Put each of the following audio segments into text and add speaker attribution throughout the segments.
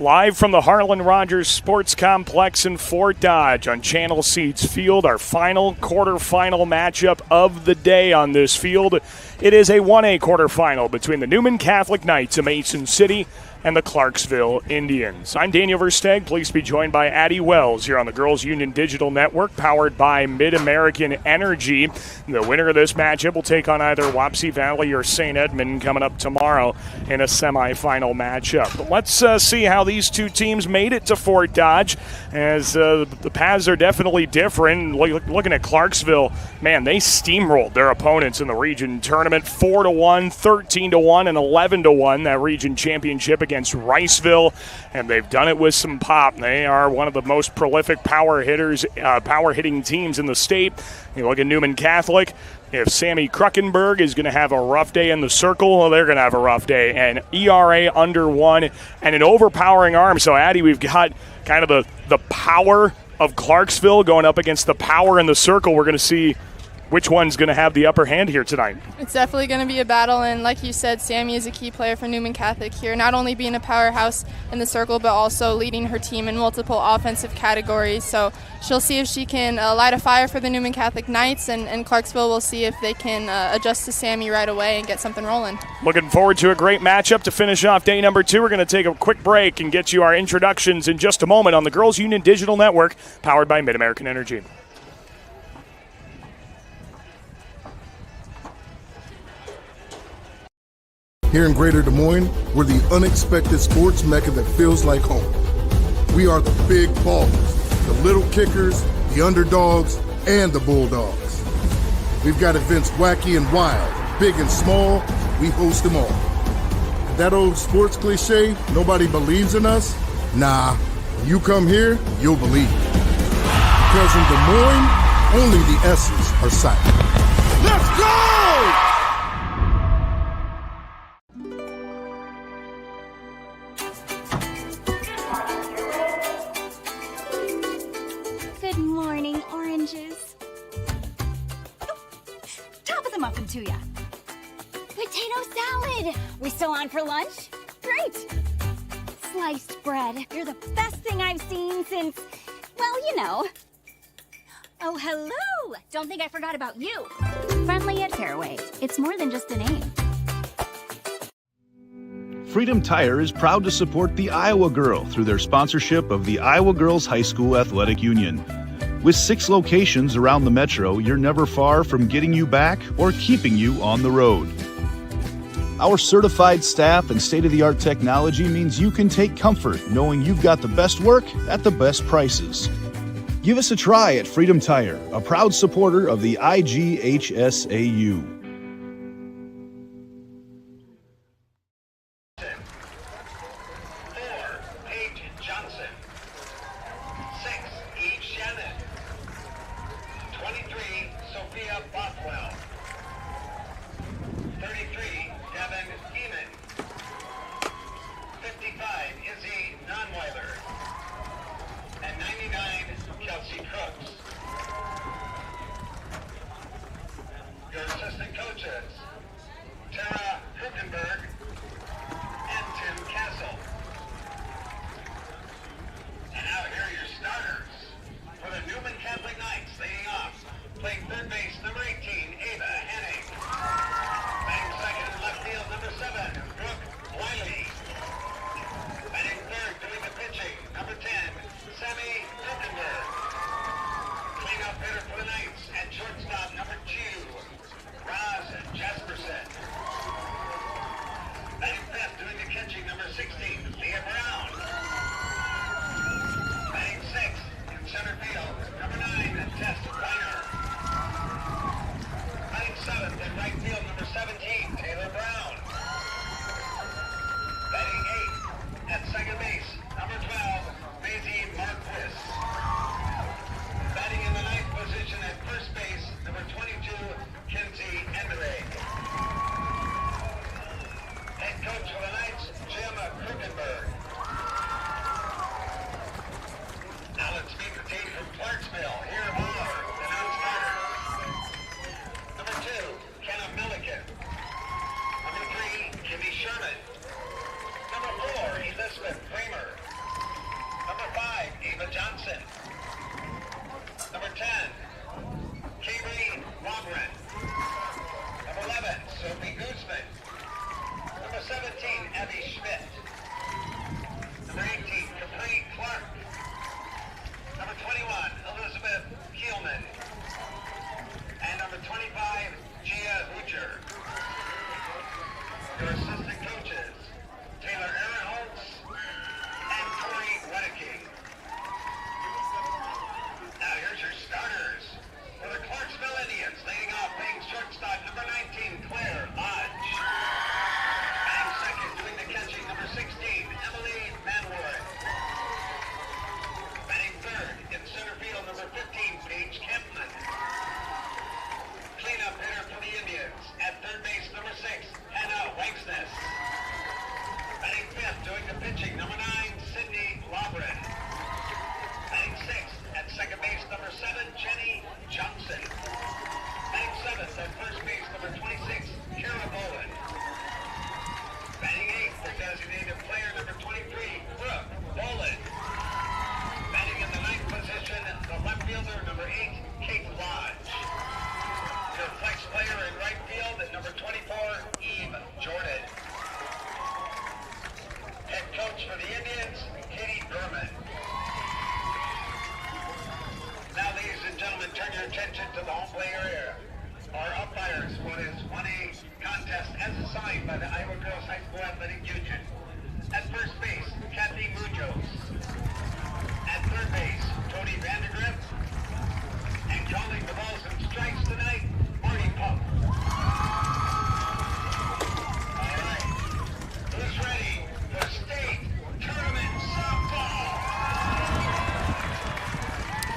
Speaker 1: Live from the Harlan Rogers Sports Complex in Fort Dodge on Channel Seats Field, our final quarterfinal matchup of the day on this field. It is a 1A quarterfinal between the Newman Catholic Knights of Mason City and the Clarksville Indians. I'm Daniel Versteg, pleased to be joined by Addie Wells here on the Girls Union Digital Network, powered by Mid-American Energy. The winner of this matchup will take on either Wapsie Valley or St. Edmund coming up tomorrow in a semifinal matchup. But let's see how these two teams made it to Fort Dodge, as the paths are definitely different. Looking at Clarksville, man, they steamrolled their opponents in the region tournament 4-1, 13-1, and 11-1, that region championship against Riceville, and they've done it with some pop. They are one of the most prolific power hitting teams in the state. You look at Newman Catholic. If Sammy Kruckenberg is going to have a rough day in the circle, well, they're going to have a rough day. And ERA under 1 and an overpowering arm. So, Addie, we've got kind of the power of Clarksville going up against the power in the circle. We're going to see which one's going to have the upper hand here tonight.
Speaker 2: It's definitely going to be a battle, and like you said, Sammy is a key player for Newman Catholic here, not only being a powerhouse in the circle, but also leading her team in multiple offensive categories. So she'll see if she can light a fire for the Newman Catholic Knights, and Clarksville will see if they can adjust to Sammy right away and get something rolling. Looking
Speaker 1: forward to a great matchup to finish off day number 2. We're going to take a quick break and get you our introductions in just a moment on the Girls Union Digital Network, powered by Mid-American Energy.
Speaker 3: Here in Greater Des Moines, we're the unexpected sports mecca that feels like home. We are the big ballers, the little kickers, the underdogs, and the bulldogs. We've got events wacky and wild, big and small, we host them all. That old sports cliche, nobody believes in us? Nah, when you come here, you'll believe. Because in Des Moines, only the S's are silent. Let's go!
Speaker 4: Good morning, oranges. Top of the muffin to ya. Potato salad. We still on for lunch? Great. Sliced bread. You're the best thing I've seen since, well, you know. Oh, hello. Don't think I forgot about you. Friendly at Fairway. It's more than just a name.
Speaker 5: Freedom Tire is proud to support the Iowa Girl through their sponsorship of the Iowa Girls High School Athletic Union. With 6 locations around the metro, you're never far from getting you back or keeping you on the road. Our certified staff and state-of-the-art technology means you can take comfort knowing you've got the best work at the best prices. Give us a try at Freedom Tire, a proud supporter of the IGHSAU.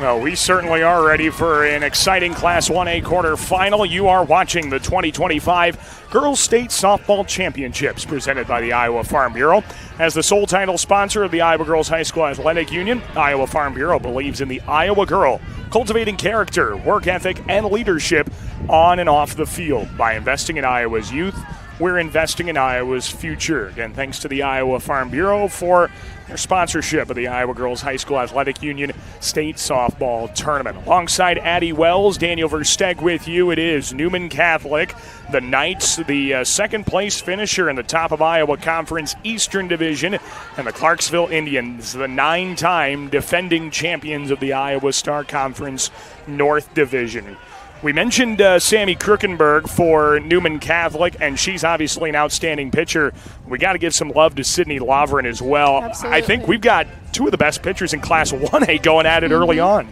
Speaker 1: Well, we certainly are ready for an exciting Class 1A quarterfinal. You are watching the 2025 Girls State Softball Championships presented by the Iowa Farm Bureau. As the sole title sponsor of the Iowa Girls High School Athletic Union, Iowa Farm Bureau believes in the Iowa girl, cultivating character, work ethic, and leadership on and off the field. By investing in Iowa's youth, we're investing in Iowa's future. Again, thanks to the Iowa Farm Bureau for their sponsorship of the Iowa Girls High School Athletic Union State Softball Tournament. Alongside Addie Wells, Daniel Versteg with you. It is Newman Catholic, the Knights, the second place finisher in the top of Iowa Conference Eastern Division, and the Clarksville Indians, the 9-time defending champions of the Iowa Star Conference North Division. We mentioned Sammy Krukenberg for Newman Catholic, and she's obviously an outstanding pitcher. We got to give some love to Sydney Lovren as well.
Speaker 2: Absolutely.
Speaker 1: I think we've got two of the best pitchers in Class 1A going at it early on.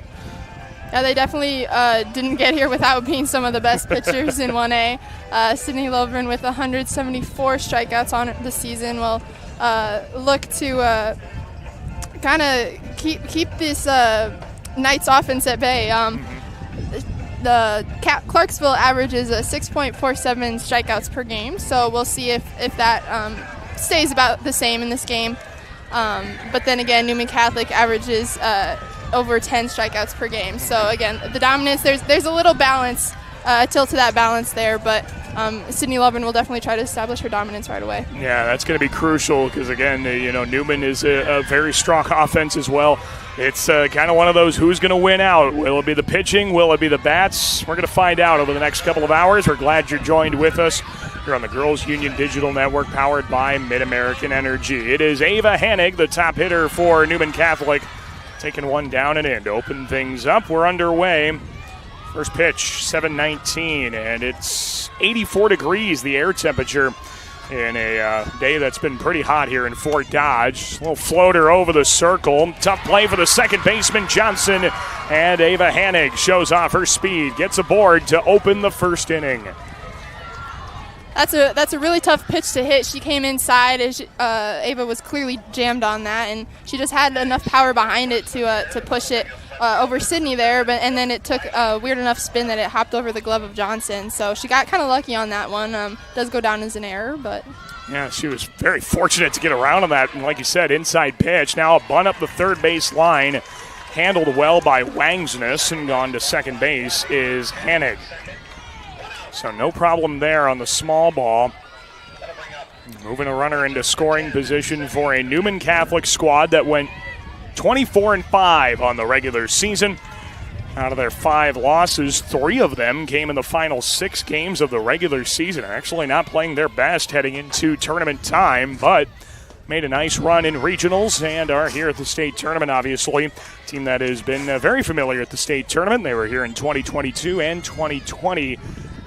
Speaker 2: Yeah, they definitely didn't get here without being some of the best pitchers in 1A. Sydney Lovren with 174 strikeouts on the season will look to kind of keep this Knights offense at bay. The Clarksville averages a 6.47 strikeouts per game, so we'll see if that stays about the same in this game. But then again, Newman Catholic averages over 10 strikeouts per game. So again, the dominance, there's a little balance, tilt to that balance there, but Sydney Lovren will definitely try to establish her dominance right away.
Speaker 1: Yeah, that's going to be crucial because, again, Newman is a very strong offense as well. It's kind of one of those who's going to win out. Will it be the pitching? Will it be the bats? We're going to find out over the next couple of hours. We're glad you're joined with us here on the Girls Union Digital Network powered by Mid-American Energy. It is Ava Hennig, the top hitter for Newman Catholic, taking one down and in to open things up. We're underway. First pitch, 7:19, and it's 84 degrees, the air temperature, in a day that's been pretty hot here in Fort Dodge. A little floater over the circle. Tough play for the second baseman, Johnson, and Ava Hennig shows off her speed, gets aboard to open the first inning.
Speaker 2: That's a really tough pitch to hit. She came inside as Ava was clearly jammed on that, and she just had enough power behind it to push it over Sydney there, and then it took a weird enough spin that it hopped over the glove of Johnson. So she got kind of lucky on that one. Does go down as an error, but
Speaker 1: yeah, she was very fortunate to get around on that. And like you said, inside pitch. Now a bunt up the third base line, handled well by Wangsness, and gone to second base is Hennig. So no problem there on the small ball. Moving a runner into scoring position for a Newman Catholic squad that went 24-5 on the regular season. Out of their 5 losses, 3 of them came in the final 6 games of the regular season. Actually not playing their best heading into tournament time, but made a nice run in regionals and are here at the state tournament, obviously. Team that has been very familiar at the state tournament. They were here in 2022 and 2020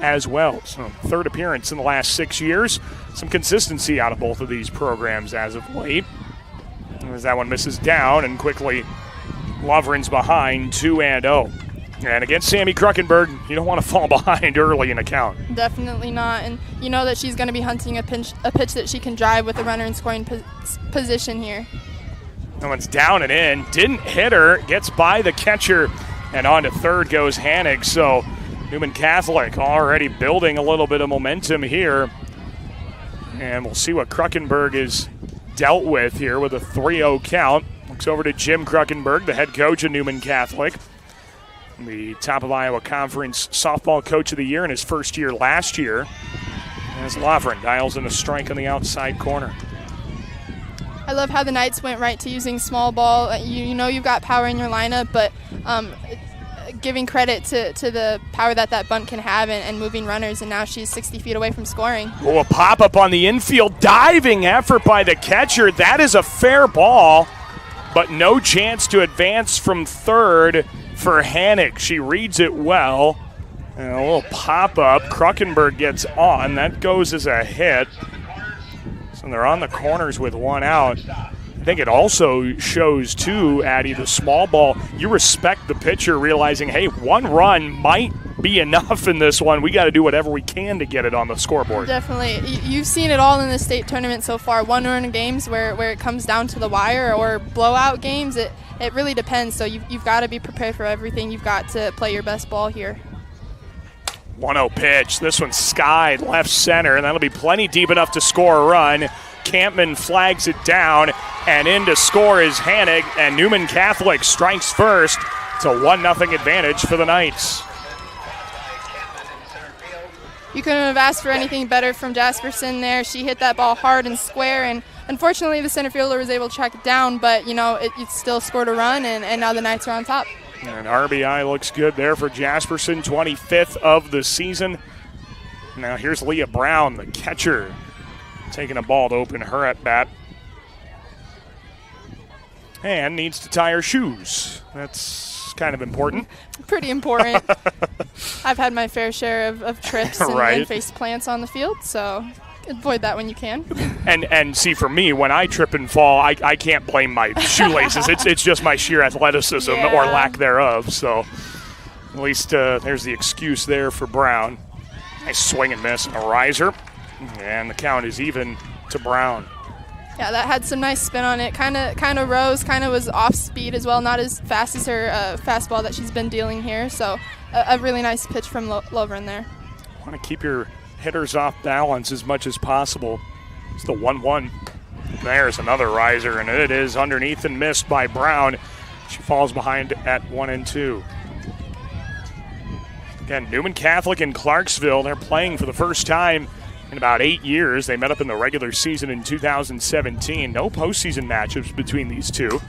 Speaker 1: as well. So third appearance in the last 6 years. Some consistency out of both of these programs as of late. As that one misses down, and quickly Lovren's behind 2-0. And against Sammy Krukenberg, you don't want to fall behind early in a count.
Speaker 2: Definitely not. And you know that she's going to be hunting a pitch that she can drive with the runner in scoring position here.
Speaker 1: That one's down and in. Didn't hit her. Gets by the catcher. And on to third goes Hennig. So Newman Catholic already building a little bit of momentum here. And we'll see what Krukenberg is dealt with here with a 3-0 count. Looks over to Jim Krukenberg, the head coach of Newman Catholic. The top of Iowa Conference softball coach of the year in his first year last year. As Lovren dials in a strike on the outside corner.
Speaker 2: I love how the Knights went right to using small ball. You know you've got power in your lineup, but giving credit to the power that bunt can have and moving runners, and now she's 60 feet away from scoring.
Speaker 1: Oh, a pop-up on the infield. Diving effort by the catcher. That is a fair ball, but no chance to advance from third for Hennig. She reads it well. And a little pop-up. Krukenberg gets on. That goes as a hit. So they're on the corners with one out. I think it also shows, too, Addie, the small ball. You respect the pitcher realizing, hey, one run might be enough in this one. We got to do whatever we can to get it on the scoreboard.
Speaker 2: Definitely. You've seen it all in the state tournament so far. One-run games where it comes down to the wire, or blowout games. It really depends. So you've got to be prepared for everything. You've got to play your best ball here.
Speaker 1: 1-0 pitch. This one's skied left center, and that'll be plenty deep enough to score a run. Campman flags it down, and in to score is Hanig, and Newman Catholic strikes first. It's a 1-0 advantage for the Knights.
Speaker 2: You couldn't have asked for anything better from Jasperson there. She hit that ball hard and square, and unfortunately the center fielder was able to track it down, but it still scored a run, and now the Knights are on top.
Speaker 1: And RBI looks good there for Jasperson, 25th of the season. Now here's Leah Brown, the catcher, taking a ball to open her at bat. And needs to tie her shoes. That's kind of important.
Speaker 2: Pretty important. I've had my fair share of trips and face plants on the field, so avoid that when you can.
Speaker 1: And see, for me, when I trip and fall, I can't blame my shoelaces. It's just my sheer athleticism or lack thereof. So at least there's the excuse there for Brown. Nice swing and miss and a riser. And the count is even to Brown.
Speaker 2: Yeah, that had some nice spin on it. Kind of rose, kind of was off speed as well, not as fast as her fastball that she's been dealing here. So a really nice pitch from Lovren there.
Speaker 1: Want to keep your hitters off balance as much as possible. It's the 1-1. There's another riser, and it is underneath and missed by Brown. She falls behind at 1-2. Again, Newman Catholic and Clarksville, they're playing for the first time in about 8 years. They met up in the regular season in 2017. No postseason matchups between these two.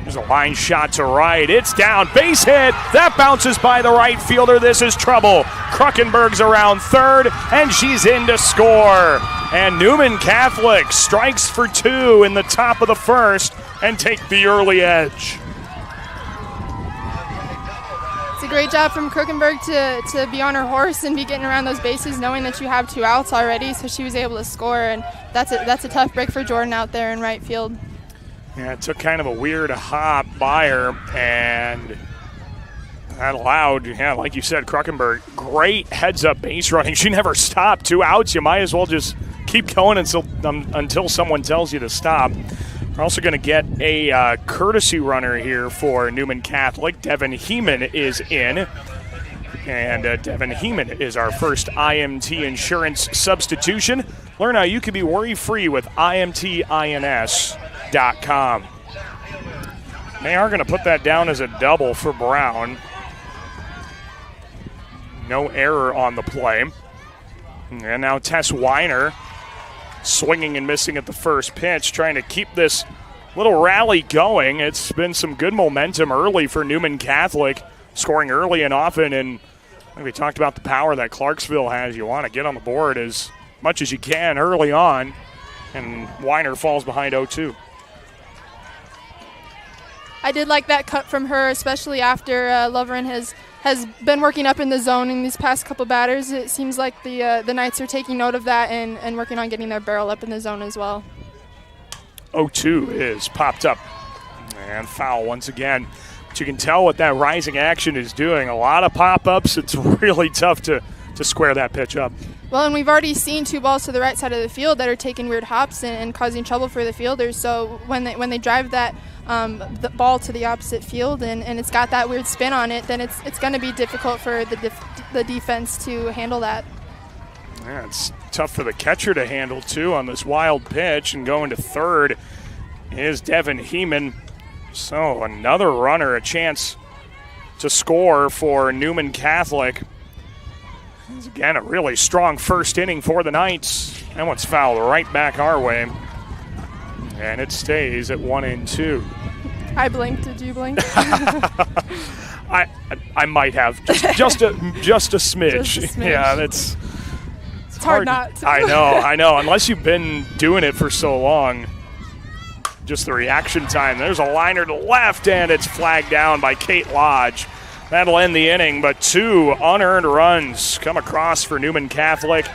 Speaker 1: There's a line shot to right. It's down. Base hit. That bounces by the right fielder. This is trouble. Kruckenberg's around third, and she's in to score. And Newman Catholic strikes for 2 in the top of the first and take the early edge.
Speaker 2: It's a great job from Kruckenberg to be on her horse and be getting around those bases, knowing that you have 2 outs already, so she was able to score, and that's a tough break for Jordan out there in right field.
Speaker 1: Yeah, it took kind of a weird hop by her, and that allowed, like you said, Kruckenberg, great heads-up base running. She never stopped. 2 outs, you might as well just keep going until someone tells you to stop. We're also going to get a courtesy runner here for Newman Catholic. Devin Heeman is in. And Devin Heeman is our first IMT insurance substitution. Learn how you can be worry-free with IMTINS.com. They are going to put that down as a double for Brown. No error on the play. And now Tess Weiner swinging and missing at the first pitch, trying to keep this little rally going. It's been some good momentum early for Newman Catholic, scoring early and often, and we talked about the power that Clarksville has. You want to get on the board as much as you can early on, and Weiner falls behind 0-2.
Speaker 2: I did like that cut from her, especially after Lovren has been working up in the zone in these past couple batters. It seems like the Knights are taking note of that and working on getting their barrel up in the zone as well.
Speaker 1: 0-2 is popped up, and foul once again. But you can tell what that rising action is doing. A lot of pop-ups. It's really tough to square that pitch up.
Speaker 2: Well, and we've already seen 2 balls to the right side of the field that are taking weird hops and causing trouble for the fielders. So when they drive that the ball to the opposite field and it's got that weird spin on it, then it's going to be difficult for the defense to handle that.
Speaker 1: Yeah, it's tough for the catcher to handle, too, on this wild pitch. And going to third is Devin Heeman. So another runner, a chance to score for Newman Catholic. It's, again, a really strong first inning for the Knights. That one's fouled right back our way. And it stays at 1-2.
Speaker 2: I blinked. Did you blink?
Speaker 1: I might have. Just a smidge.
Speaker 2: Just a smidge.
Speaker 1: Yeah,
Speaker 2: it's hard not to.
Speaker 1: I know. Unless you've been doing it for so long. Just the reaction time. There's a liner to left, and it's flagged down by Kate Lodge. That'll end the inning, but 2 unearned runs come across for Newman Catholic.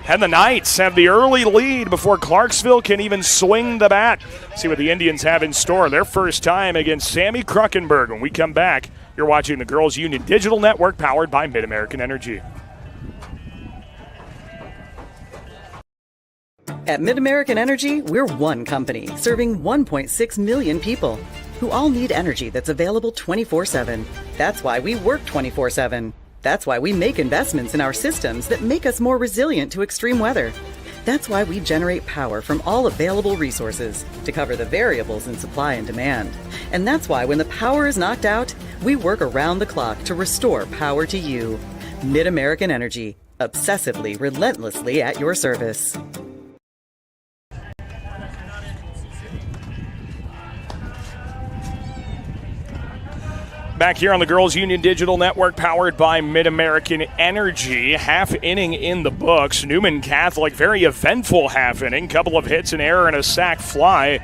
Speaker 1: And the Knights have the early lead before Clarksville can even swing the bat. See what the Indians have in store. Their first time against Sammy Kruckenberg when we come back You're watching the Girls Union Digital Network powered by Mid-American Energy.
Speaker 6: At Mid-American Energy, we're one company serving 1.6 million people who all need energy that's available 24/7. That's why we work 24/7. That's why we make investments in our systems that make us more resilient to extreme weather. That's why we generate power from all available resources to cover the variables in supply and demand. And that's why when the power is knocked out, we work around the clock to restore power to you. Mid-American Energy, obsessively, relentlessly at your service.
Speaker 1: Back here on the Girls Union Digital Network powered by Mid-American Energy. Half inning in the books. Newman Catholic, very eventful half inning. Couple of hits, an error, and a sac fly.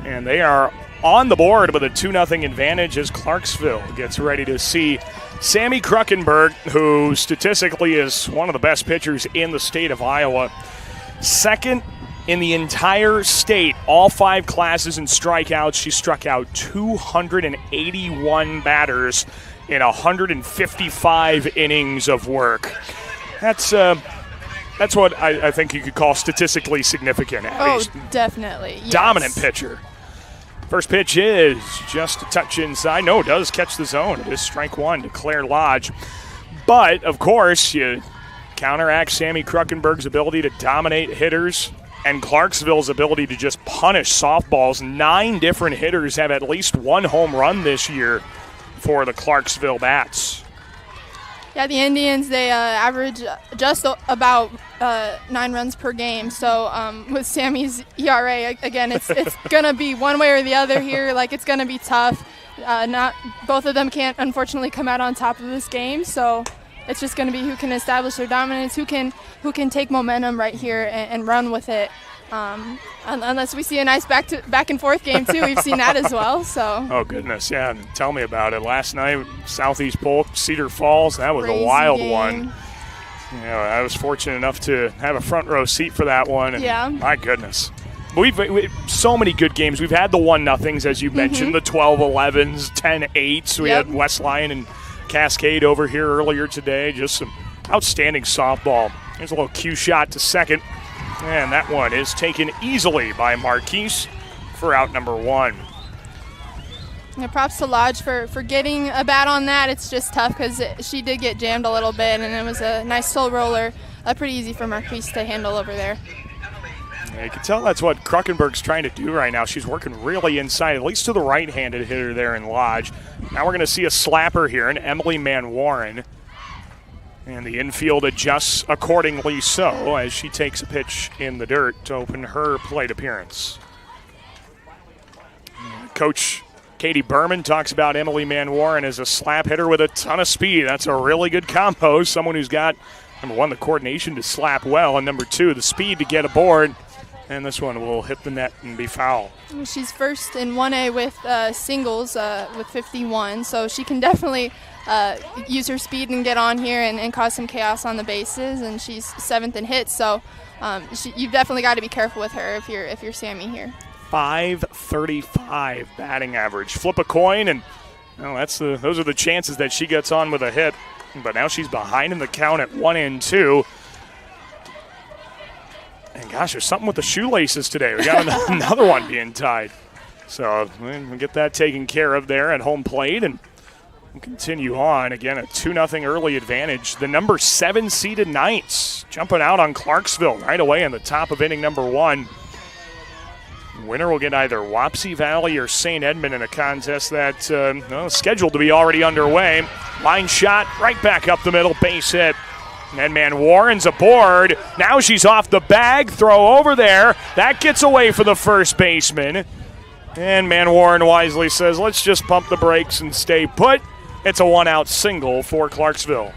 Speaker 1: And they are on the board with a 2-0 advantage as Clarksville gets ready to see Sammy Kruckenberg, who statistically is one of the best pitchers in the state of Iowa. Second in the entire state, all 5 classes in strikeouts. She struck out 281 batters in 155 innings of work. That's what I think you could call statistically significant.
Speaker 2: Oh, definitely. Yes.
Speaker 1: Dominant pitcher. First pitch is just a touch inside. No, it does catch the zone. It is strike one to Claire Lodge. But, of course, you counteract Sammy Kruckenberg's ability to dominate hitters and Clarksville's ability to just punish softballs. 9 different hitters have at least 1 home run this year for the Clarksville Bats.
Speaker 2: Yeah, the Indians, they average just about 9 runs per game. So with Sammy's ERA, again, it's going to be one way or the other here. Like, it's going to be tough. Not both of them can't, unfortunately, come out on top of this game. So it's just going to be who can establish their dominance, who can take momentum right here and run with it. Unless we see a nice back and forth game too, we've seen that as well. So. Oh
Speaker 1: goodness, yeah! Tell me about it. Last night, Southeast Polk, Cedar Falls, that was a wild
Speaker 2: game.
Speaker 1: One. Yeah, I was fortunate enough to have a front row seat for that one. And
Speaker 2: yeah.
Speaker 1: My goodness. We've so many good games. We've had the 1-0s, as you mentioned, the 12-11s, 10-8s. We had West Lyon and Cascade over here earlier today. Just some outstanding softball. There's a little cue shot to second. And that one is taken easily by Marquise for out number 1.
Speaker 2: Yeah, props to Lodge for getting a bat on that. It's just tough because she did get jammed a little bit, and it was a nice slow roller. Pretty easy for Marquise to handle over there.
Speaker 1: Yeah, you can tell that's what Kruckenberg's trying to do right now. She's working really inside, at least to the right-handed hitter there in Lodge. Now we're going to see a slapper here, and Emily Mann-Warren. And the infield adjusts accordingly so as she takes a pitch in the dirt to open her plate appearance. Coach Katie Berman talks about Emily Mann-Warren as a slap hitter with a ton of speed. That's a really good combo. Someone who's got, number 1, the coordination to slap well, and number 2, the speed to get aboard. And this one will hit the net and be foul.
Speaker 2: She's first in 1A with singles with 51, so she can definitely use her speed and get on here and cause some chaos on the bases. And she's 7th in hits, so you've definitely got to be careful with her if you're Sammy here.
Speaker 1: .535 batting average. Flip a coin, and those are the chances that she gets on with a hit. But now she's behind in the count at 1-2. And gosh, there's something with the shoelaces today. We got another one being tied. So we'll get that taken care of there at home plate, and we'll continue on. Again, a 2-0 early advantage. The number 7 seeded Knights jumping out on Clarksville right away in the top of inning number 1. Winner will get either Wapsie Valley or St. Edmund in a contest that's scheduled to be already underway. Line shot right back up the middle, base hit. And Mann-Warren's aboard. Now she's off the bag. Throw over there. That gets away for the first baseman. And Mann-Warren wisely says, let's just pump the brakes and stay put. It's a 1-out single for Clarksville.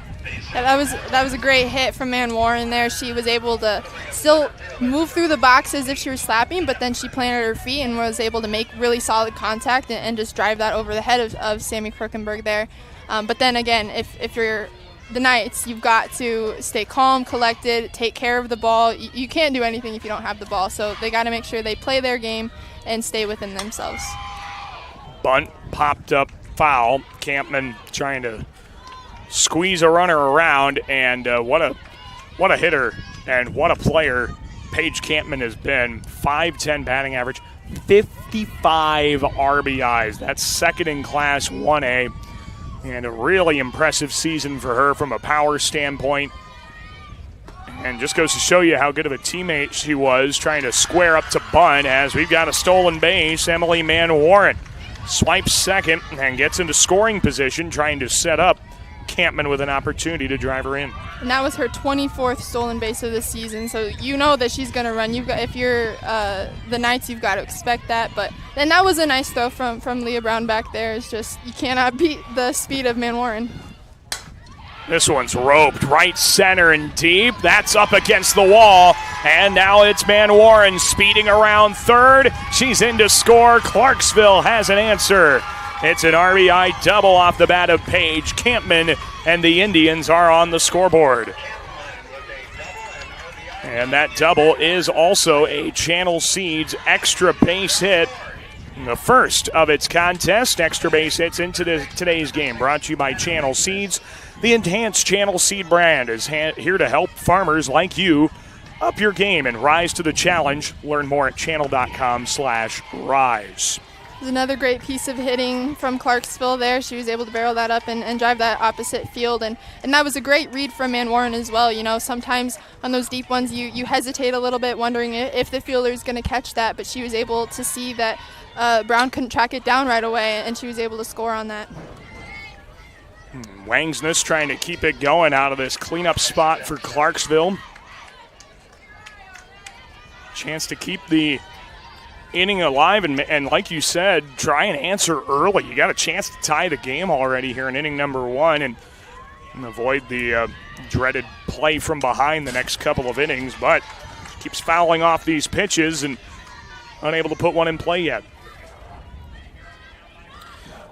Speaker 2: Yeah, that was a great hit from Mann-Warren there. She was able to still move through the box as if she were slapping, but then she planted her feet and was able to make really solid contact and just drive that over the head of Sammy Kruckenberg there. But then again, if you're the Knights, you've got to stay calm, collected, take care of the ball. You can't do anything if you don't have the ball, so they got to make sure they play their game and stay within themselves.
Speaker 1: Bunt popped up foul. Campman trying to squeeze a runner around, and what a hitter and what a player Paige Campman has been. 5'10" batting average, 55 RBIs. That's second in Class 1A, and a really impressive season for her from a power standpoint. And just goes to show you how good of a teammate she was, trying to square up to bunt as we've got a stolen base. Emily Mann-Warren swipes second and gets into scoring position, trying to set up Campman with an opportunity to drive her in.
Speaker 2: And that was her 24th stolen base of the season, so you know that she's going to run. If you're the Knights, you've got to expect that. But then that was a nice throw from Leah Brown back there. It's just you cannot beat the speed of Mann-Warren.
Speaker 1: This one's roped right center and deep. That's up against the wall. And now it's Mann-Warren speeding around third. She's in to score. Clarksville has an answer. It's an RBI double off the bat of Paige Campman, and the Indians are on the scoreboard. And that double is also a Channel Seeds extra base hit. The first of its contest, extra base hits into today's game. Brought to you by Channel Seeds. The enhanced Channel Seed brand is here to help farmers like you up your game and rise to the challenge. Learn more at channel.com/rise.
Speaker 2: There's another great piece of hitting from Clarksville there. She was able to barrel that up and drive that opposite field. And that was a great read from Mann-Warren as well. You know, sometimes on those deep ones you hesitate a little bit, wondering if the fielder's going to catch that. But she was able to see that Brown couldn't track it down right away, and she was able to score on that.
Speaker 1: Wangsness trying to keep it going out of this cleanup spot for Clarksville. Chance to keep the inning alive and like you said, try and answer early. You got a chance to tie the game already here in inning number 1 and avoid the dreaded play from behind the next couple of innings, but keeps fouling off these pitches and unable to put one in play yet.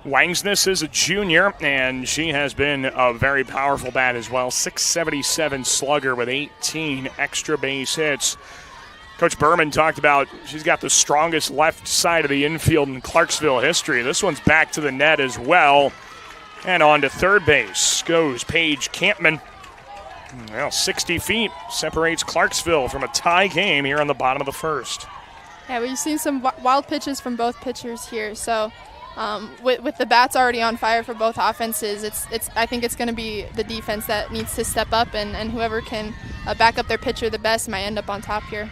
Speaker 1: Wangsness is a junior, and she has been a very powerful bat as well. 677 slugger with 18 extra base hits. Coach Berman talked about she's got the strongest left side of the infield in Clarksville history. This one's back to the net as well. And on to third base goes Paige Campman. Well, 60 feet separates Clarksville from a tie game here on the bottom of the first.
Speaker 2: Yeah, we've seen some wild pitches from both pitchers here, so with the bats already on fire for both offenses, I think it's going to be the defense that needs to step up, and whoever can back up their pitcher the best might end up on top here.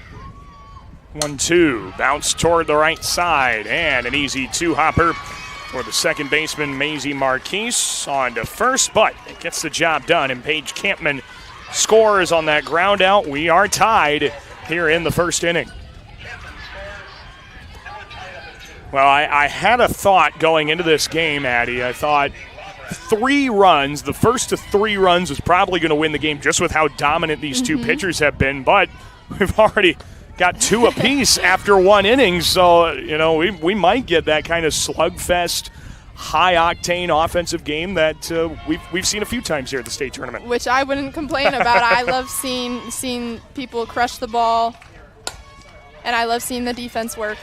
Speaker 1: 1-2, bounce toward the right side, and an easy two-hopper for the second baseman, Maisie Marquise, on to first, but it gets the job done, and Paige Campman scores on that ground out. We are tied here in the first inning. Well, I had a thought going into this game, Addie. I thought 3 runs, the first of 3 runs was probably going to win the game just with how dominant these two pitchers have been, but we've already got 2 apiece after 1 inning, so, you know, we might get that kind of slugfest, high-octane offensive game that we've seen a few times here at the state tournament.
Speaker 2: Which I wouldn't complain about. I love seeing people crush the ball, and I love seeing the defense work.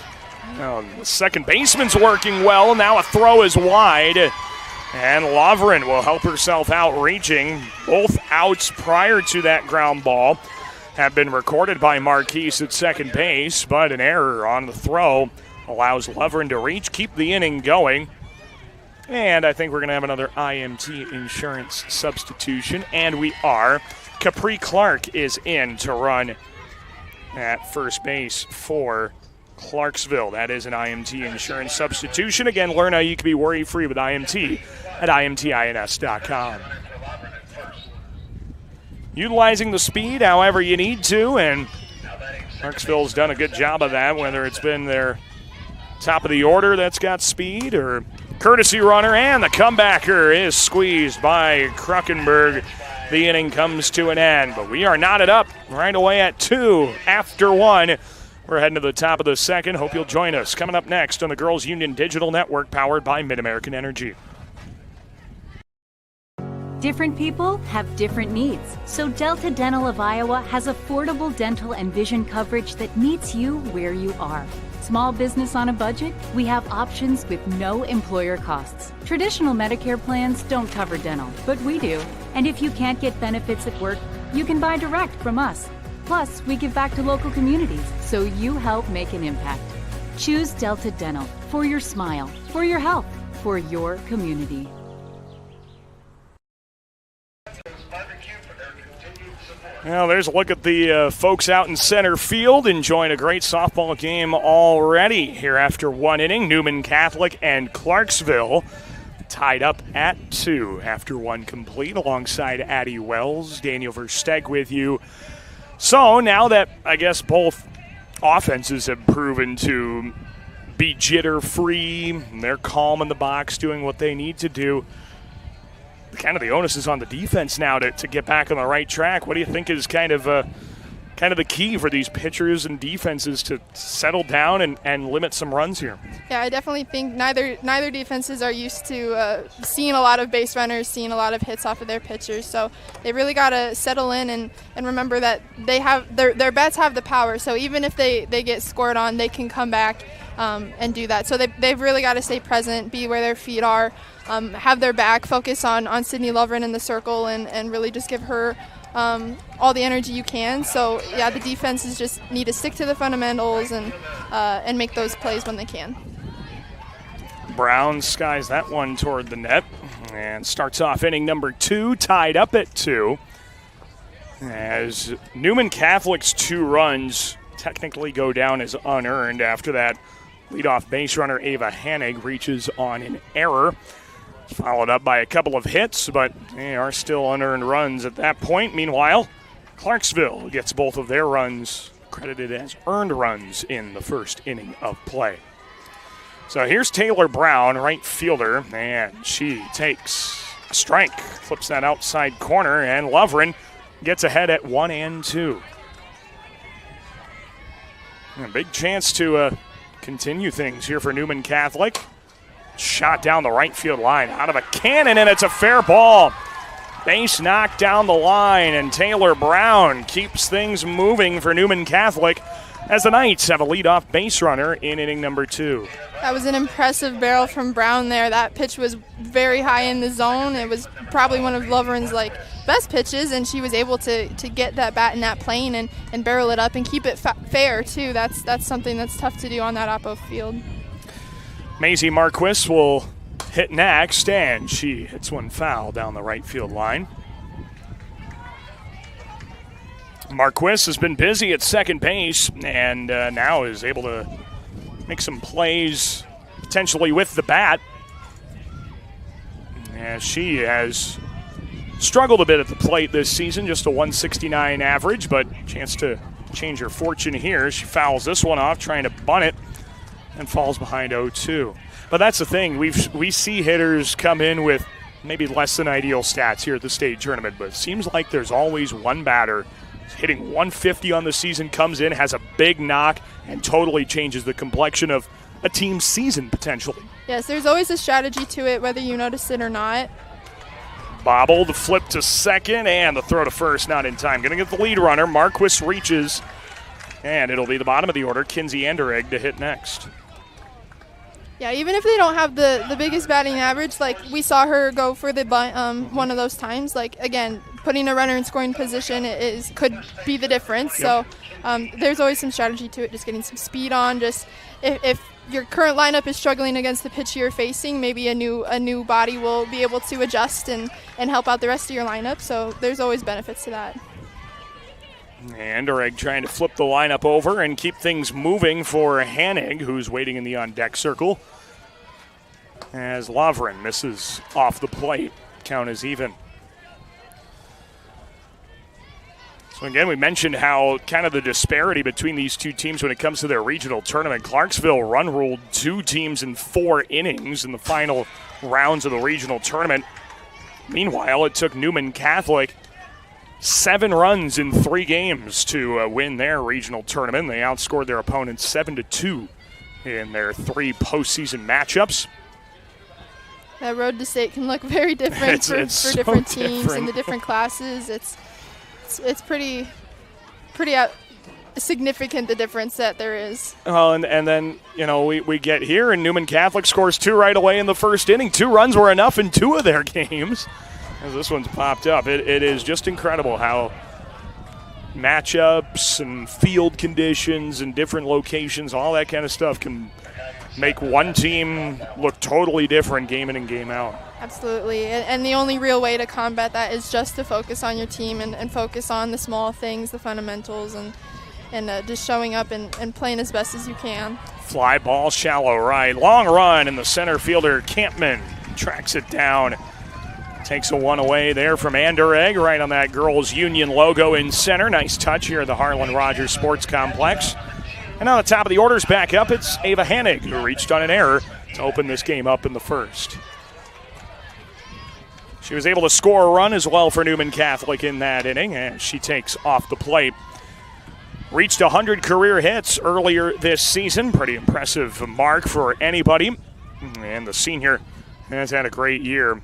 Speaker 1: Now, the second baseman's working well. Now a throw is wide, and Lovren will help herself out reaching. Both outs prior to that ground ball have been recorded by Marquise at second base, but an error on the throw allows Lovren to reach, keep the inning going. And I think we're going to have another IMT insurance substitution, and we are. Capri Clark is in to run at first base for Clarksville. That is an IMT insurance substitution. Again, learn how you can be worry-free with IMT at imtins.com. Utilizing the speed however you need to, and Clarksville's done a good job of that, whether it's been their top of the order that's got speed or courtesy runner, and the comebacker is squeezed by Kruckenberg. The inning comes to an end, but we are knotted up right away at 2 after 1. We're heading to the top of the second. Hope you'll join us. Coming up next on the Girls Union Digital Network, powered by Mid-American Energy.
Speaker 7: Different people have different needs, so Delta Dental of Iowa has affordable dental and vision coverage that meets you where you are. Small business on a budget? We have options with no employer costs. Traditional Medicare plans don't cover dental, but we do. And if you can't get benefits at work, you can buy direct from us. Plus, we give back to local communities, so you help make an impact. Choose Delta Dental for your smile, for your health, for your community.
Speaker 1: Well, there's a look at the folks out in center field enjoying a great softball game already here after one inning. Newman Catholic and Clarksville tied up at 2 after one complete alongside Addie Wells. Daniel Versteg with you. So now that I guess both offenses have proven to be jitter-free, they're calm in the box doing what they need to do, kind of the onus is on the defense now to get back on the right track. What do you think is kind of the key for these pitchers and defenses to settle down and limit some runs here?
Speaker 2: Yeah, I definitely think neither defenses are used to seeing a lot of base runners, seeing a lot of hits off of their pitchers. So they really got to settle in and remember that they have their bats have the power. So even if they get scored on, they can come back and do that. So they've really got to stay present, be where their feet are, have their back, focus on Sydney Lovren in the circle, and really just give her all the energy you can. So yeah, the defenses just need to stick to the fundamentals and make those plays when they can.
Speaker 1: Brown skies that one toward the net and starts off inning number 2, tied up at 2. As Newman Catholic's 2 runs technically go down as unearned after that leadoff base runner Ava Hanig reaches on an error. Followed up by a couple of hits, but they are still unearned runs at that point. Meanwhile, Clarksville gets both of their runs credited as earned runs in the first inning of play. So here's Taylor Brown, right fielder, and she takes a strike, flips that outside corner, and Lovren gets ahead at 1-2. A big chance to continue things here for Newman Catholic. Shot down the right field line out of a cannon, and it's a fair ball. Base knocked down the line, and Taylor Brown keeps things moving for Newman Catholic as the Knights have a leadoff base runner in inning number 2.
Speaker 2: That was an impressive barrel from Brown there. That pitch was very high in the zone. It was probably one of Lovren's best pitches, and she was able to get that bat in that plane and barrel it up and keep it fair too. That's something that's tough to do on that oppo field.
Speaker 1: Maisie Marquis will hit next, and she hits one foul down the right field line. Marquis has been busy at second base and now is able to make some plays potentially with the bat. As she has struggled a bit at the plate this season, just a 169 average, but chance to change her fortune here. She fouls this one off, trying to bunt it, and falls behind 0-2. But that's the thing. We see hitters come in with maybe less than ideal stats here at the state tournament, but it seems like there's always one batter hitting 150 on the season, comes in, has a big knock, and totally changes the complexion of a team's season potentially.
Speaker 2: Yes, there's always a strategy to it, whether you notice it or not.
Speaker 1: Bobble, the flip to second, and the throw to first, not in time. Going to get the lead runner. Marquis reaches, and it'll be the bottom of the order. Kinsey Anderegg to hit next.
Speaker 2: Yeah, even if they don't have the biggest batting average, we saw her go for the bunt one of those times. Again, putting a runner in scoring position could be the difference. Yep. So there's always some strategy to it, just getting some speed on. Just if your current lineup is struggling against the pitch you're facing, maybe a new body will be able to adjust and help out the rest of your lineup. So there's always benefits to that.
Speaker 1: Anderegg trying to flip the lineup over and keep things moving for Hanig, who's waiting in the on-deck circle. As Lovren misses off the plate, count is even. So again, we mentioned how kind of the disparity between these two teams when it comes to their regional tournament. Clarksville run-ruled 2 teams in 4 innings in the final rounds of the regional tournament. Meanwhile, it took Newman Catholic 7 runs in 3 games to win their regional tournament. They outscored their opponents 7-2 in their 3 postseason matchups.
Speaker 2: That road to state can look very different for
Speaker 1: so
Speaker 2: different teams
Speaker 1: different.
Speaker 2: and the different classes. It's pretty significant, the difference that there is.
Speaker 1: Well, and then, we get here, and Newman Catholic scores 2 right away in the first inning. 2 runs were enough in 2 of their games. As this one's popped up, it is just incredible how matchups and field conditions and different locations, all that kind of stuff can make one team look totally different game in and game out.
Speaker 2: Absolutely, and the only real way to combat that is just to focus on your team and focus on the small things, the fundamentals, and just showing up and playing as best as you can.
Speaker 1: Fly ball, shallow right. Long run, and the center fielder, Campman, tracks it down. Takes a 1 away there from Anderegg, right on that Girls Union logo in center. Nice touch here at the Harlan Rogers Sports Complex. And on the top of the orders back up, it's Ava Hennig, who reached on an error to open this game up in the first. She was able to score a run as well for Newman Catholic in that inning, and she takes off the plate. Reached 100 career hits earlier this season. Pretty impressive mark for anybody. And the senior has had a great year.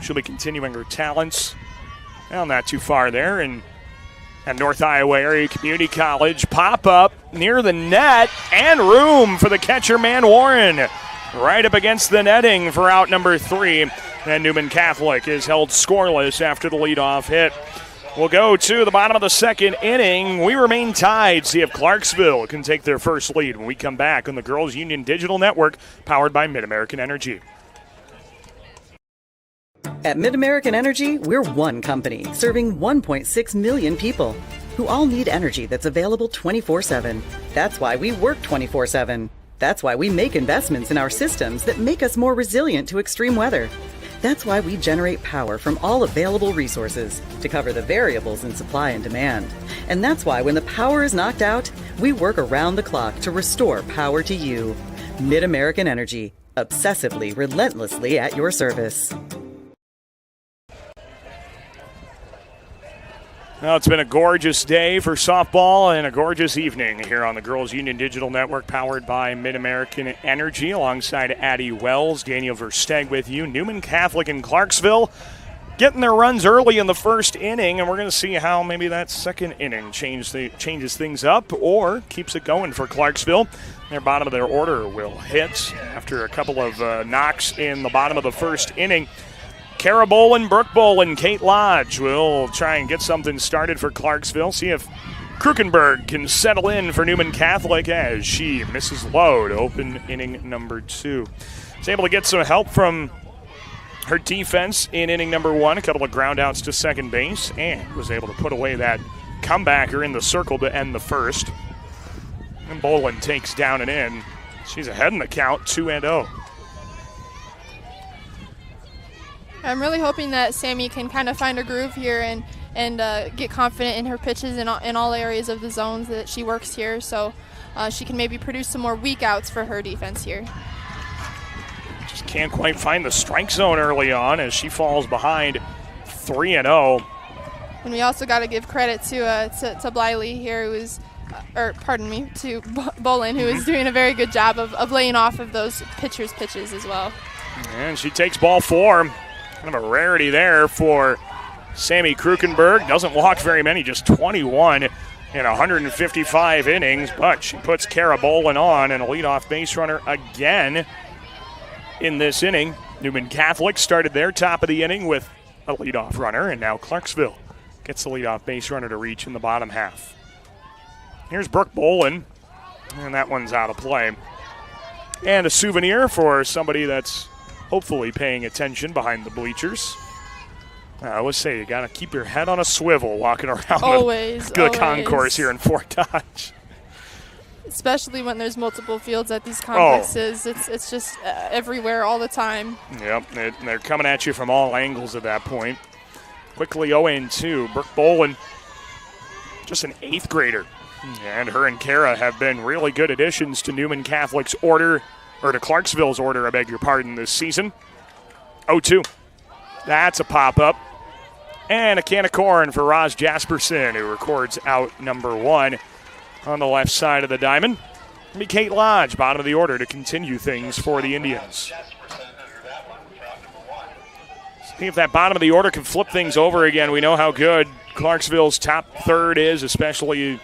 Speaker 1: She'll be continuing her talents. Well, not too far there. And at North Iowa Area Community College, pop up near the net and room for the catcher, Man Warren. Right up against the netting for out number 3. And Newman Catholic is held scoreless after the leadoff hit. We'll go to the bottom of the second inning. We remain tied. See if Clarksville can take their first lead when we come back on the Girls Union Digital Network, powered by Mid-American Energy.
Speaker 6: At Mid-American Energy, we're one company serving 1.6 million people who all need energy that's available 24/7. That's why we work 24/7. That's why we make investments in our systems that make us more resilient to extreme weather. That's why we generate power from all available resources to cover the variables in supply and demand. And that's why when the power is knocked out, we work around the clock to restore power to you. Mid-American Energy, obsessively, relentlessly at your service.
Speaker 1: Well, it's been a gorgeous day for softball and a gorgeous evening here on the Girls Union Digital Network, powered by Mid-American Energy, alongside Addie Wells, Daniel Versteg with you. Newman Catholic and Clarksville getting their runs early in the first inning, and we're going to see how maybe that second inning changes things up or keeps it going for Clarksville. Their bottom of their order will hit after a couple of knocks in the bottom of the first inning. Kara Bolin, Brooke Bolin, Kate Lodge will try and get something started for Clarksville. See if Krukenberg can settle in for Newman Catholic as she misses low to open inning number 2. She's able to get some help from her defense in inning number 1, a couple of ground outs to second base, and was able to put away that comebacker in the circle to end the first. And Bolin takes down and in. She's ahead in the count, 2-0.
Speaker 2: I'm really hoping that Sammy can kind of find a groove here and get confident in her pitches in all areas of the zones that she works here, so she can maybe produce some more weak outs for her defense here.
Speaker 1: Just can't quite find the strike zone early on as she falls behind 3-0.
Speaker 2: And we also got to give credit to Bliley here, to Bolin, who is doing a very good job of laying off of those pitchers' pitches as well.
Speaker 1: And she takes ball 4. Kind of a rarity there for Sammy Krukenberg. Doesn't walk very many, just 21 in 155 innings, but she puts Kara Bolin on and a leadoff base runner again in this inning. Newman Catholic started their top of the inning with a leadoff runner, and now Clarksville gets the leadoff base runner to reach in the bottom half. Here's Brooke Bolin, and that one's out of play. And a souvenir for somebody that's hopefully paying attention behind the bleachers. I always say you got to keep your head on a swivel walking around the concourse here in Fort Dodge.
Speaker 2: Especially when there's multiple fields at these complexes. It's just everywhere all the time.
Speaker 1: Yep, they're coming at you from all angles at that point. Quickly 0-2. Brooke Bolin, just an 8th grader. And her and Kara have been really good additions to Newman Catholic's order, or to Clarksville's order, I beg your pardon, this season. 0-2. That's a pop-up. And a can of corn for Roz Jasperson, who records out number 1 on the left side of the diamond. It'll be Kate Lodge, bottom of the order, to continue things for the Indians. See if that bottom of the order can flip things over again. We know how good Clarksville's top third is, especially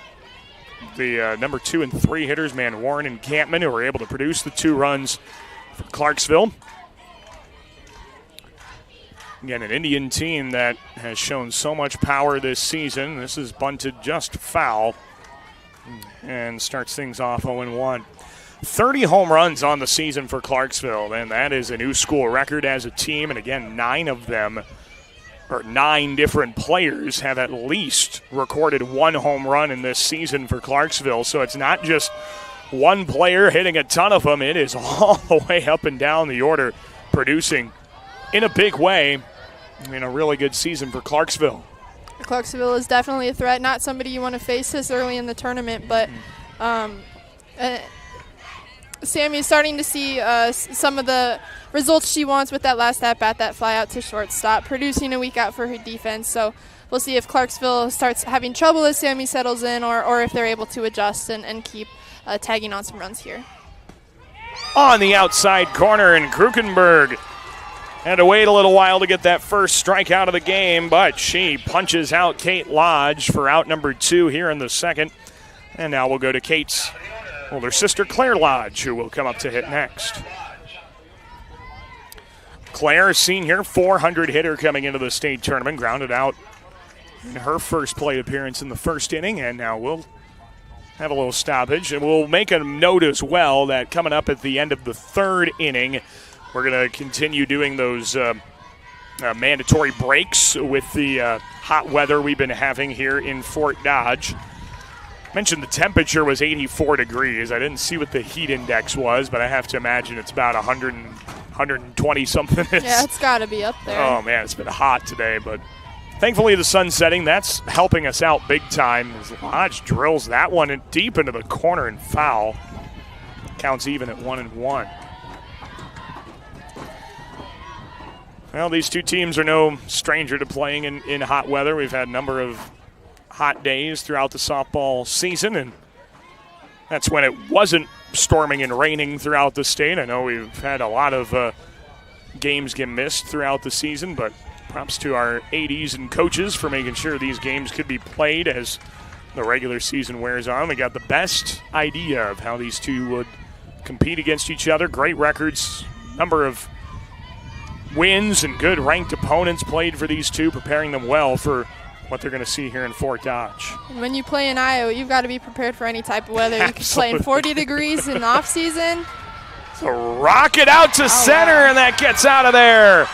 Speaker 1: the number 2 and 3 hitters, Man Warren and Campman, who were able to produce the 2 runs for Clarksville. Again, an Indian team that has shown so much power this season. This is bunted just foul and starts things off 0-1. 30 home runs on the season for Clarksville, and that is a new school record as a team. And again, 9 different players have at least recorded 1 home run in this season for Clarksville. So it's not just one player hitting a ton of them. It is all the way up and down the order, producing in a big way in a really good season for Clarksville.
Speaker 2: Clarksville is definitely a threat. Not somebody you want to face this early in the tournament, but Sammy's starting to see some of the results she wants with that last at-bat, that fly out to shortstop, producing a week out for her defense. So we'll see if Clarksville starts having trouble as Sammy settles in, or if they're able to adjust and keep tagging on some runs here.
Speaker 1: On the outside corner, and Krukenberg had to wait a little while to get that first strikeout of the game, but she punches out Kate Lodge for out number 2 here in the second. And now we'll go to Kate's older sister, Claire Lodge, who will come up to hit next. Claire, senior, 400 hitter coming into the state tournament, grounded out in her first plate appearance in the first inning, and now we'll have a little stoppage. And we'll make a note as well that coming up at the end of the third inning, we're going to continue doing those mandatory breaks with the hot weather we've been having here in Fort Dodge. Mentioned the temperature was 84 degrees. I didn't see what the heat index was, but I have to imagine it's about 120 something.
Speaker 2: Yeah, it's got to be up there.
Speaker 1: Oh, man, it's been hot today, but thankfully the sun's setting. That's helping us out big time as Lodge drills that one in deep into the corner and foul. Counts even at 1-1. Well, these two teams are no stranger to playing in hot weather. We've had a number of hot days throughout the softball season, and that's when it wasn't storming and raining throughout the state. I know we've had a lot of games get missed throughout the season, but props to our ADs and coaches for making sure these games could be played as the regular season wears on. We got the best idea of how these two would compete against each other. Great records, number of wins and good ranked opponents played for these two, preparing them well for what they're going to see here in Fort Dodge.
Speaker 2: And when you play in Iowa, you've got to be prepared for any type of weather. You can play in 40 degrees in off season.
Speaker 1: So rocket out to center, wow. And that gets out of there.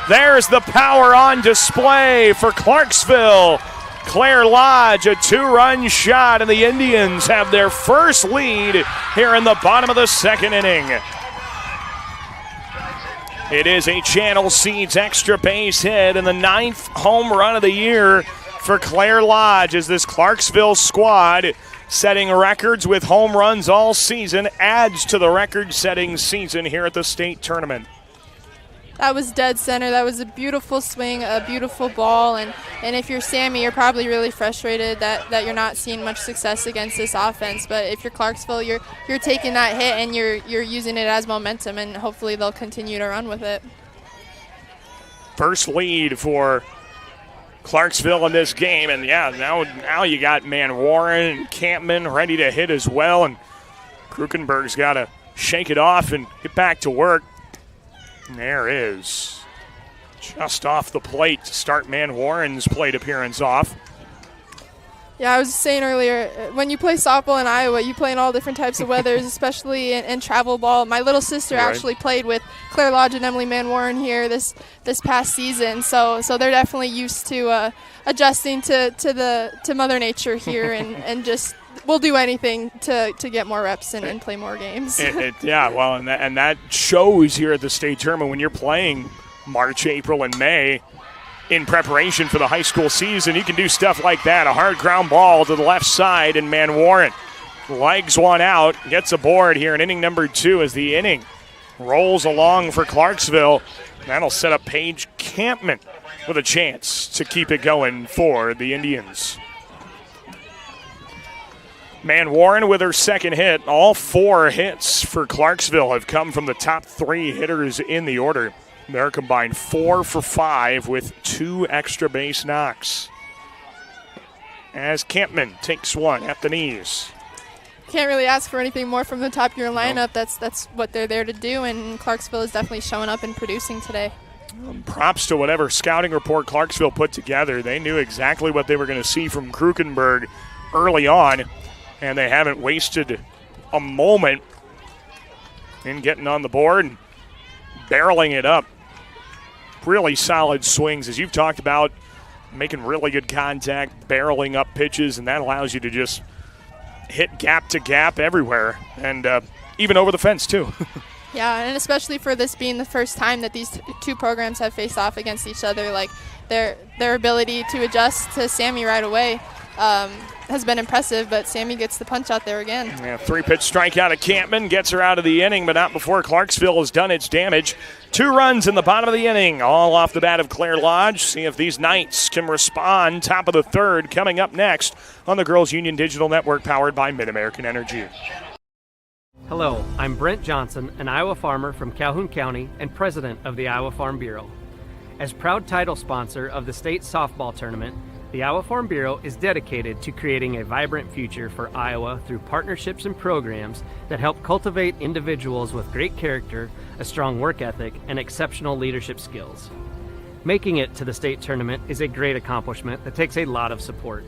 Speaker 1: There's the power on display for Clarksville. Claire Lodge, a 2-run shot, and the Indians have their first lead here in the bottom of the second inning. It is a Channel Seeds extra base hit and the 9th home run of the year for Claire Lodge as this Clarksville squad, setting records with home runs all season, adds to the record-setting season here at the state tournament.
Speaker 2: That was dead center. That was a beautiful swing, a beautiful ball. And if you're Sammy, you're probably really frustrated that you're not seeing much success against this offense. But if you're Clarksville, you're taking that hit and you're using it as momentum, and hopefully they'll continue to run with it.
Speaker 1: First lead for Clarksville in this game. And, yeah, now you got Man Warren and Campman ready to hit as well. And Krukenberg's got to shake it off and get back to work. And there is just off the plate to start Man Warren's plate appearance off.
Speaker 2: Yeah, I was saying earlier, when you play softball in Iowa, you play in all different types of weathers, especially in travel ball. My little sister actually played with Claire Lodge and Emily Man Warren here this past season, so they're definitely used to adjusting to Mother Nature here, and just we'll do anything to get more reps and play more games.
Speaker 1: Yeah, well, and that shows here at the state tournament when you're playing March, April, and May in preparation for the high school season. You can do stuff like that. A hard ground ball to the left side, and Man Warren legs one out, gets aboard here in inning number 2 as the inning rolls along for Clarksville. That'll set up Paige Campman with a chance to keep it going for the Indians. Man Warren with her second hit. All 4 hits for Clarksville have come from the top 3 hitters in the order. They're combined 4 for 5 with 2 extra base knocks. As Campman takes one at the knees.
Speaker 2: Can't really ask for anything more from the top of your lineup. That's what they're there to do, and Clarksville is definitely showing up and producing today.
Speaker 1: Props to whatever scouting report Clarksville put together. They knew exactly what they were going to see from Krukenberg early on, and they haven't wasted a moment in getting on the board and barreling it up. Really solid swings, as you've talked about, making really good contact, barreling up pitches, and that allows you to just hit gap to gap everywhere, and even over the fence too.
Speaker 2: Yeah, and especially for this being the first time that these two programs have faced off against each other, like their ability to adjust to Sammy right away has been impressive, but Sammy gets the punch out there again.
Speaker 1: Yeah, 3-pitch strikeout of Campman gets her out of the inning, but not before Clarksville has done its damage. 2 runs in the bottom of the inning, all off the bat of Claire Lodge. See if these Knights can respond. Top of the third coming up next on the Girls Union Digital Network, powered by Mid-American Energy.
Speaker 8: Hello, I'm Brent Johnson, an Iowa farmer from Calhoun County and president of the Iowa Farm Bureau. As proud title sponsor of the state softball tournament, the Iowa Farm Bureau is dedicated to creating a vibrant future for Iowa through partnerships and programs that help cultivate individuals with great character, a strong work ethic, and exceptional leadership skills. Making it to the state tournament is a great accomplishment that takes a lot of support.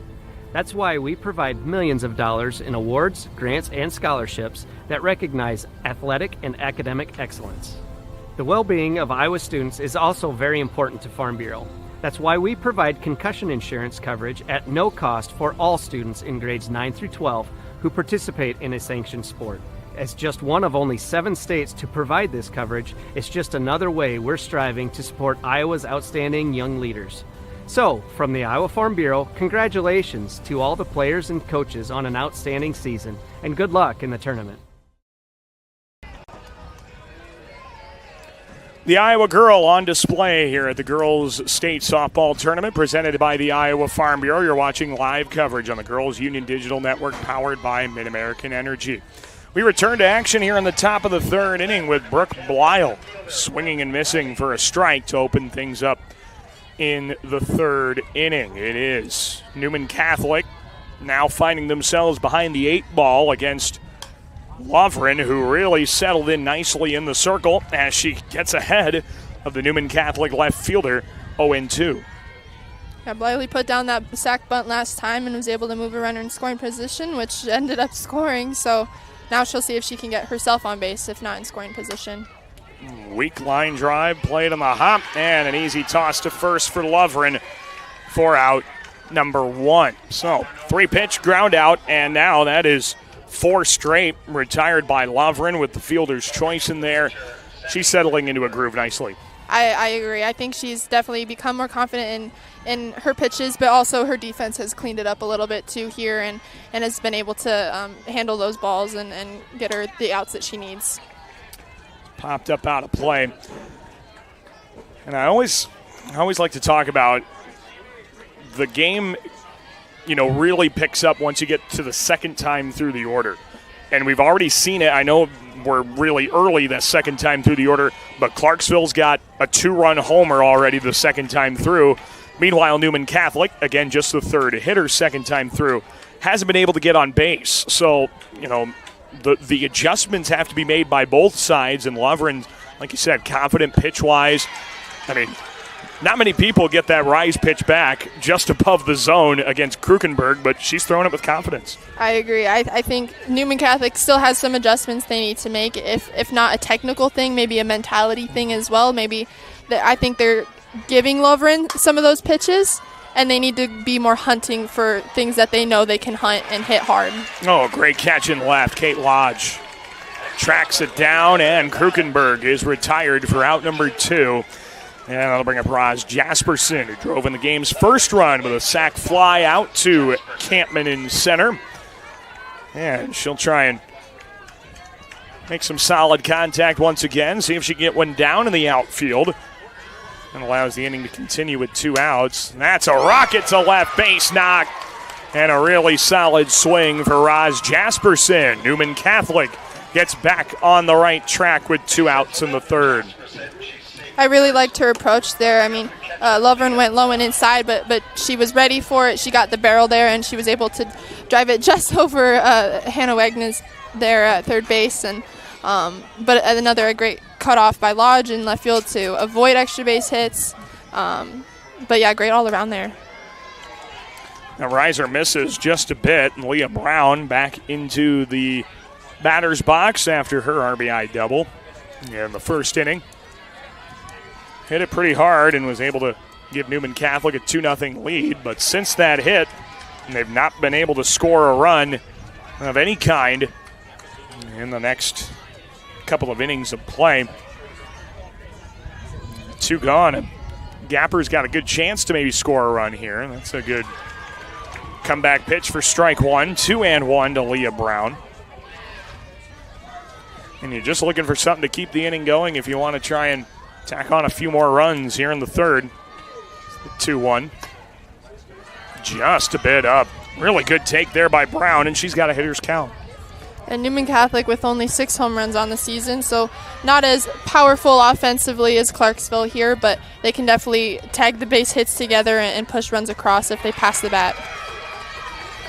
Speaker 8: That's why we provide millions of dollars in awards, grants, and scholarships that recognize athletic and academic excellence. The well-being of Iowa students is also very important to Farm Bureau. That's why we provide concussion insurance coverage at no cost for all students in grades 9 through 12 who participate in a sanctioned sport. As just one of only 7 states to provide this coverage, it's just another way we're striving to support Iowa's outstanding young leaders. So, from the Iowa Farm Bureau, congratulations to all the players and coaches on an outstanding season, and good luck in the tournament.
Speaker 1: The Iowa Girl on display here at the Girls State Softball Tournament, presented by the Iowa Farm Bureau. You're watching live coverage on the Girls Union Digital Network, powered by Mid-American Energy. We return to action here in the top of the third inning with Brooke Blyle swinging and missing for a strike to open things up in the third inning. It is Newman Catholic now finding themselves behind the 8 ball against Lovren, who really settled in nicely in the circle as she gets ahead of the Newman Catholic left fielder 0-2.
Speaker 2: Yeah, Bliley put down that sack bunt last time and was able to move a runner in scoring position, which ended up scoring. So now she'll see if she can get herself on base, if not in scoring position.
Speaker 1: Weak line drive played on the hop, and an easy toss to first for Lovren for out number 1. So 3-pitch ground out, and now that is 4 straight retired by Lovren with the fielder's choice in there. She's settling into a groove nicely.
Speaker 2: I agree. I think she's definitely become more confident in her pitches, but also her defense has cleaned it up a little bit too here and has been able to handle those balls and get her the outs that she needs.
Speaker 1: Popped up out of play. And I always like to talk about the game, really picks up once you get to the second time through the order. And we've already seen it. I know we're really early the second time through the order, but Clarksville's got a 2-run homer already the second time through. Meanwhile, Newman Catholic, again, just the third hitter second time through, hasn't been able to get on base. So, the adjustments have to be made by both sides, and Lovren, like you said, confident pitch-wise. I mean, not many people get that rise pitch back just above the zone against Krukenberg, but she's throwing it with confidence.
Speaker 2: I agree. I think Newman Catholic still has some adjustments they need to make, if not a technical thing, maybe a mentality thing as well. Maybe I think they're giving Lovren some of those pitches, and they need to be more hunting for things that they know they can hunt and hit hard.
Speaker 1: Oh, great catch in left. Kate Lodge tracks it down, and Krukenberg is retired for out number 2. And that'll bring up Roz Jasperson, who drove in the game's first run with a sac fly out to Campman in center. And she'll try and make some solid contact once again, see if she can get one down in the outfield. And allows the inning to continue with 2 outs. And that's a rocket to left base knock. And a really solid swing for Roz Jasperson. Newman Catholic gets back on the right track with 2 outs in the third.
Speaker 2: I really liked her approach there. I mean, Lovren went low and inside, but she was ready for it. She got the barrel there, and she was able to drive it just over Hannah Wagner's there at third base. And but a great cutoff by Lodge in left field to avoid extra base hits. But yeah, great all around there.
Speaker 1: Now Reiser misses just a bit, and Leah Brown back into the batter's box after her RBI double in the first inning. Hit it pretty hard and was able to give Newman Catholic a 2-0 lead, but since that hit, they've not been able to score a run of any kind in the next couple of innings of play. 2 gone, and Gapper's got a good chance to maybe score a run here. That's a good comeback pitch for strike 1, 2-1 to Leah Brown. And you're just looking for something to keep the inning going if you want to try and tack on a few more runs here in the third. 2-1. Just a bit up. Really good take there by Brown, and she's got a hitter's count.
Speaker 2: And Newman Catholic with only 6 home runs on the season, so not as powerful offensively as Clarksville here, but they can definitely tag the base hits together and push runs across if they pass the bat.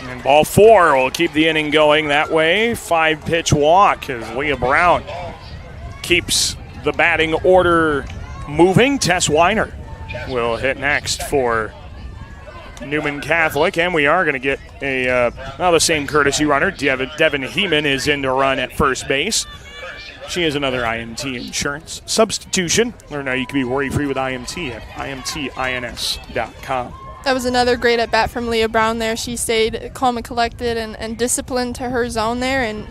Speaker 1: And ball 4 will keep the inning going that way. 5-pitch walk as Leah Brown keeps the batting order moving. Tess Weiner will hit next for Newman Catholic, and we are going to get the same courtesy runner. Devin Heeman is in to run at first base. She is another IMT insurance substitution. Learn how you can be worry-free with IMT at imtins.com.
Speaker 2: That was another great at-bat from Leah Brown there. She stayed calm and collected and disciplined to her zone there, and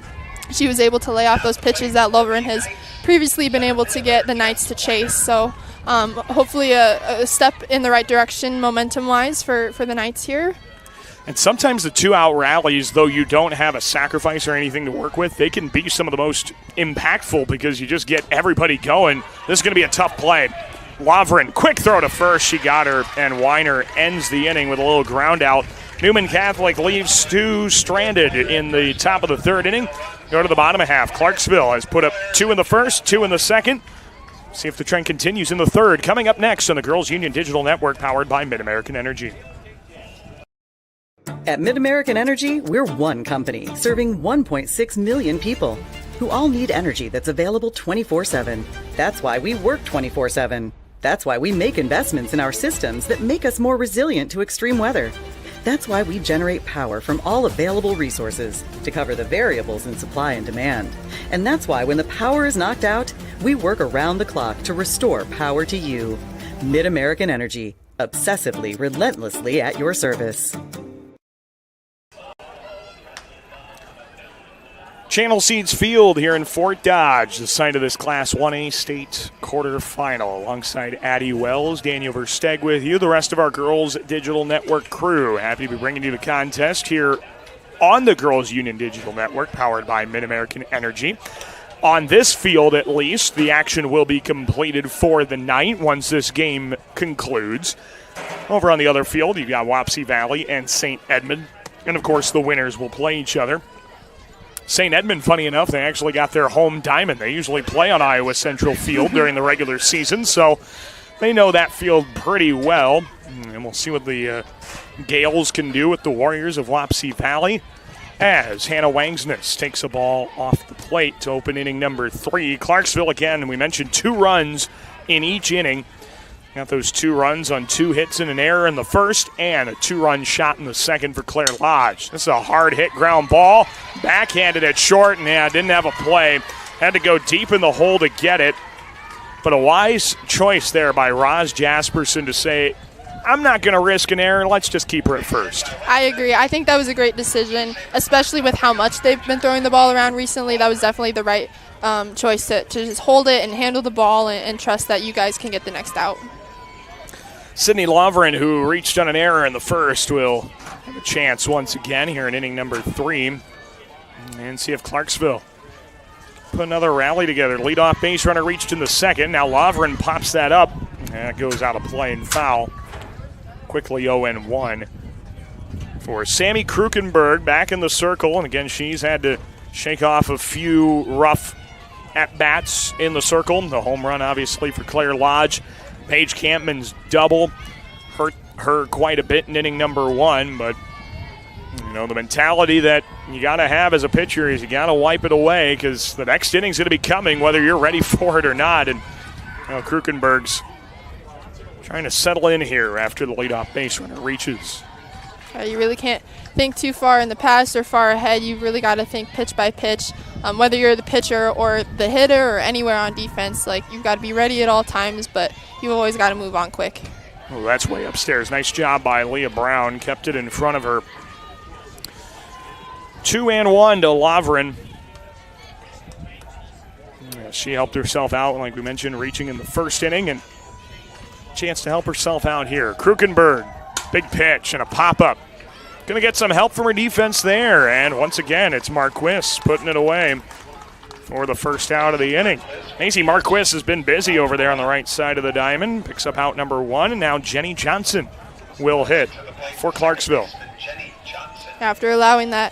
Speaker 2: she was able to lay off those pitches that Lovren has previously been able to get the Knights to chase. So hopefully a step in the right direction momentum-wise for the Knights here.
Speaker 1: And sometimes the 2-out rallies, though you don't have a sacrifice or anything to work with, they can be some of the most impactful because you just get everybody going. This is going to be a tough play. Lovren, quick throw to first. She got her, and Weiner ends the inning with a little ground out. Newman Catholic leaves Stu stranded in the top of the third inning. Go to the bottom half. Clarksville has put up 2 in the first, 2 in the second. See if the trend continues in the third. Coming up next on the Girls Union Digital Network, powered by Mid-American Energy.
Speaker 6: At Mid-American Energy, we're one company serving 1.6 million people who all need energy that's available 24/7. That's why we work 24/7. That's why we make investments in our systems that make us more resilient to extreme weather. That's why we generate power from all available resources to cover the variables in supply and demand. And that's why when the power is knocked out, we work around the clock to restore power to you. Mid-American Energy, obsessively, relentlessly at your service.
Speaker 1: Channel Seeds Field here in Fort Dodge, the site of this Class 1A state quarterfinal. Alongside Addie Wells, Daniel Versteg with you, the rest of our Girls Digital Network crew. Happy to be bringing you the contest here on the Girls Union Digital Network, powered by Mid-American Energy. On this field, at least, the action will be completed for the night once this game concludes. Over on the other field, you've got Wapsie Valley and St. Edmund. And, of course, the winners will play each other. St. Edmund, funny enough, they actually got their home diamond. They usually play on Iowa Central Field during the regular season, so they know that field pretty well. And we'll see what the Gales can do with the Warriors of Wapsie Valley as Hannah Wangsness takes a ball off the plate to open inning number 3. Clarksville, again, we mentioned 2 runs in each inning. Got those 2 runs on 2 hits and an error in the first, and a 2-run shot in the second for Claire Lodge. This is a hard-hit ground ball. Backhanded at short, and didn't have a play. Had to go deep in the hole to get it. But a wise choice there by Roz Jasperson to say, I'm not going to risk an error. Let's just keep her at first.
Speaker 2: I agree. I think that was a great decision, especially with how much they've been throwing the ball around recently. That was definitely the right choice to just hold it and handle the ball and trust that you guys can get the next out.
Speaker 1: Sydney Lovren, who reached on an error in the first, will have a chance once again here in inning number 3. And see if Clarksville put another rally together. Leadoff base runner reached in the second. Now Lovren pops that up. And it goes out of play and foul. Quickly 0-1 for Sammy Krukenberg back in the circle. And again, she's had to shake off a few rough at-bats in the circle. The home run, obviously, for Claire Lodge. Paige Campman's double hurt her quite a bit in inning number 1, but the mentality that you got to have as a pitcher is you got to wipe it away because the next inning's going to be coming whether you're ready for it or not. And Krukenberg's trying to settle in here after the leadoff base runner reaches.
Speaker 2: You really can't think too far in the past or far ahead. You've really got to think pitch by pitch. Whether you're the pitcher or the hitter or anywhere on defense, you've got to be ready at all times, but you've always got to move on quick.
Speaker 1: Oh, that's way upstairs. Nice job by Leah Brown. Kept it in front of her. 2-1 to Lovren. She helped herself out, like we mentioned, reaching in the first inning, and chance to help herself out here. Krukenberg, big pitch and a pop-up. Going to get some help from her defense there, and once again, it's Marquis putting it away for the first out of the inning. Maisie Marquis has been busy over there on the right side of the diamond. Picks up out number 1, and now Jenny Johnson will hit for Clarksville.
Speaker 2: After allowing that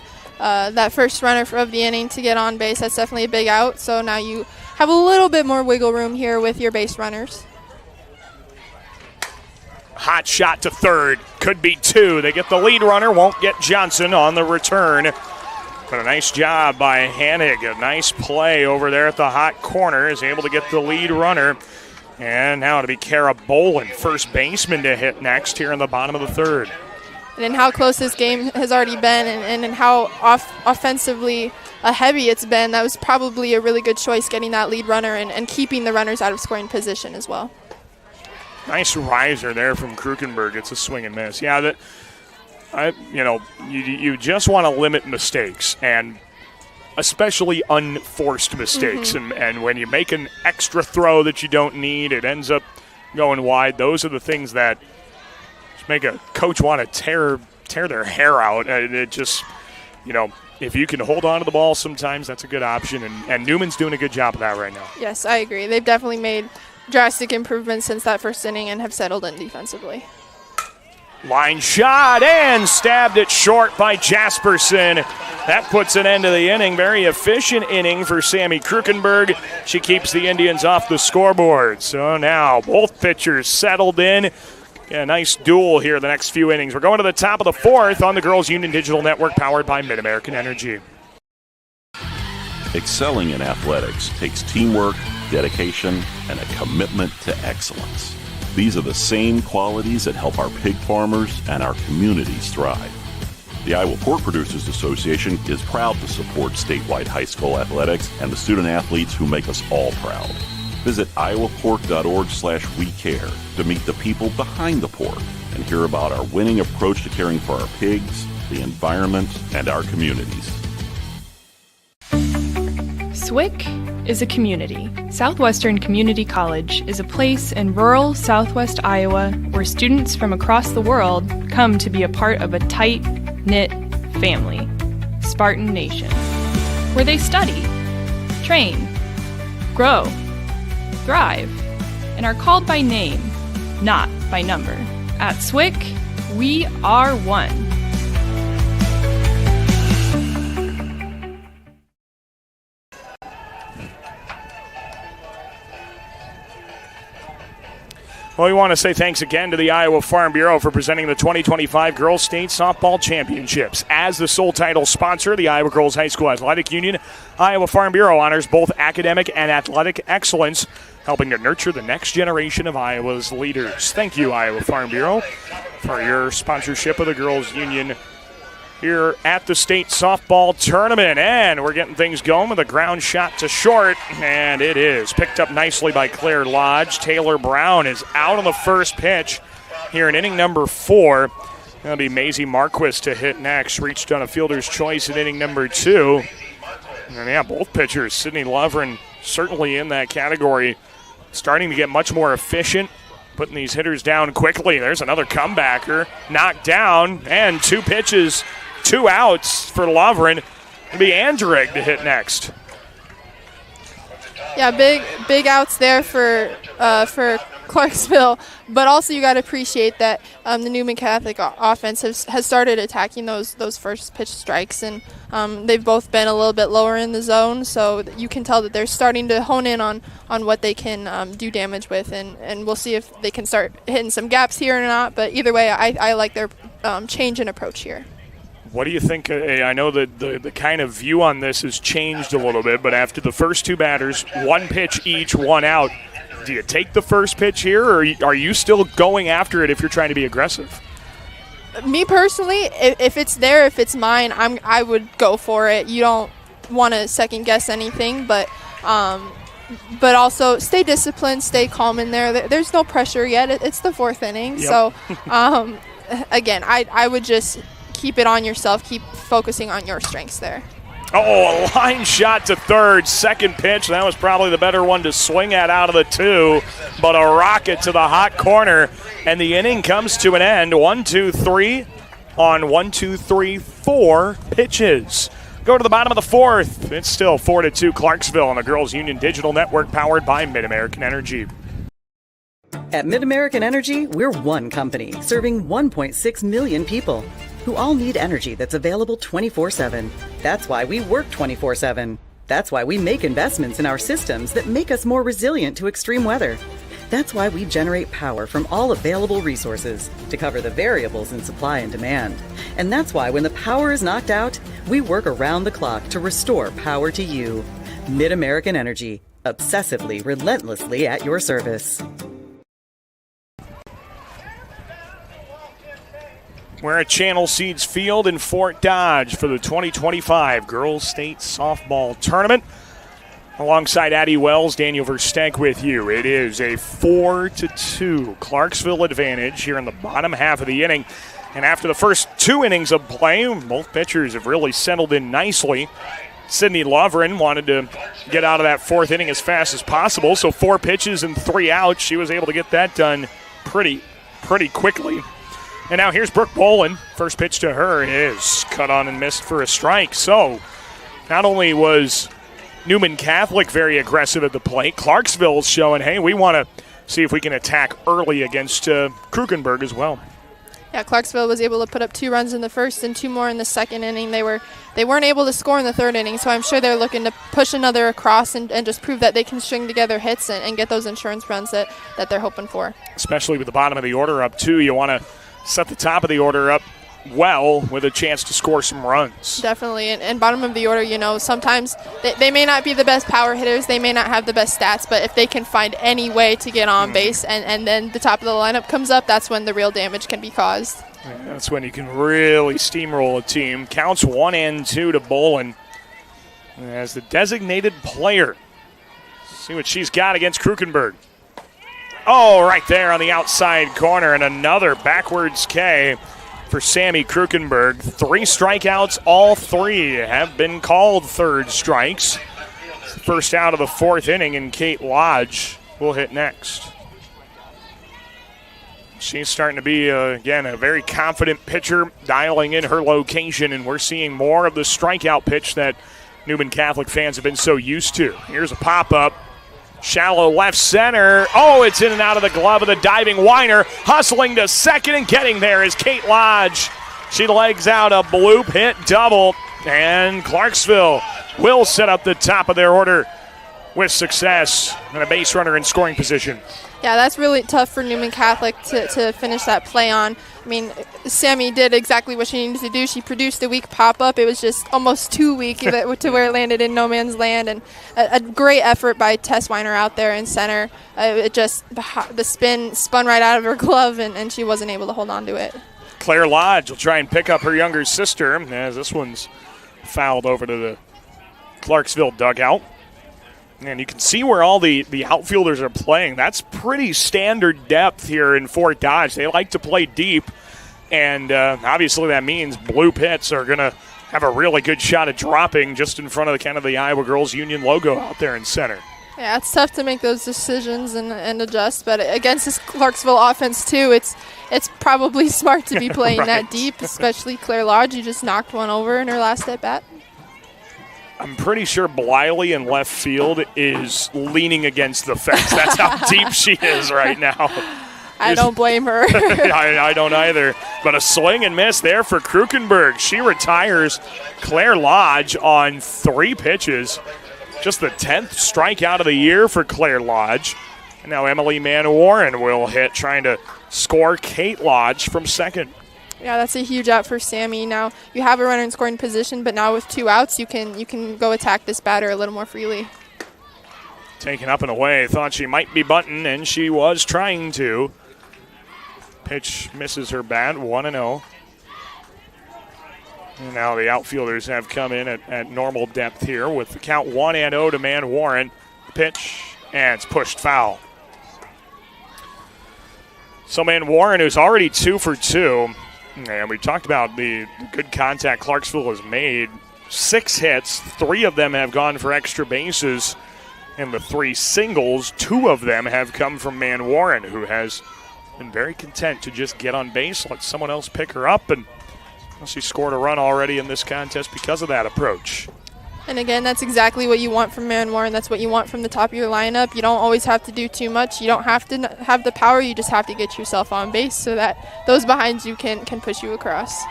Speaker 2: first runner of the inning to get on base, that's definitely a big out. So now you have a little bit more wiggle room here with your base runners.
Speaker 1: Hot shot to third. Could be 2. They get the lead runner. Won't get Johnson on the return. But a nice job by Hanig. A nice play over there at the hot corner. Is able to get the lead runner. And now it'll be Kara Bolin, first baseman, to hit next here in the bottom of the third.
Speaker 2: And in how close this game has already been and in how offensively heavy it's been, that was probably a really good choice, getting that lead runner and keeping the runners out of scoring position as well.
Speaker 1: Nice riser there from Krukenberg. It's a swing and miss. Yeah, you just want to limit mistakes, and especially unforced mistakes. And when you make an extra throw that you don't need, it ends up going wide. Those are the things that just make a coach want to tear their hair out. It just, if you can hold on to the ball sometimes, that's a good option. And Newman's doing a good job of that right now.
Speaker 2: Yes, I agree. They've definitely made drastic improvements since that first inning and have settled in defensively.
Speaker 1: Line shot and stabbed it short by Jasperson. That puts an end to the inning. Very efficient inning for Sammy Krukenberg. She keeps the Indians off the scoreboard. So now both pitchers settled in. A nice duel here the next few innings. We're going to the top of the 4th on the Girls Union Digital Network, powered by Mid-American Energy.
Speaker 9: Excelling in athletics takes teamwork, dedication, and a commitment to excellence. These are the same qualities that help our pig farmers and our communities thrive. The Iowa Pork Producers Association is proud to support statewide high school athletics and the student athletes who make us all proud. Visit iowapork.org/WeCare to meet the people behind the pork and hear about our winning approach to caring for our pigs, the environment, and our communities.
Speaker 10: SWIC is a community. Southwestern Community College is a place in rural southwest Iowa where students from across the world come to be a part of a tight-knit family, Spartan Nation, where they study, train, grow, thrive, and are called by name, not by number. At SWIC, we are one.
Speaker 1: Well, we want to say thanks again to the Iowa Farm Bureau for presenting the 2025 Girls State Softball Championships. As the sole title sponsor, the Iowa Girls High School Athletic Union, Iowa Farm Bureau honors both academic and athletic excellence, helping to nurture the next generation of Iowa's leaders. Thank you, Iowa Farm Bureau, for your sponsorship of the Girls Union here at the state softball tournament. And we're getting things going with a ground shot to short, and it is picked up nicely by Claire Lodge. Taylor Brown is out on the first pitch here in inning number 4. That'll be Maisie Marquis to hit next. Reached on a fielder's choice in inning number 2. And yeah, both pitchers, Sydney Lovren certainly in that category, starting to get much more efficient, putting these hitters down quickly. There's another comebacker, knocked down, and 2 pitches, 2 outs for Lovren. It'll be Andrig to hit next.
Speaker 2: Yeah, big outs there for Clarksville, but also you got to appreciate that the Newman Catholic offense has started attacking those first pitch strikes, and they've both been a little bit lower in the zone, so you can tell that they're starting to hone in on what they can do damage with, and we'll see if they can start hitting some gaps here or not, but either way, I like their change in approach here.
Speaker 1: What do you think? I know that the kind of view on this has changed a little bit, but after the first two batters, one pitch each, one out, do you take the first pitch here, or are you still going after it if you're trying to be aggressive?
Speaker 2: Me personally, if it's there, if it's mine, I would go for it. You don't want to second guess anything, but also stay disciplined, stay calm in there. There's no pressure yet. It's the fourth inning,
Speaker 1: yep.
Speaker 2: So again, I would just keep it on yourself, keep focusing on your strengths there.
Speaker 1: Oh, a line shot to third, second pitch. That was probably the better one to swing at out of the two, but a rocket to the hot corner, and the inning comes to an end. 1-2-3 on 4 pitches. Go to the bottom of the fourth. It's still 4-2 Clarksville on the Girls Union Digital Network, powered by Mid-American Energy.
Speaker 6: At Mid-American Energy, we're one company serving 1.6 million people who all need energy that's available 24/7. That's why we work 24/7. That's why we make investments in our systems that make us more resilient to extreme weather. That's why we generate power from all available resources to cover the variables in supply and demand. And that's why when the power is knocked out, we work around the clock to restore power to you. Mid-American Energy, obsessively, relentlessly at your service.
Speaker 1: We're at Channel Seeds Field in Fort Dodge for the 2025 Girls State Softball Tournament. Alongside Addie Wells, Daniel Versteeg with you. It is a 4-2 Clarksville advantage here in the bottom half of the inning. And after the first two innings of play, both pitchers have really settled in nicely. Sydney Lovren wanted to get out of that fourth inning as fast as possible, so 4 pitches and 3 outs. She was able to get that done pretty quickly. And now here's Brooke Bolin. First pitch to her is cut on and missed for a strike. So not only was Newman Catholic very aggressive at the plate, Clarksville's showing, hey, we want to see if we can attack early against Krukenberg as well.
Speaker 2: Yeah, Clarksville was able to put up 2 runs in the first and 2 more in the second inning. They weren't able to score in the third inning, so I'm sure they're looking to push another across and just prove that they can string together hits and get those insurance runs that they're hoping for. Especially
Speaker 1: with the bottom of the order up, too. You want to set the top of the order up well with a chance to score some runs.
Speaker 2: Definitely, and bottom of the order, sometimes they may not be the best power hitters, they may not have the best stats, but if they can find any way to get on base and then the top of the lineup comes up, that's when the real damage can be caused.
Speaker 1: Yeah, that's when you can really steamroll a team. Counts 1-2 to Bolin as the designated player. See what she's got against Krukenberg. Oh, right there on the outside corner, and another backwards K for Sammy Krukenberg. 3 strikeouts, all 3 have been called third strikes. First out of the fourth inning, and Kate Lodge will hit next. She's starting to be, again, a very confident pitcher, dialing in her location, and we're seeing more of the strikeout pitch that Newman Catholic fans have been so used to. Here's a pop-up. Shallow left center. Oh, it's in and out of the glove of the diving Weiner. Hustling to second and getting there is Kate Lodge. She legs out a bloop hit double, and Clarksville will set up the top of their order with success and a base runner in scoring position.
Speaker 2: Yeah, that's really tough for Newman Catholic to finish that play on. I mean, Sammy did exactly what she needed to do. She produced a weak pop-up. It was just almost too weak to where it landed in no man's land. And a great effort by Tess Weiner out there in center. The spin spun right out of her glove, and she wasn't able to hold on to it.
Speaker 1: Claire Lodge will try and pick up her younger sister as this one's fouled over to the Clarksville dugout. And you can see where all the outfielders are playing. That's pretty standard depth here in Fort Dodge. They like to play deep, and obviously that means blue pits are going to have a really good shot at dropping just in front of the Iowa Girls Union logo out there in center.
Speaker 2: Yeah, it's tough to make those decisions and adjust, but against this Clarksville offense too, it's probably smart to be playing
Speaker 1: right.
Speaker 2: that deep, especially Claire Lodge. You just knocked one over in her last at bat.
Speaker 1: I'm pretty sure Bliley in left field is leaning against the fence. That's how deep she is right now.
Speaker 2: I don't blame her.
Speaker 1: I don't either. But a swing and miss there for Krukenberg. She retires Claire Lodge on 3 pitches. Just the 10th strikeout of the year for Claire Lodge. And now Emily Mann-Warren will hit, trying to score Kate Lodge from second.
Speaker 2: Yeah, that's a huge out for Sammy. Now you have a runner in scoring position, but now with 2 outs, you can go attack this batter a little more freely.
Speaker 1: Taken up and away. Thought she might be bunting, and she was trying to. Pitch misses her bat, 1-0. And now the outfielders have come in at normal depth here with the count 1-0 to Mann-Warren. Pitch, and it's pushed foul. So Mann-Warren, who's already 2 for 2, and we talked about the good contact Clarksville has made. 6 hits, 3 of them have gone for extra bases. And the 3 singles, 2 of them have come from Mann-Warren, who has been very content to just get on base, let someone else pick her up, and she scored a run already in this contest because of that approach.
Speaker 2: And again, that's exactly what you want from Mann-Warren. That's what you want from the top of your lineup. You don't always have to do too much. You don't have to have the power. You just have to get yourself on base so that those behind you can push you across.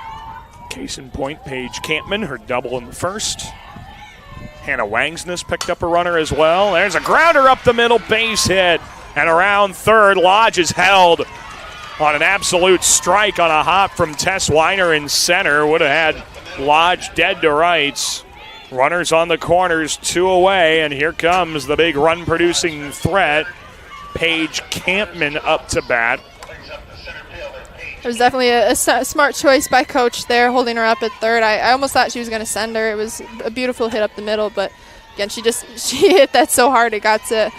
Speaker 1: Case in point, Paige Campman, her double in the first. Hannah Wangsness picked up a runner as well. There's a grounder up the middle, base hit. And around third, Lodge is held on an absolute strike on a hop from Tess Weiner in center. Would have had Lodge dead to rights. Runners on the corners, 2 away, and here comes the big run-producing threat. Paige Campman up to bat.
Speaker 2: It was definitely a smart choice by Coach there, holding her up at third. I almost thought she was going to send her. It was a beautiful hit up the middle, but again, she hit that so hard it got to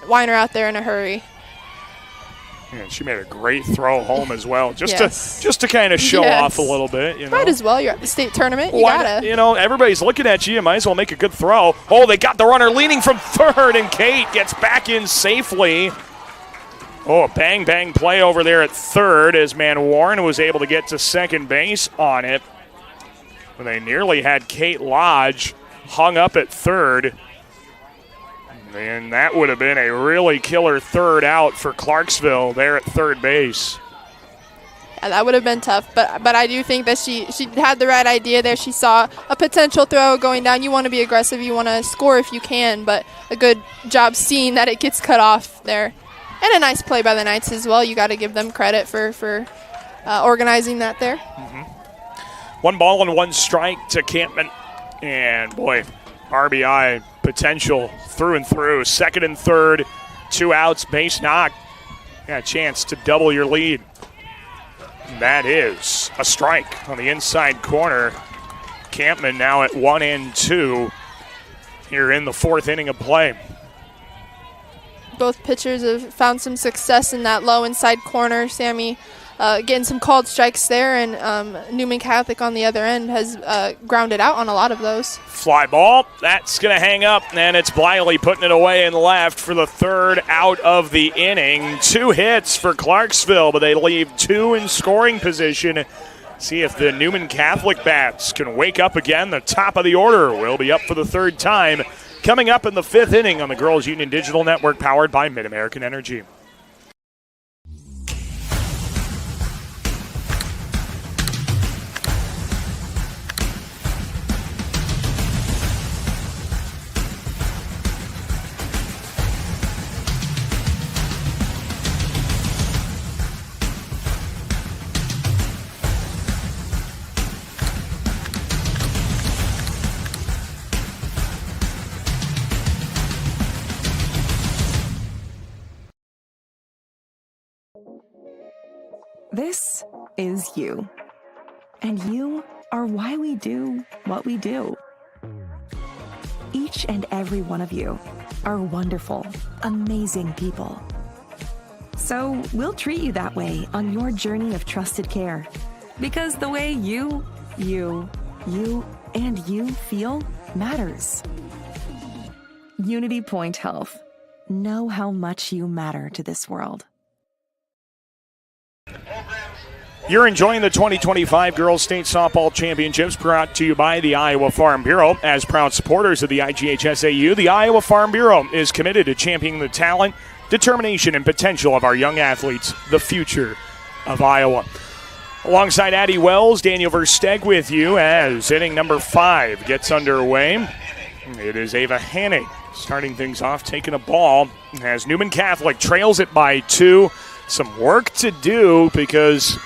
Speaker 2: Weiner out there in a hurry.
Speaker 1: And she made a great throw home as well, just to kind of show off a little bit. You know?
Speaker 2: Might as well. You're at the state tournament. You gotta.
Speaker 1: You know, everybody's looking at you. You might as well make a good throw. Oh, they got the runner leaning from third, and Kate gets back in safely. Oh, a bang play over there at third as Mann-Warren was able to get to second base on it. When they nearly had Kate Lodge hung up at third. And that would have been a really killer third out for Clarksville there at third base.
Speaker 2: Yeah, that would have been tough, but I do think that she had the right idea there. She saw a potential throw going down. You want to be aggressive. You want to score if you can, but a good job seeing that it gets cut off there. And a nice play by the Knights as well. You got to give them credit for organizing that there.
Speaker 1: Mm-hmm. 1 ball and 1 strike to Campman. And, boy, RBI potential through and through. Second and third, 2 outs, base knock. Got a chance to double your lead. And that is a strike on the inside corner. Campman now at 1-2 here in the 4th inning of play.
Speaker 2: Both pitchers have found some success in that low inside corner. Sammy getting some called strikes there, and Newman Catholic on the other end has grounded out on a lot of those.
Speaker 1: Fly ball, that's going to hang up, and it's Bliley putting it away in left for the 3rd out of the inning. 2 hits for Clarksville, but they leave 2 in scoring position. See if the Newman Catholic bats can wake up again. The top of the order will be up for the 3rd time. Coming up in the 5th inning on the Girls Union Digital Network, powered by Mid-American Energy.
Speaker 11: This is you. And you are why we do what we do. Each and every one of you are wonderful, amazing people. So we'll treat you that way on your journey of trusted care. Because the way you, and you feel matters. Unity Point Health. Know how much you matter to this world.
Speaker 1: You're enjoying the 2025 Girls State Softball Championships, brought to you by the Iowa Farm Bureau. As proud supporters of the IGHSAU, the Iowa Farm Bureau is committed to championing the talent, determination, and potential of our young athletes, the future of Iowa. Alongside Addie Wells, Daniel Versteg with you as inning number 5 gets underway. It is Ava Hanning starting things off, taking a ball as Newman Catholic trails it by 2. Some work to do because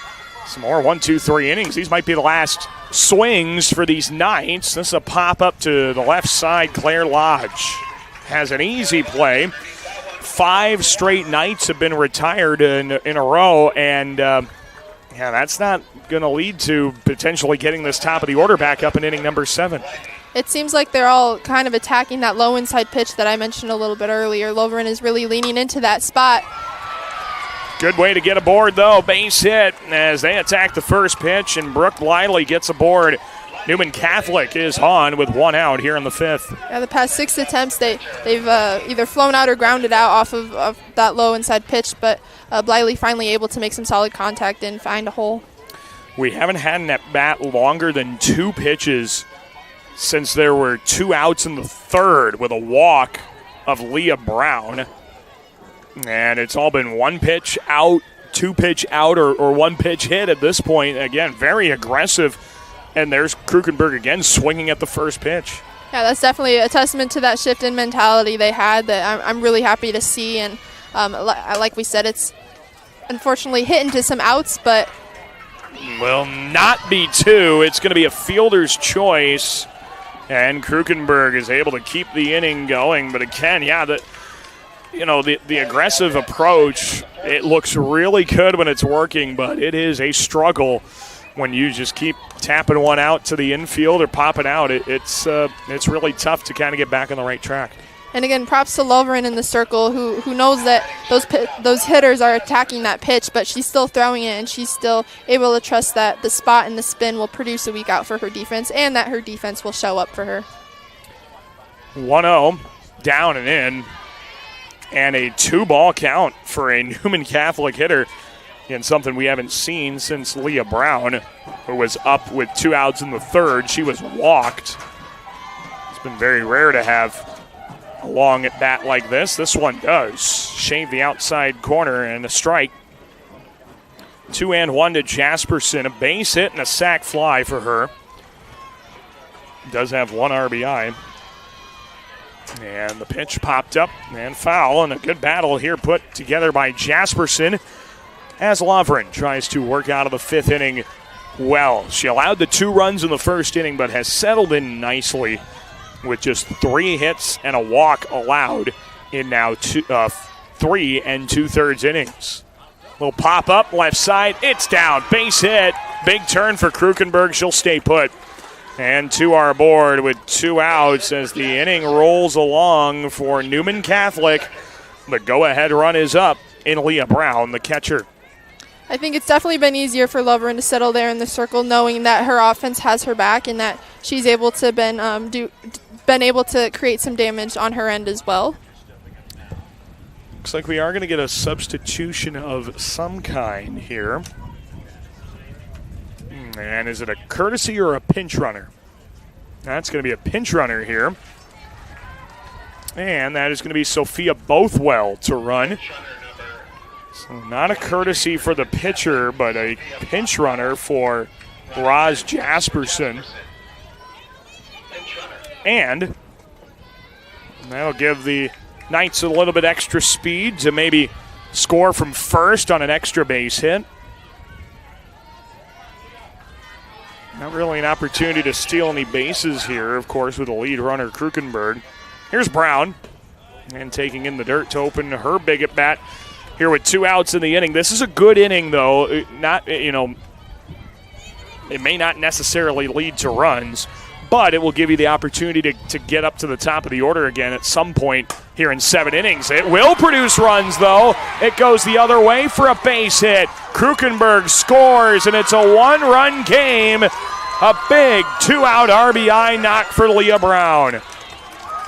Speaker 1: some more 1, 2, 3 innings. These might be the last swings for these Knights. This is a pop-up to the left side. Claire Lodge has an easy play. 5 straight Knights have been retired in a row, and that's not going to lead to potentially getting this top of the order back up in inning number 7.
Speaker 2: It seems like they're all kind of attacking that low inside pitch that I mentioned a little bit earlier. Lovren is really leaning into that spot.
Speaker 1: Good way to get aboard, though. Base hit as they attack the first pitch, and Brooke Lively gets aboard. Newman Catholic is on with 1 out here in the 5th.
Speaker 2: Yeah, the past 6 attempts, they've either flown out or grounded out off of that low inside pitch, but Lively finally able to make some solid contact and find a hole.
Speaker 1: We haven't had an at-bat longer than 2 pitches since there were 2 outs in the 3rd with a walk of Leah Brown. And it's all been 1 pitch out, 2 pitch out, or 1 pitch hit at this point. Again, very aggressive. And there's Krukenberg again swinging at the first pitch.
Speaker 2: Yeah, that's definitely a testament to that shift in mentality they had that I'm really happy to see. And like we said, it's unfortunately hit into some outs, but
Speaker 1: will not be 2. It's going to be a fielder's choice. And Krukenberg is able to keep the inning going. But again, the aggressive approach, it looks really good when it's working, but it is a struggle when you just keep tapping one out to the infield or popping out. It's really tough to kind of get back on the right track.
Speaker 2: And again, props to Lovren in the circle who knows that those hitters are attacking that pitch, but she's still throwing it, and she's still able to trust that the spot and the spin will produce a week out for her defense and that her defense will show up for her.
Speaker 1: 1-0, down and in, and a 2-ball count for a Newman Catholic hitter in something we haven't seen since Leah Brown, who was up with 2 outs in the 3rd. She was walked. It's been very rare to have a long at bat like this. This one does shave the outside corner and a strike. 2-1 to Jasperson. A base hit and a sac fly for her. Does have 1 RBI. And the pitch popped up and foul, and a good battle here put together by Jasperson as Lovren tries to work out of the 5th inning well. She allowed the 2 runs in the 1st inning, but has settled in nicely with just 3 hits and a walk allowed in now 3 2/3 innings. Little pop up left side. It's down. Base hit. Big turn for Krukenberg. She'll stay put. And 2 are aboard with 2 outs as the inning rolls along for Newman Catholic. The go-ahead run is up in Leah Brown, the catcher.
Speaker 2: I think it's definitely been easier for Lovren to settle there in the circle, knowing that her offense has her back and that she's able to been able to create some damage on her end as well.
Speaker 1: Looks like we are going to get a substitution of some kind here. And is it a courtesy or a pinch runner? That's going to be a pinch runner here. And that is going to be Sophia Bothwell to run. So not a courtesy for the pitcher, but a pinch runner for Roz Jasperson. And that'll give the Knights a little bit extra speed to maybe score from first on an extra base hit. Not really an opportunity to steal any bases here, of course, with the lead runner, Krukenberg. Here's Brown, and taking in the dirt to open her big at bat here with 2 outs in the inning. This is a good inning, though. It may not necessarily lead to runs, but it will give you the opportunity to get up to the top of the order again at some point here in 7 innings. It will produce runs, though. It goes the other way for a base hit. Krukenberg scores, and it's a 1-run game. A big 2-out RBI knock for Leah Brown.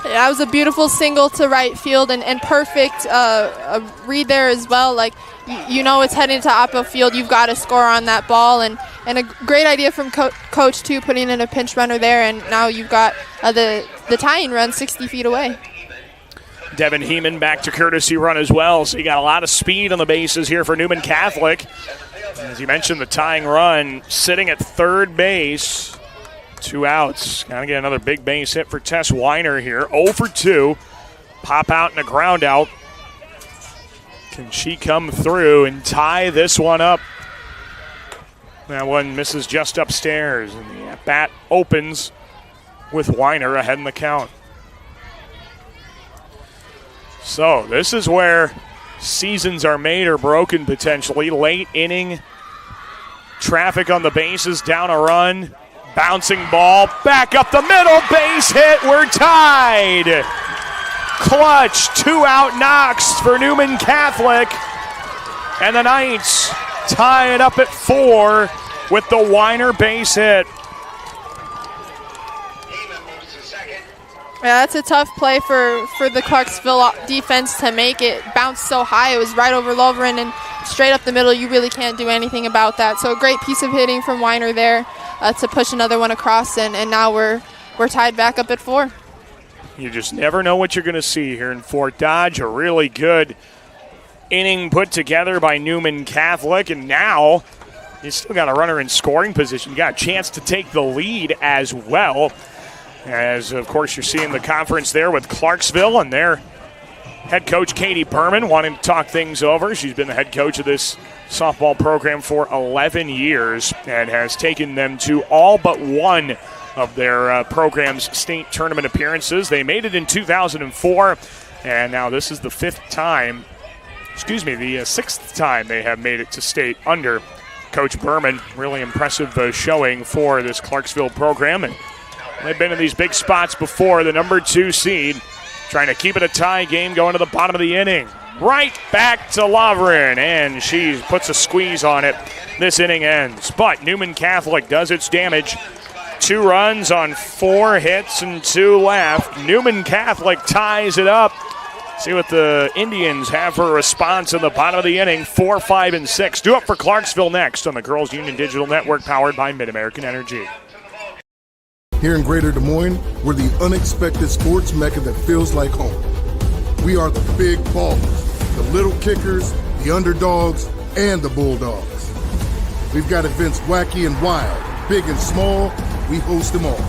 Speaker 2: Yeah, that was a beautiful single to right field and perfect read there as well. Like, you know it's heading to oppo field. You've got to score on that ball. And a great idea from Coach, too, putting in a pinch runner there. And now you've got the tying run 60 feet away.
Speaker 1: Devin Heeman back to courtesy run as well. So you got a lot of speed on the bases here for Newman Catholic. As you mentioned, the tying run sitting at third base. 2 outs. Got to get another big base hit for Tess Weiner here. 0 for 2. Pop out and a ground out. Can she come through and tie this one up? That one misses just upstairs. And the at-bat opens with Weiner ahead in the count. So this is where seasons are made or broken potentially. Late inning. Traffic on the bases, down a run. Bouncing ball, back up the middle, base hit, we're tied. Clutch, 2-out knocks for Newman Catholic. And the Knights tie it up at 4 with the Weiner base hit.
Speaker 2: Yeah, that's a tough play for the Clarksville defense to make. It bounced so high, it was right over Lovren and straight up the middle. You really can't do anything about that. So a great piece of hitting from Weiner there to push another one across, and now we're tied back up at 4.
Speaker 1: You just never know what you're going to see here in Fort Dodge. A really good inning put together by Newman Catholic, and now you still got a runner in scoring position. You got a chance to take the lead as well. As, of course, you're seeing the conference there with Clarksville and their head coach, Katie Berman, wanting to talk things over. She's been the head coach of this softball program for 11 years and has taken them to all but one of their program's state tournament appearances. They made it in 2004, and now this is the the 6th time they have made it to state under Coach Berman. Really impressive showing for this Clarksville program, and they've been in these big spots before. The number 2 seed trying to keep it a tie game going to the bottom of the inning. Right back to Lovren, and she puts a squeeze on it. This inning ends, but Newman Catholic does its damage. 2 runs on 4 hits and 2 left. Newman Catholic ties it up. See what the Indians have for a response in the bottom of the inning. 4, 5, and 6. Due up for Clarksville next on the Girls Union Digital Network, powered by Mid-American Energy.
Speaker 3: Here in Greater Des Moines, we're the unexpected sports mecca that feels like home. We are the big ballers, the little kickers, the underdogs, and the bulldogs. We've got events wacky and wild, big and small, we host them all.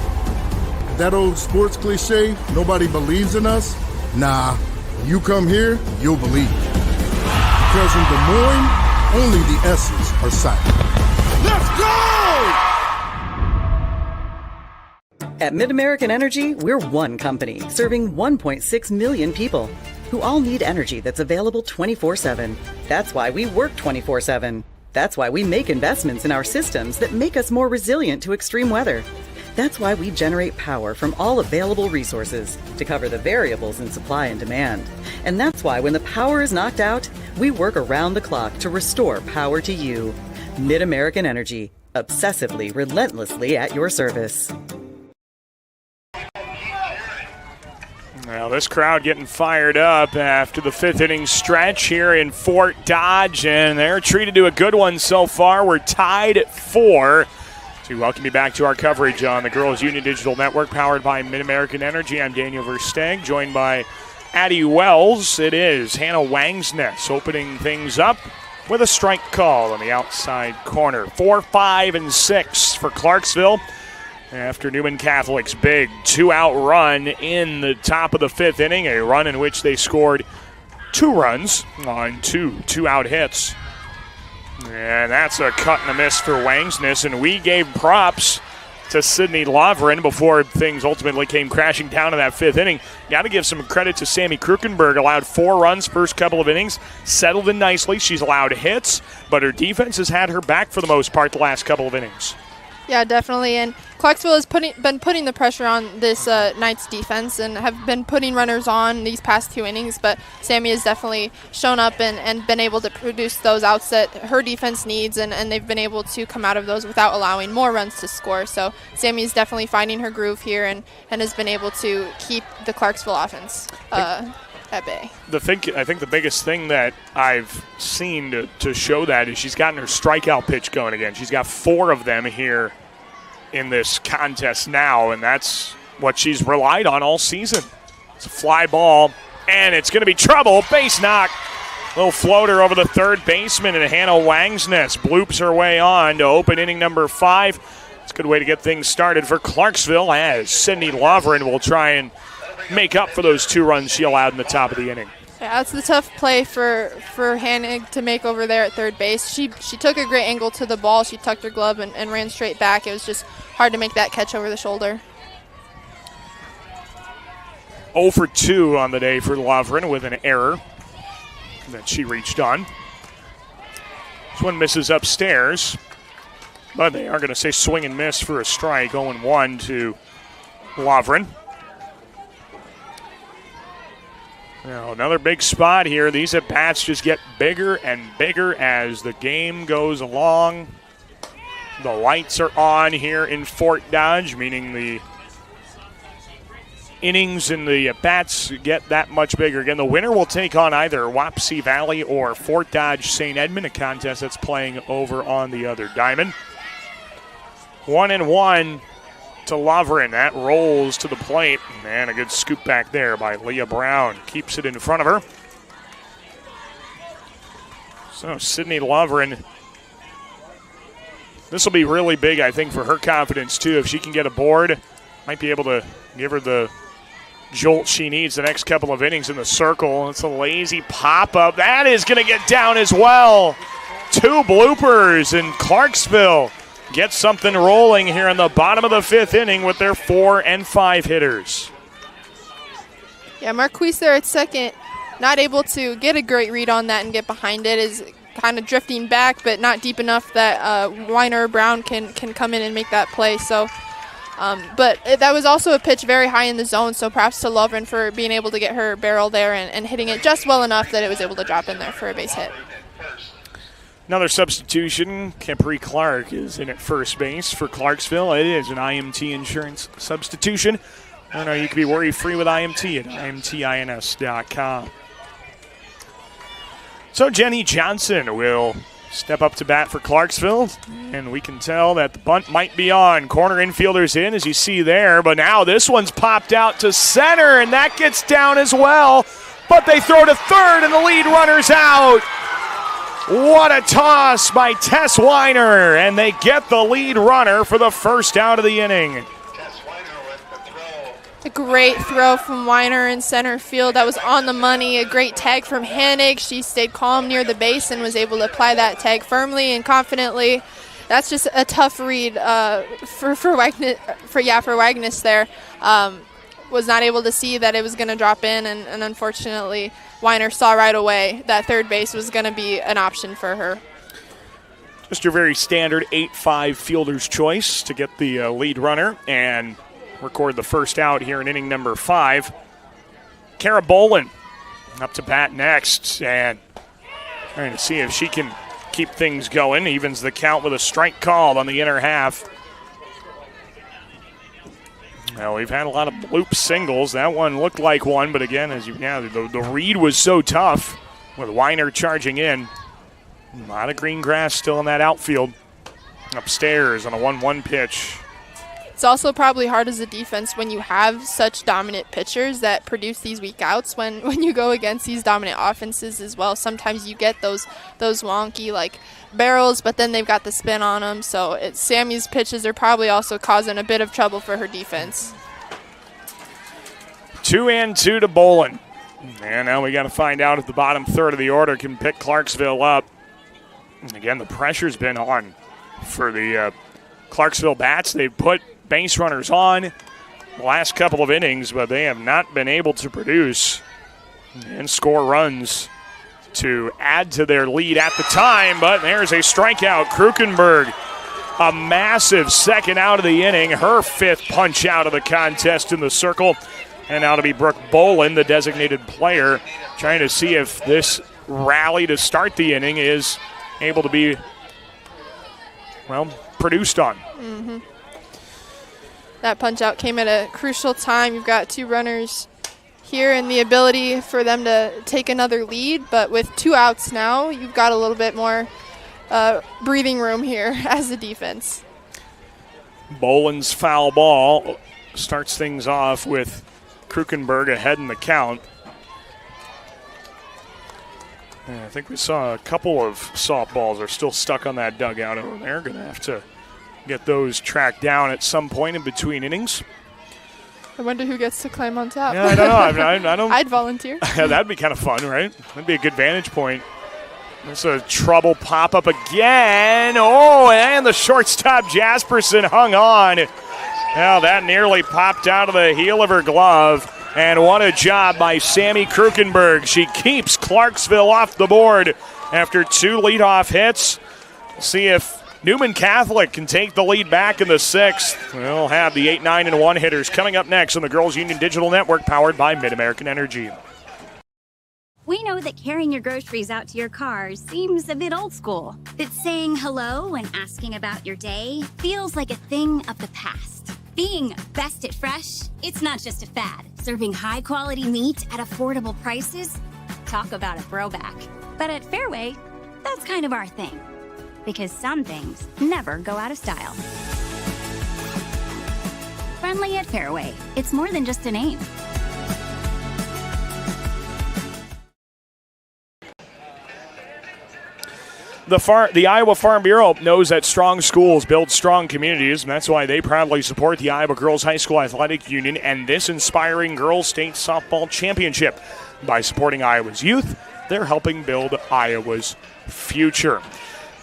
Speaker 3: That old sports cliche, nobody believes in us? Nah, when you come here, you'll believe. Because in Des Moines, only the S's are silent. Let's go!
Speaker 6: At Mid-American Energy, we're one company serving 1.6 million people who all need energy that's available 24/7. That's why we work 24/7. That's why we make investments in our systems that make us more resilient to extreme weather. That's why we generate power from all available resources to cover the variables in supply and demand. And that's why when the power is knocked out, we work around the clock to restore power to you. Mid-American Energy, obsessively, relentlessly at your service.
Speaker 1: Well, this crowd getting fired up after the 5th inning stretch here in Fort Dodge, and they're treated to a good one so far. We're tied at 4. To welcome you back to our coverage on the Girls Union Digital Network, powered by Mid-American Energy. I'm Daniel Versteg, joined by Addie Wells. It is Hannah Wangsness opening things up with a strike call on the outside corner. 4, 5, and 6 for Clarksville after Newman Catholic's big 2-out run in the top of the 5th inning, a run in which they scored 2 runs on 2 2-out hits. And that's a cut and a miss for Wangsness, and we gave props to Sydney Lovren before things ultimately came crashing down in that 5th inning. Got to give some credit to Sammy Krukenberg. Allowed 4 runs first couple of innings, settled in nicely. She's allowed hits, but her defense has had her back for the most part the last couple of innings.
Speaker 2: Yeah, definitely. And Clarksville has been putting the pressure on this Knights defense and have been putting runners on these past 2 innings. But Sammy has definitely shown up and been able to produce those outs that her defense needs, and they've been able to come out of those without allowing more runs to score. So Sammy is definitely finding her groove here and has been able to keep the Clarksville offense at bay.
Speaker 1: I think the biggest thing that I've seen to show that is she's gotten her strikeout pitch going again. She's got 4 of them here in this contest now, and that's what she's relied on all season. It's a fly ball, and it's going to be trouble. Base knock. Little floater over the third baseman, and Hannah Wangsness bloops her way on to open inning number 5. It's a good way to get things started for Clarksville, as Sydney Lovren will try and make up for those 2 runs she allowed in the top of the inning.
Speaker 2: Yeah, that's the tough play for Hannig to make over there at third base. She took a great angle to the ball. She tucked her glove and ran straight back. It was just hard to make that catch over the shoulder.
Speaker 1: 0 for 2 on the day for Lovren with an error that she reached on. This one misses upstairs, but they are going to say swing and miss for a strike. 0-1 to Lovren. Now, another big spot here. These at-bats just get bigger and bigger as the game goes along. The lights are on here in Fort Dodge, meaning the innings and the at-bats get that much bigger. Again, the winner will take on either Wapsie Valley or Fort Dodge St. Edmund, a contest that's playing over on the other diamond. 1-1 to Lovren. That rolls to the plate, and a good scoop back there by Leah Brown. Keeps it in front of her. So Sydney Lovren, this will be really big, I think, for her confidence, too. If she can get aboard, might be able to give her the jolt she needs the next couple of innings in the circle. It's a lazy pop-up. That is going to get down as well. 2 bloopers in Clarksville. Get something rolling here in the bottom of the 5th inning with their 4 and 5 hitters.
Speaker 2: Yeah, Marquise there at second, not able to get a great read on that and get behind it, is kind of drifting back, but not deep enough that Weiner Brown can come in and make that play. So, but that was also a pitch very high in the zone, so props to Lovren for being able to get her barrel there and hitting it just well enough that it was able to drop in there for a base hit.
Speaker 1: Another substitution. Capri Clark is in at first base for Clarksville. It is an IMT insurance substitution. I don't know, you can be worry-free with IMT at imtins.com. So Jenny Johnson will step up to bat for Clarksville, and we can tell that the bunt might be on. Corner infielder's in, as you see there, but now this one's popped out to center, and that gets down as well. But they throw to third, and the lead runner's out. What a toss by Tess Weiner, and they get the lead runner for the first out of the inning.
Speaker 2: A great throw from Weiner in center field. That was on the money. A great tag from Hannig. She stayed calm near the base and was able to apply that tag firmly and confidently. That's just a tough read for Wagness there. Was not able to see that it was going to drop in, and unfortunately Weiner saw right away that third base was going to be an option for her.
Speaker 1: Just your very standard 8-5 fielder's choice to get the lead runner and record the first out here in inning number 5. Kara Bolin up to bat next, and trying to see if she can keep things going. Evens the count with a strike called on the inner half. Well, we've had a lot of bloop singles. That one looked like one, but again, the read was so tough with Weiner charging in. A lot of green grass still in that outfield. Upstairs on a 1-1 pitch.
Speaker 2: It's also probably hard as a defense when you have such dominant pitchers that produce these weak outs. When you go against these dominant offenses as well, sometimes you get those wonky like barrels, but then they've got the spin on them. So Sammy's pitches are probably also causing a bit of trouble for her defense.
Speaker 1: 2-2 to Bolin. And now we got to find out if the bottom third of the order can pick Clarksville up. And again, the pressure's been on for the Clarksville bats. They've put base runners on the last couple of innings, but they have not been able to produce and score runs to add to their lead at the time. But there's a strikeout. Krukenberg a massive second out of the inning, her 5th punch out of the contest in the circle. And now to be Brooke Bolin, the designated player, trying to see if this rally to start the inning is able to be, well, produced on.
Speaker 2: Mm-hmm. That punch out came at a crucial time. You've got 2 runners here and the ability for them to take another lead, but with 2 outs now, you've got a little bit more breathing room here as a defense.
Speaker 1: Bolin's foul ball starts things off with Krukenberg ahead in the count. And I think we saw a couple of softballs are still stuck on that dugout over there. Going to have to get those tracked down at some point in between innings.
Speaker 2: I wonder who gets to climb on top.
Speaker 1: Yeah, I don't know. I don't.
Speaker 2: I'd volunteer.
Speaker 1: Yeah, that'd be kind of fun, right? That'd be a good vantage point. There's a trouble pop-up again. Oh, and the shortstop Jasperson hung on. Now that nearly popped out of the heel of her glove. And what a job by Sammy Krukenberg. She keeps Clarksville off the board after 2 leadoff hits. See if Newman Catholic can take the lead back in the 6th. We'll have the 8, 9, and 1 hitters coming up next on the Girls Union Digital Network, powered by Mid-American Energy.
Speaker 4: We know that carrying your groceries out to your car seems a bit old school. That saying hello and asking about your day feels like a thing of the past. Being best at fresh, it's not just a fad. Serving high-quality meat at affordable prices? Talk about a throwback. But at Fairway, that's kind of our thing. Because some things never go out of style. Friendly at Fairway. It's more than just a name.
Speaker 1: The Iowa Farm Bureau knows that strong schools build strong communities, and that's why they proudly support the Iowa Girls High School Athletic Union and this inspiring girls state softball championship. By supporting Iowa's youth, they're helping build Iowa's future.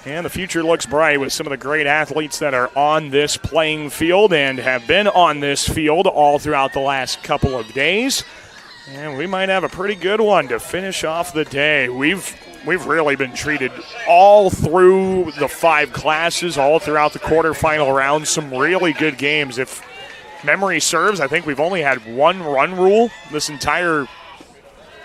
Speaker 1: And the future looks bright with some of the great athletes that are on this playing field and have been on this field all throughout the last couple of days. And we might have a pretty good one to finish off the day. We've really been treated all through the 5 classes, all throughout the quarterfinal round. Some really good games. If memory serves, I think we've only had 1 run rule this entire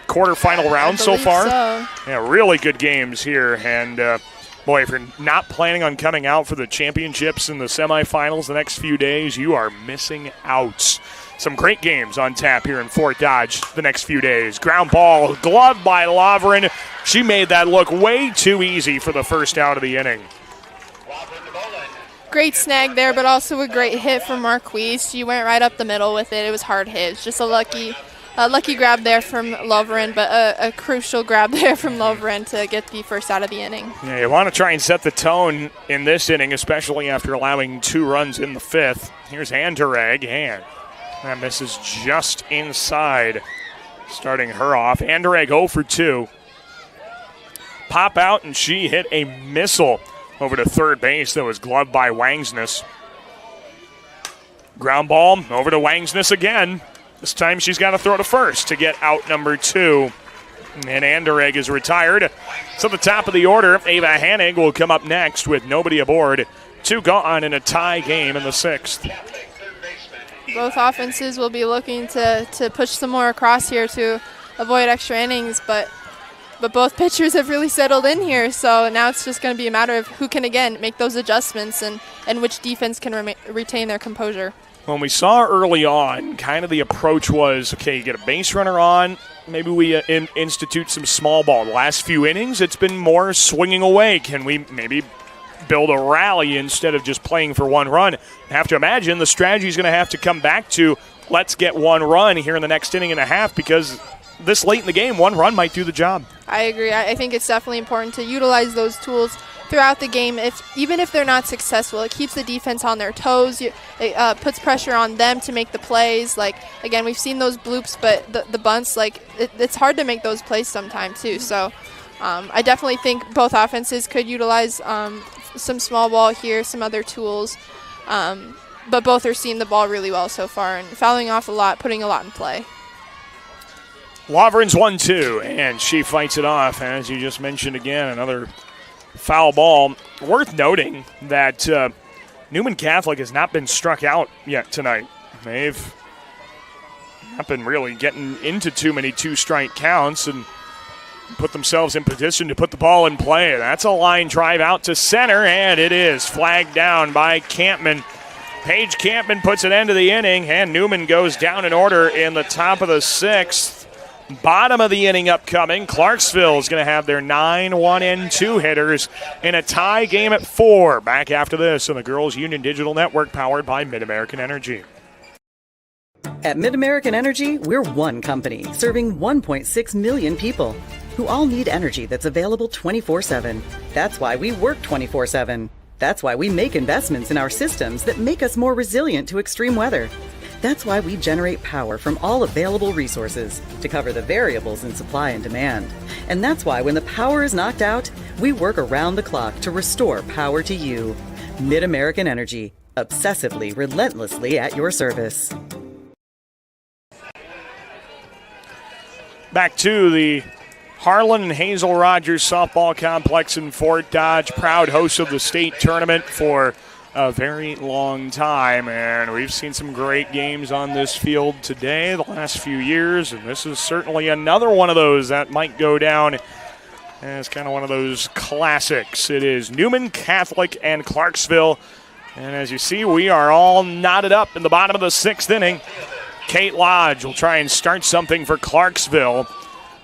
Speaker 1: quarterfinal round so far.
Speaker 2: So.
Speaker 1: Yeah, really good games here. And, boy, if you're not planning on coming out for the championships and the semifinals the next few days, you are missing out. Some great games on tap here in Fort Dodge the next few days. Ground ball, gloved by Lovren. She made that look way too easy for the first out of the inning.
Speaker 2: Great snag there, but also a great hit from Marquise. She went right up the middle with it. It was hard hit. It's just a lucky grab there from Lovren, but a crucial grab there from Lovren to get the first out of the inning.
Speaker 1: Yeah, you want to try and set the tone in this inning, especially after allowing 2 runs in the 5th. Here's Anderegg, and that misses just inside, starting her off. Anderegg 0 for 2. Pop out, and she hit a missile over to third base that was gloved by Wangsness. Ground ball over to Wangsness again. This time she's got to throw to first to get out number 2. And Anderegg is retired. So at the top of the order, Ava Hannig will come up next with nobody aboard. 2 gone in a tie game in the 6th.
Speaker 2: Both offenses will be looking to push some more across here to avoid extra innings, but both pitchers have really settled in here, so now it's just going to be a matter of who can, again, make those adjustments and which defense can retain their composure.
Speaker 1: When we saw early on, kind of the approach was, okay, you get a base runner on, maybe we institute some small ball. The last few innings, it's been more swinging away. Can we maybe build a rally instead of just playing for 1 run? I have to imagine the strategy is going to have to come back to let's get 1 run here in the next inning and a half, because this late in the game, 1 run might do the job.
Speaker 2: I agree. I think it's definitely important to utilize those tools throughout the game. Even if they're not successful, it keeps the defense on their toes. It puts pressure on them to make the plays. Like, again, we've seen those bloops, but the bunts, it's hard to make those plays sometimes too. So I definitely think both offenses could utilize some small ball here, some other tools. But both are seeing the ball really well so far and fouling off a lot, putting a lot in play.
Speaker 1: Lovren's 1-2, and she fights it off. As you just mentioned again, another foul ball. Worth noting that Newman Catholic has not been struck out yet tonight. They've not been really getting into too many two-strike counts and put themselves in position to put the ball in play. That's a line drive out to center, and it is flagged down by Campman. Paige Campman puts an end to the inning, and Newman goes down in order in the top of the 6th. Bottom of the inning upcoming. Clarksville is going to have their 9-1-2 hitters in a tie game at 4. Back after this on the Girls Union Digital Network, powered by Mid-American Energy.
Speaker 6: At Mid-American Energy, we're one company serving 1.6 million people who all need energy that's available 24/7. That's why we work 24/7. That's why we make investments in our systems that make us more resilient to extreme weather. That's why we generate power from all available resources to cover the variables in supply and demand. And that's why when the power is knocked out, we work around the clock to restore power to you. Mid-American Energy, obsessively, relentlessly at your service.
Speaker 1: Back to the Harlan and Hazel Rogers Softball Complex in Fort Dodge, proud host of the state tournament for a very long time, and we've seen some great games on this field today the last few years, and this is certainly another one of those that might go down as kind of one of those classics. It is Newman Catholic and Clarksville, and as you see, we are all knotted up in the bottom of the 6th inning. Kate Lodge will try and start something for Clarksville.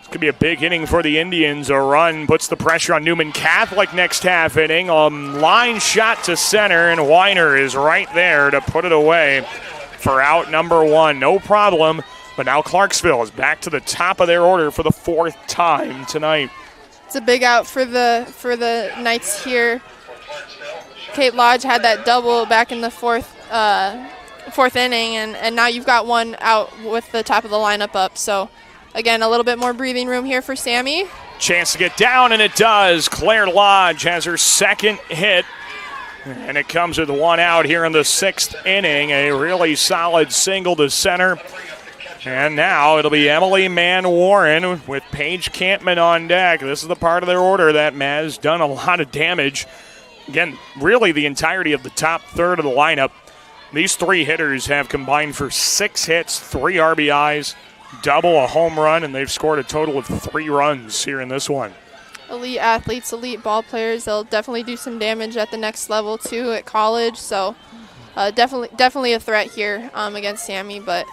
Speaker 1: Could be a big inning for the Indians. A run puts the pressure on Newman Catholic next half inning. A line shot to center, and Weiner is right there to put it away for out number 1. No problem, but now Clarksville is back to the top of their order for the 4th time tonight.
Speaker 2: It's a big out for the Knights here. Kate Lodge had that double back in the fourth inning, and now you've got one out with the top of the lineup up, so again, a little bit more breathing room here for Sammy.
Speaker 1: Chance to get down, and it does. Claire Lodge has her 2nd hit, and it comes with 1 out here in the 6th inning. A really solid single to center. And now it'll be Emily Mann-Warren with Paige Campman on deck. This is the part of their order that has done a lot of damage. Again, really the entirety of the top third of the lineup. These 3 hitters have combined for 6 hits, 3 RBIs, double, a home run, and they've scored a total of 3 runs here in this one.
Speaker 2: Elite athletes, elite ball players. They'll definitely do some damage at the next level too at college. So definitely a threat here against Sammy. But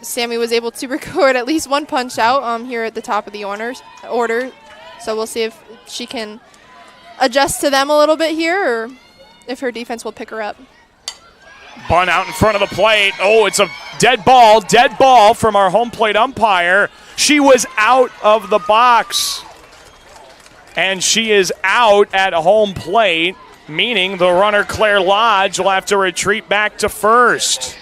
Speaker 2: Sammy was able to record at least 1 punch out here at the top of the order. So we'll see if she can adjust to them a little bit here, or if her defense will pick her up.
Speaker 1: Bunt out in front of the plate. Oh, it's a dead ball from our home plate umpire. She was out of the box. And she is out at home plate, meaning the runner Claire Lodge will have to retreat back to first.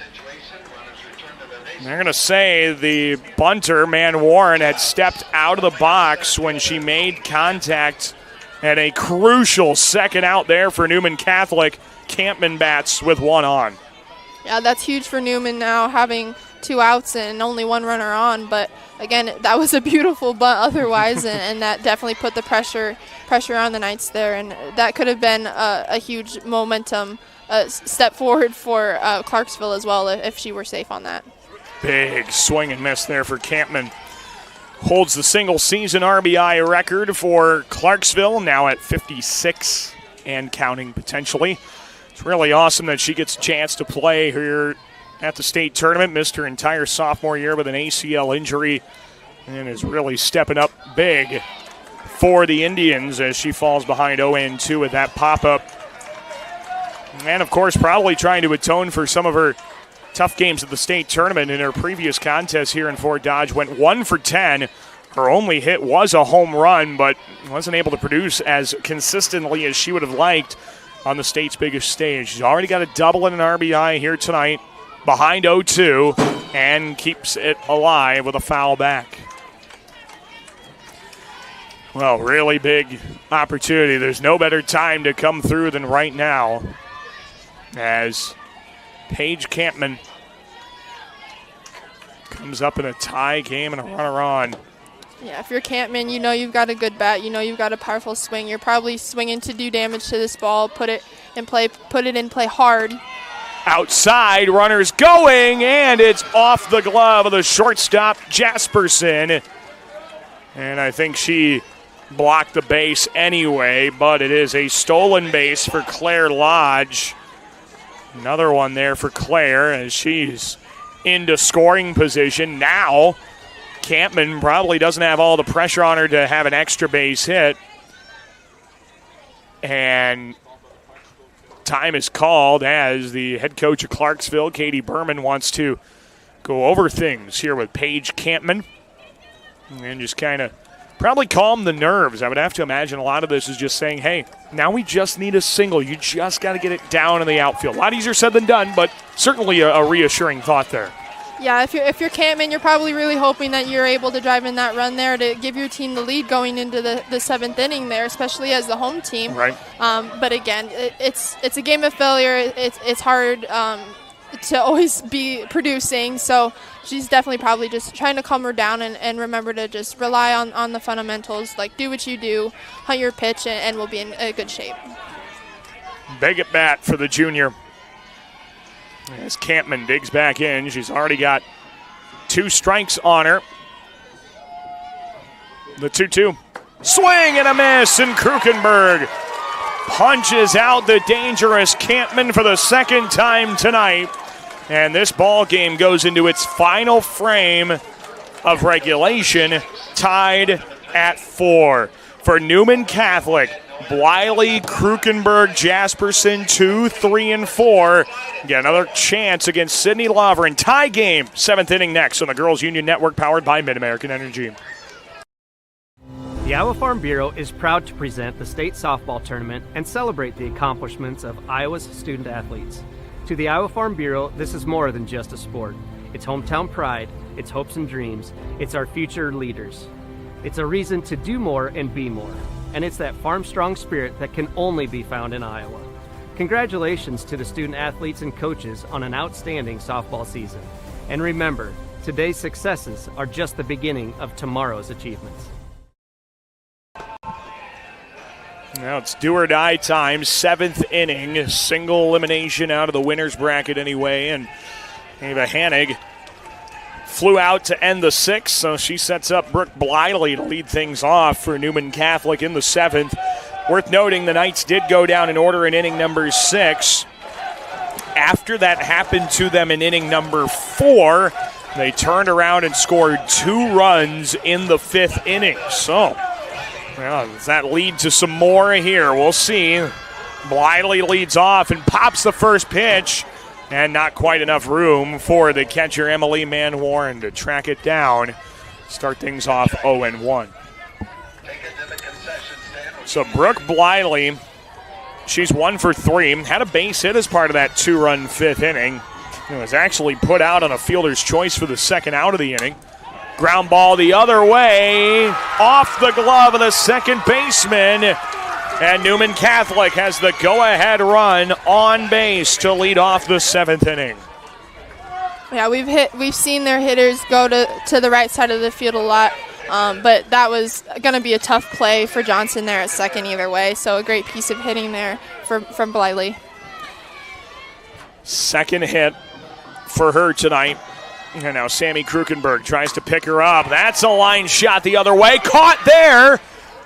Speaker 1: They're going to say the bunter, Mann-Warren, had stepped out of the box when she made contact, and a crucial 2nd out there for Newman Catholic. Campman bats with 1 on.
Speaker 2: Yeah, that's huge for Newman now, having 2 outs and only 1 runner on. But again, that was a beautiful bunt otherwise, and that definitely put the pressure on the Knights there. And that could have been a huge momentum step forward for Clarksville as well if she were safe on that.
Speaker 1: Big swing and miss there for Campman. Holds the single season RBI record for Clarksville, now at 56 and counting potentially. It's really awesome that she gets a chance to play here at the state tournament. Missed her entire sophomore year with an ACL injury and is really stepping up big for the Indians as she falls behind 0-2 with that pop-up. And, of course, probably trying to atone for some of her tough games at the state tournament. In her previous contest here in Fort Dodge, went 1 for 10. Her only hit was a home run, but wasn't able to produce as consistently as she would have liked on the state's biggest stage. She's already got a double and an RBI here tonight, behind 0-2, and keeps it alive with a foul back. Well, really big opportunity. There's no better time to come through than right now, as Paige Campman comes up in a tie game and a runner on.
Speaker 2: Yeah, if you're Campman, you know you've got a good bat. You know you've got a powerful swing. You're probably swinging to do damage to this ball, put it and put it in play hard.
Speaker 1: Outside, runners going, and it's off the glove of the shortstop, Jasperson. And I think she blocked the base anyway, but it is a stolen base for Claire Lodge. Another one there for Claire as she's into scoring position. Now, Campman probably doesn't have all the pressure on her to have an extra base hit. And time is called as the head coach of Clarksville, Katie Berman, wants to go over things here with Paige Campman and just kind of probably calm the nerves. I would have to imagine a lot of this is just saying, hey, now we just need a single. You just got to get it down in the outfield. A lot easier said than done, but certainly a reassuring thought there.
Speaker 2: Yeah, if you're Campman, you're probably really hoping that you're able to drive in that run there to give your team the lead going into the seventh inning there, especially as the home team.
Speaker 1: Right.
Speaker 2: But again, it's a game of failure. It's hard to always be producing. So she's definitely probably just trying to calm her down and remember to just rely on the fundamentals. Like, do what you do, hunt your pitch, and we'll be in a good shape.
Speaker 1: Big at bat for the junior. As Campman digs back in, she's already got 2 strikes on her. The 2-2. Swing and a miss, and Krukenberg punches out the dangerous Campman for the second time tonight. And this ball game goes into its final frame of regulation, tied at 4. For Newman Catholic, Bliley, Krukenberg, Jasperson, 2, 3, and 4. Get another chance against Sydney Lovren. Tie game, 7th inning next on the Girls Union Network, powered by Mid-American Energy.
Speaker 8: The Iowa Farm Bureau is proud to present the state softball tournament and celebrate the accomplishments of Iowa's student athletes. To the Iowa Farm Bureau, this is more than just a sport. It's hometown pride, it's hopes and dreams, it's our future leaders. It's a reason to do more and be more. And it's that farm-strong spirit that can only be found in Iowa. Congratulations to the student athletes and coaches on an outstanding softball season. And remember, today's successes are just the beginning of tomorrow's achievements.
Speaker 1: Now it's do or die time, 7th inning, single elimination out of the winner's bracket anyway, and Ava Hanig flew out to end the 6th, so she sets up Brooke Bliley to lead things off for Newman Catholic in the 7th. Worth noting, the Knights did go down in order in inning number 6. After that happened to them in inning number 4, they turned around and scored 2 runs in the 5th inning. So, well, does that lead to some more here? We'll see. Bliley leads off and pops the first pitch. And not quite enough room for the catcher, Emily Manwarren, to track it down. Start things off 0-1. So Brooke Bliley, she's 1 for 3. Had a base hit as part of that 2-run 5th inning. It was actually put out on a fielder's choice for the second out of the inning. Ground ball the other way, off the glove of the second baseman. And Newman Catholic has the go-ahead run on base to lead off the 7th inning.
Speaker 2: Yeah, we've seen their hitters go to the right side of the field a lot, but that was going to be a tough play for Johnson there at second either way. So a great piece of hitting there from Bliley.
Speaker 1: Second hit for her tonight. And now Sammy Krukenberg tries to pick her up. That's a line shot the other way. Caught there.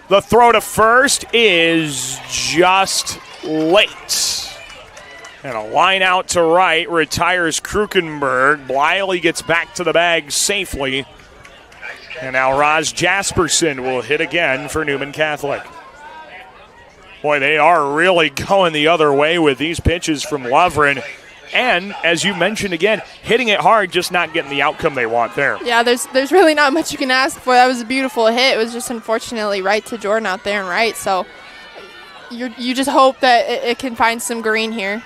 Speaker 1: The throw to first is just late. And a line out to right retires Krukenberg. Bliley gets back to the bag safely. And now Roz Jasperson will hit again for Newman Catholic. Boy, they are really going the other way with these pitches from Lovren. And, as you mentioned again, hitting it hard, just not getting the outcome they want there.
Speaker 2: Yeah, there's really not much you can ask for. That was a beautiful hit. It was just unfortunately right to Jordan out there and right. So you just hope that it can find some green here.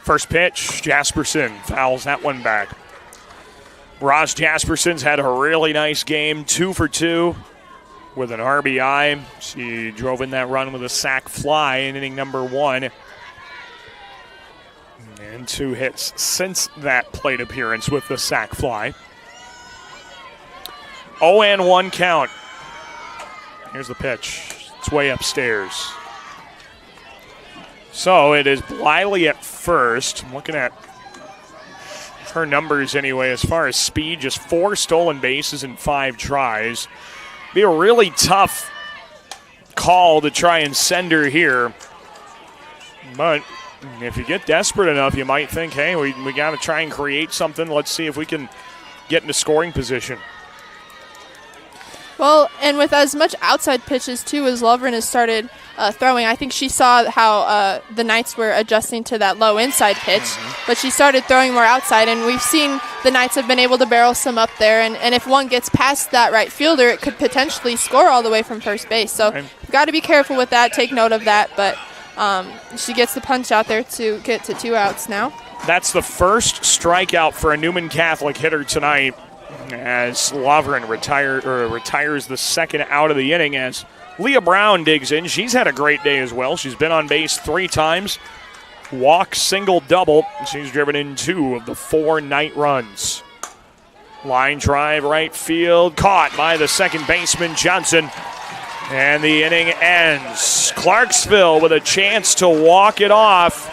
Speaker 1: First pitch, Jasperson fouls that one back. Roz Jasperson's had a really nice game, 2 for 2 with an RBI. She drove in that run with a sac fly in inning number 1. And 2 hits since that plate appearance with the sac fly. 0-1 count. Here's the pitch. It's way upstairs. So it is Bliley at first. I'm looking at her numbers anyway as far as speed, just 4 stolen bases in 5 tries. Be a really tough call to try and send her here. But if you get desperate enough, you might think, hey, we got to try and create something. Let's see if we can get into scoring position.
Speaker 2: Well, and with as much outside pitches, too, as Lovren has started throwing, I think she saw how the Knights were adjusting to that low inside pitch, but she started throwing more outside, and we've seen the Knights have been able to barrel some up there, and if one gets past that right fielder, it could potentially score all the way from first base. So you've got to be careful with that, take note of that, but she gets the punch out there to get to 2 outs now.
Speaker 1: That's the first strikeout for a Newman Catholic hitter tonight, as Lovren retires the second out of the inning as Leah Brown digs in. She's had a great day as well. She's been on base 3 times, walk, single, double. She's driven in 2 of the 4 night runs. Line drive right field, caught by the second baseman Johnson, and the inning ends. Clarksville with a chance to walk it off,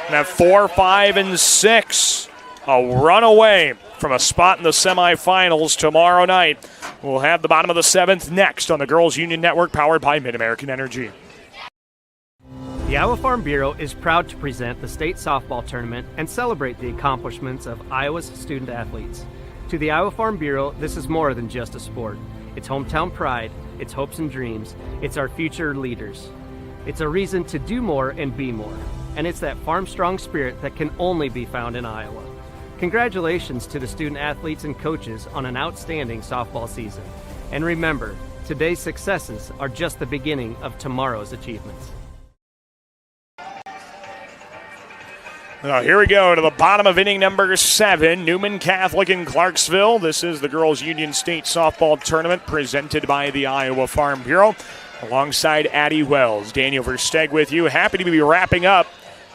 Speaker 1: and at 4, 5, and 6, a run away from a spot in the semifinals tomorrow night. We'll have the bottom of the 7th next on the Girls Union Network, powered by Mid-American Energy.
Speaker 8: The Iowa Farm Bureau is proud to present the state softball tournament and celebrate the accomplishments of Iowa's student athletes. To the Iowa Farm Bureau, this is more than just a sport. It's hometown pride, it's hopes and dreams, it's our future leaders. It's a reason to do more and be more. And it's that farm-strong spirit that can only be found in Iowa. Congratulations to the student athletes and coaches on an outstanding softball season. And remember, today's successes are just the beginning of tomorrow's achievements.
Speaker 1: Well, here we go to the bottom of inning number 7, Newman Catholic in Clarksville. This is the Girls Union State Softball Tournament presented by the Iowa Farm Bureau. Alongside Addie Wells, Daniel Versteg with you. Happy to be wrapping up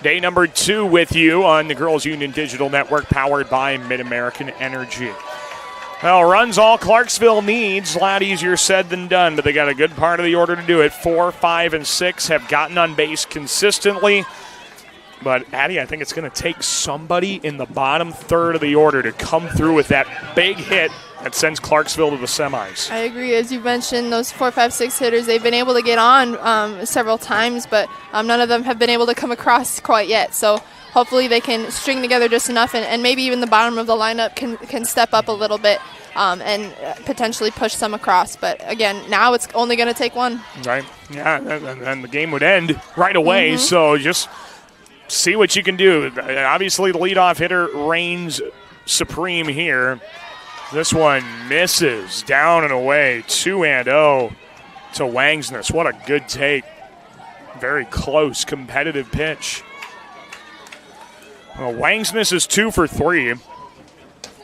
Speaker 1: day number 2 with you on the Girls Union Digital Network, powered by Mid-American Energy. Well, runs all Clarksville needs. A lot easier said than done, but they got a good part of the order to do it. 4, 5, and 6 have gotten on base consistently. But, Addie, I think it's going to take somebody in the bottom third of the order to come through with that big hit that sends Clarksville to the semis.
Speaker 2: I agree. As you mentioned, those 4, 5, 6 hitters, they've been able to get on several times, but none of them have been able to come across quite yet. So hopefully they can string together just enough, and maybe even the bottom of the lineup can step up a little bit and potentially push some across. But, again, now it's only going to take one.
Speaker 1: Right. Yeah, and the game would end right away. So just see what you can do. Obviously, the leadoff hitter reigns supreme here. This one misses, down and away, 2-0 to Wangsness. What a good take. Very close, competitive pitch. Well, Wangsness is 2 for 3.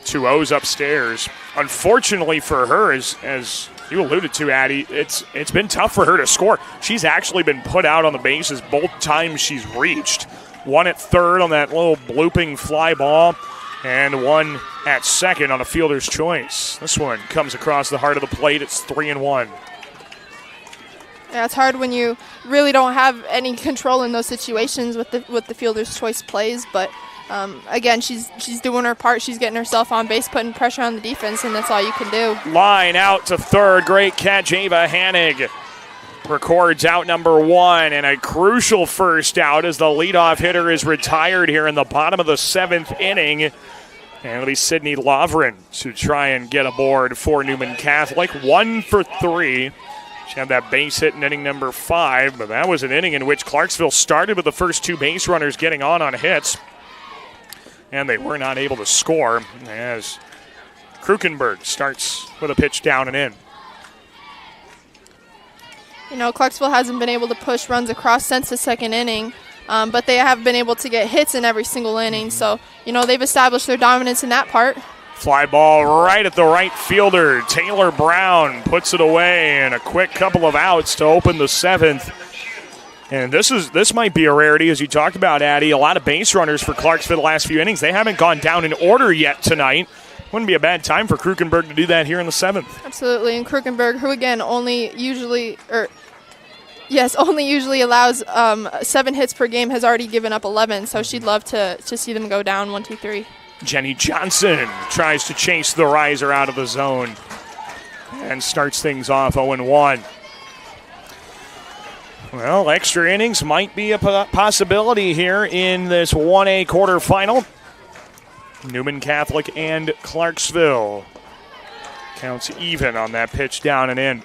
Speaker 1: 2 O's upstairs. Unfortunately for her, as you alluded to, Addie, it's been tough for her to score. She's actually been put out on the bases both times she's reached. One at third on that little blooping fly ball, and one at second on a fielder's choice. This one comes across the heart of the plate. It's 3-1.
Speaker 2: Yeah, it's hard when you really don't have any control in those situations with the fielder's choice plays. But again, she's doing her part. She's getting herself on base, putting pressure on the defense, and that's all you can do.
Speaker 1: Line out to third. Great catch, Ava Hanig records out number 1, and a crucial first out as the leadoff hitter is retired here in the bottom of the 7th inning. And it'll be Sydney Lovren to try and get aboard for Newman Catholic. 1 for 3. She had that base hit in inning number 5, but that was an inning in which Clarksville started with the first 2 base runners getting on hits, and they were not able to score as Krukenberg starts with a pitch down and in.
Speaker 2: You know, Clarksville hasn't been able to push runs across since the 2nd inning, but they have been able to get hits in every single inning. So, you know, they've established their dominance in that part.
Speaker 1: Fly ball right at the right fielder. Taylor Brown puts it away, and a quick couple of outs to open the 7th. And this might be a rarity, as you talked about, Addie. A lot of base runners for Clarksville the last few innings. They haven't gone down in order yet tonight. Wouldn't be a bad time for Krukenberg to do that here in the 7th.
Speaker 2: Absolutely, and Krukenberg, who again only Yes, only usually allows 7 hits per game, has already given up 11, so she'd love to see them go down 1, 2, 3.
Speaker 1: Jenny Johnson tries to chase the riser out of the zone and starts things off 0-1. Well, extra innings might be a possibility here in this 1A quarterfinal. Newman Catholic and Clarksville. Counts even on that pitch down and in.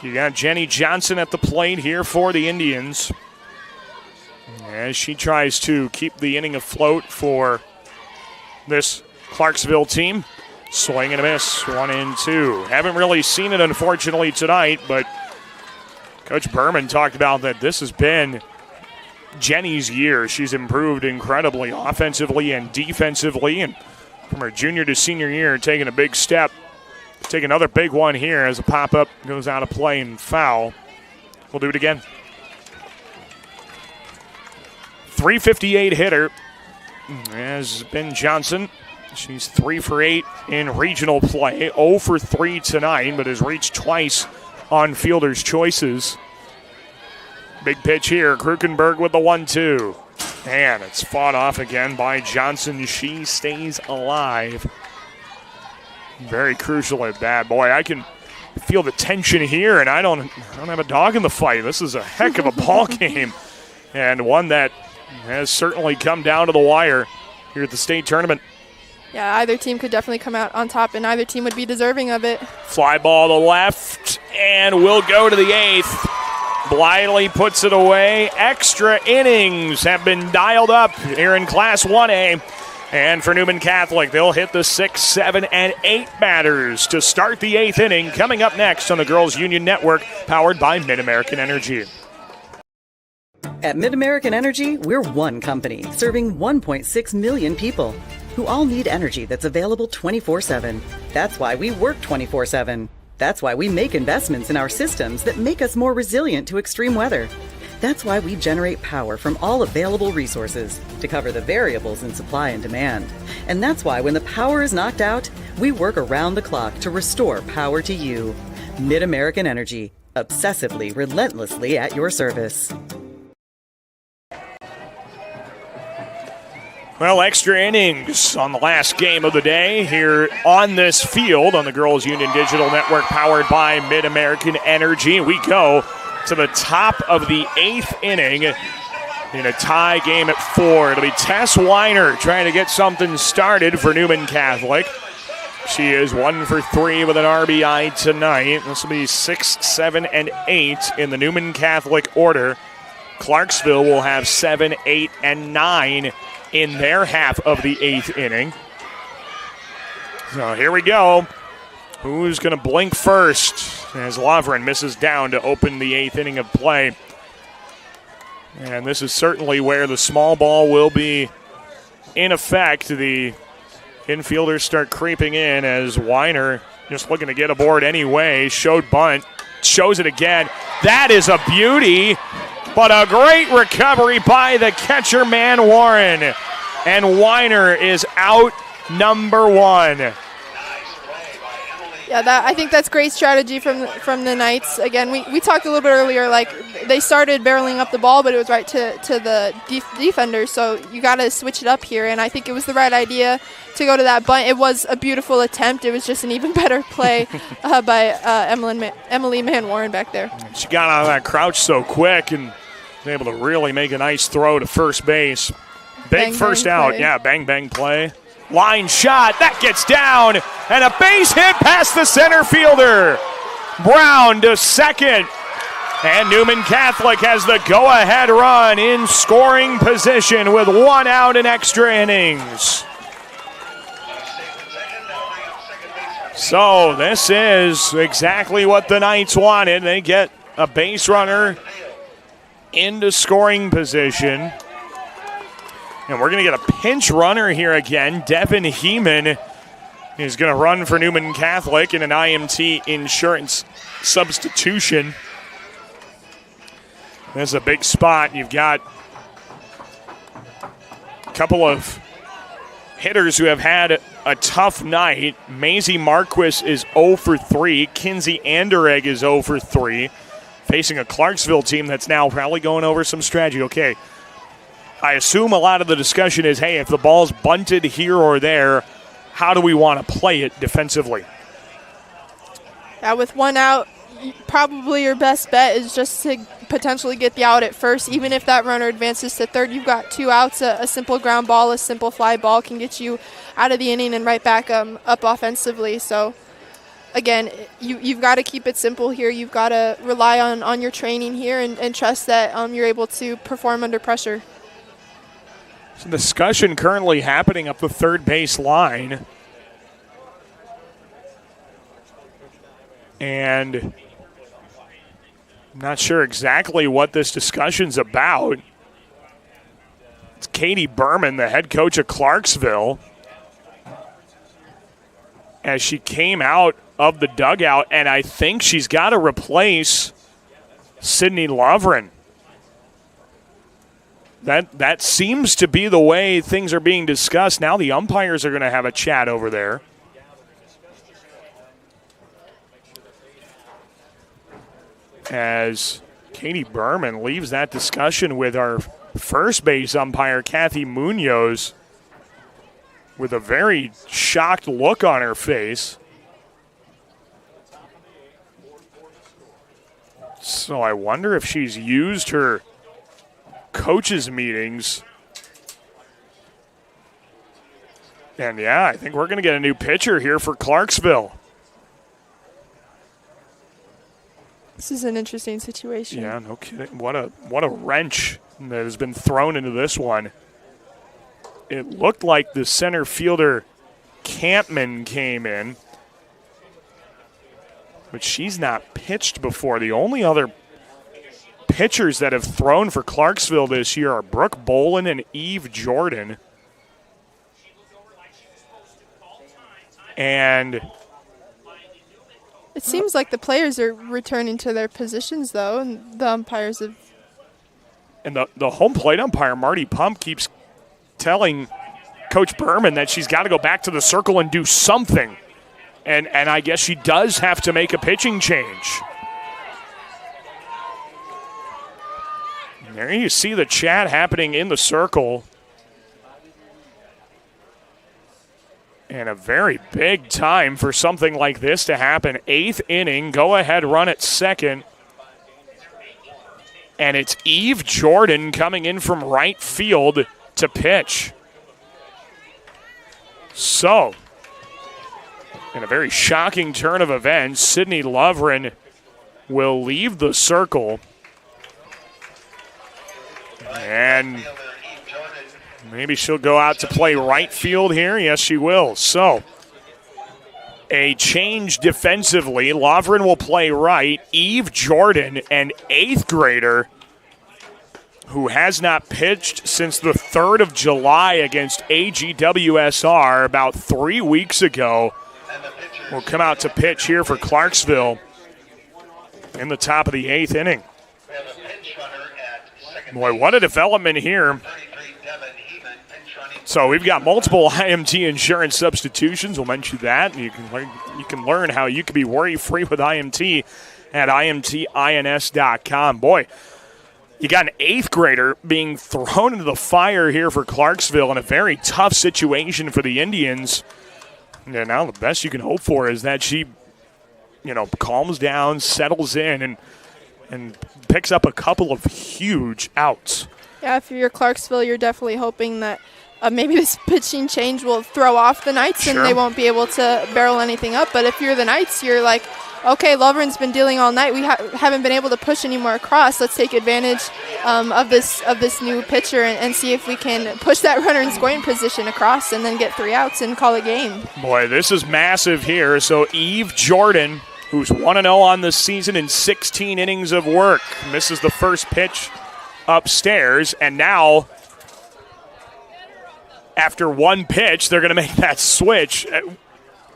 Speaker 1: You got Jenny Johnson at the plate here for the Indians, as she tries to keep the inning afloat for this Clarksville team. Swing and a miss, 1-2. Haven't really seen it, unfortunately, tonight, but Coach Berman talked about that this has been Jenny's year. She's improved incredibly offensively and defensively, and from her junior to senior year, taking a big step. Take another big one here as a pop-up goes out of play and foul. We'll do it again. 358 hitter has been Johnson. She's 3 for 8 in regional play, 0 for 3 tonight, but has reached twice on fielders' choices. Big pitch here, Krukenberg with the 1-2. And it's fought off again by Johnson. She stays alive. Very crucial at bat. Boy, I can feel the tension here, and I don't have a dog in the fight. This is a heck of a ball game, and one that has certainly come down to the wire here at the state tournament.
Speaker 2: Yeah, either team could definitely come out on top, and either team would be deserving of it.
Speaker 1: Fly ball to left, and we'll go to the 8th. Blithely puts it away. Extra innings have been dialed up here in Class 1A. And for Newman Catholic, they'll hit the 6, 7, and 8 batters to start the 8th inning. Coming up next on the Girls Union Network, powered by Mid-American Energy.
Speaker 6: At Mid-American Energy, we're one company serving 1.6 million people who all need energy that's available 24/7. That's why we work 24/7. That's why we make investments in our systems that make us more resilient to extreme weather. That's why we generate power from all available resources to cover the variables in supply and demand. And that's why when the power is knocked out, we work around the clock to restore power to you. Mid-American Energy, obsessively, relentlessly at your service.
Speaker 1: Well, extra innings on the last game of the day here on this field on the Girls Union Digital Network, powered by Mid-American Energy. We go to the top of the 8th inning in a tie game at 4. It'll be Tess Weiner trying to get something started for Newman Catholic. She is 1 for 3 with an RBI tonight. This will be 6, 7, and 8 in the Newman Catholic order. Clarksville will have 7, 8, and 9 in their half of the 8th inning. So here we go. Who's going to blink first as Lovren misses down to open the 8th inning of play. And this is certainly where the small ball will be in effect. The infielders start creeping in as Weiner, just looking to get aboard anyway, showed bunt, shows it again. That is a beauty, but a great recovery by the catcher, Man Warren. And Weiner is out number 1.
Speaker 2: Yeah, I think that's great strategy from the Knights. Again, we talked a little bit earlier, like they started barreling up the ball, but it was right to the defenders. So you got to switch it up here, and I think it was the right idea to go to that bunt. It was a beautiful attempt. It was just an even better play by Emily Man Warren back there.
Speaker 1: She got out of that crouch so quick and was able to really make a nice throw to first base. Big first out.
Speaker 2: Play.
Speaker 1: Yeah, bang play. Line shot, that gets down, and a base hit past the center fielder. Brown to second, and Newman Catholic has the go-ahead run in scoring position with 1 out in extra innings. So this is exactly what the Knights wanted. They get a base runner into scoring position. And we're going to get a pinch runner here again. Devin Heeman is going to run for Newman Catholic in an IMT insurance substitution. This is a big spot. You've got a couple of hitters who have had a tough night. Maisie Marquis is 0 for 3. Kinsey Anderegg is 0 for 3. facing a Clarksville team that's now probably going over some strategy. Okay, I assume a lot of the discussion is, hey, if the ball's bunted here or there, how do we want to play it defensively?
Speaker 2: Yeah, with one out, probably your best bet is just to potentially get the out at first. Even if that runner advances to third, you've got 2 outs. A simple ground ball, a simple fly ball can get you out of the inning and right back up offensively. So, again, you've got to keep it simple here. You've got to rely on your training here and trust that you're able to perform under pressure.
Speaker 1: Some discussion currently happening up the third base line. And I'm not sure exactly what this discussion's about. It's Katie Berman, the head coach of Clarksville, as she came out of the dugout, and I think she's got to replace Sydney Lovren. That seems to be the way things are being discussed. Now the umpires are going to have a chat over there. As Katie Berman leaves that discussion with our first base umpire, Kathy Munoz, with a very shocked look on her face. So I wonder if she's used her coaches' meetings. And yeah, I think we're going to get a new pitcher here for Clarksville.
Speaker 2: This is an interesting situation.
Speaker 1: Yeah, no kidding. What a wrench that has been thrown into this one. It looked like the center fielder Campman came in, but she's not pitched before. The only other pitchers that have thrown for Clarksville this year are Brooke Bolin and Eve Jordan. And
Speaker 2: it seems like the players are returning to their positions, though, and the umpires have.
Speaker 1: And the home plate umpire, Marty Pump, keeps telling Coach Berman that she's got to go back to the circle and do something. And I guess she does have to make a pitching change. And there you see the chat happening in the circle. And a very big time for something like this to happen. 8th inning, go-ahead run at second. And it's Eve Jordan coming in from right field to pitch. So, in a very shocking turn of events, Sydney Lovren will leave the circle. And maybe she'll go out to play right field here. Yes, she will. So, a change defensively. Lovren will play right. Eve Jordan, an 8th grader who has not pitched since the 3rd of July against IGHSAU about 3 weeks ago, will come out to pitch here for Clarksville in the top of the 8th inning. Boy, what a development here. So we've got multiple IMT insurance substitutions. We'll mention that. You can learn how you can be worry-free with IMT at IMTINS.com. Boy, you got an 8th grader being thrown into the fire here for Clarksville in a very tough situation for the Indians. And now the best you can hope for is that she, calms down, settles in, and picks up a couple of huge outs.
Speaker 2: Yeah, if you're Clarksville, you're definitely hoping that maybe this pitching change will throw off the Knights and they won't be able to barrel anything up. But if you're the Knights, you're like, okay, Lovren's been dealing all night. We haven't been able to push any more across. Let's take advantage of this new pitcher and see if we can push that runner in scoring position across and then get 3 outs and call a game.
Speaker 1: Boy, this is massive here. So Eve Jordan, who's 1-0 on the season in 16 innings of work, misses the first pitch upstairs, and now after one pitch, they're going to make that switch.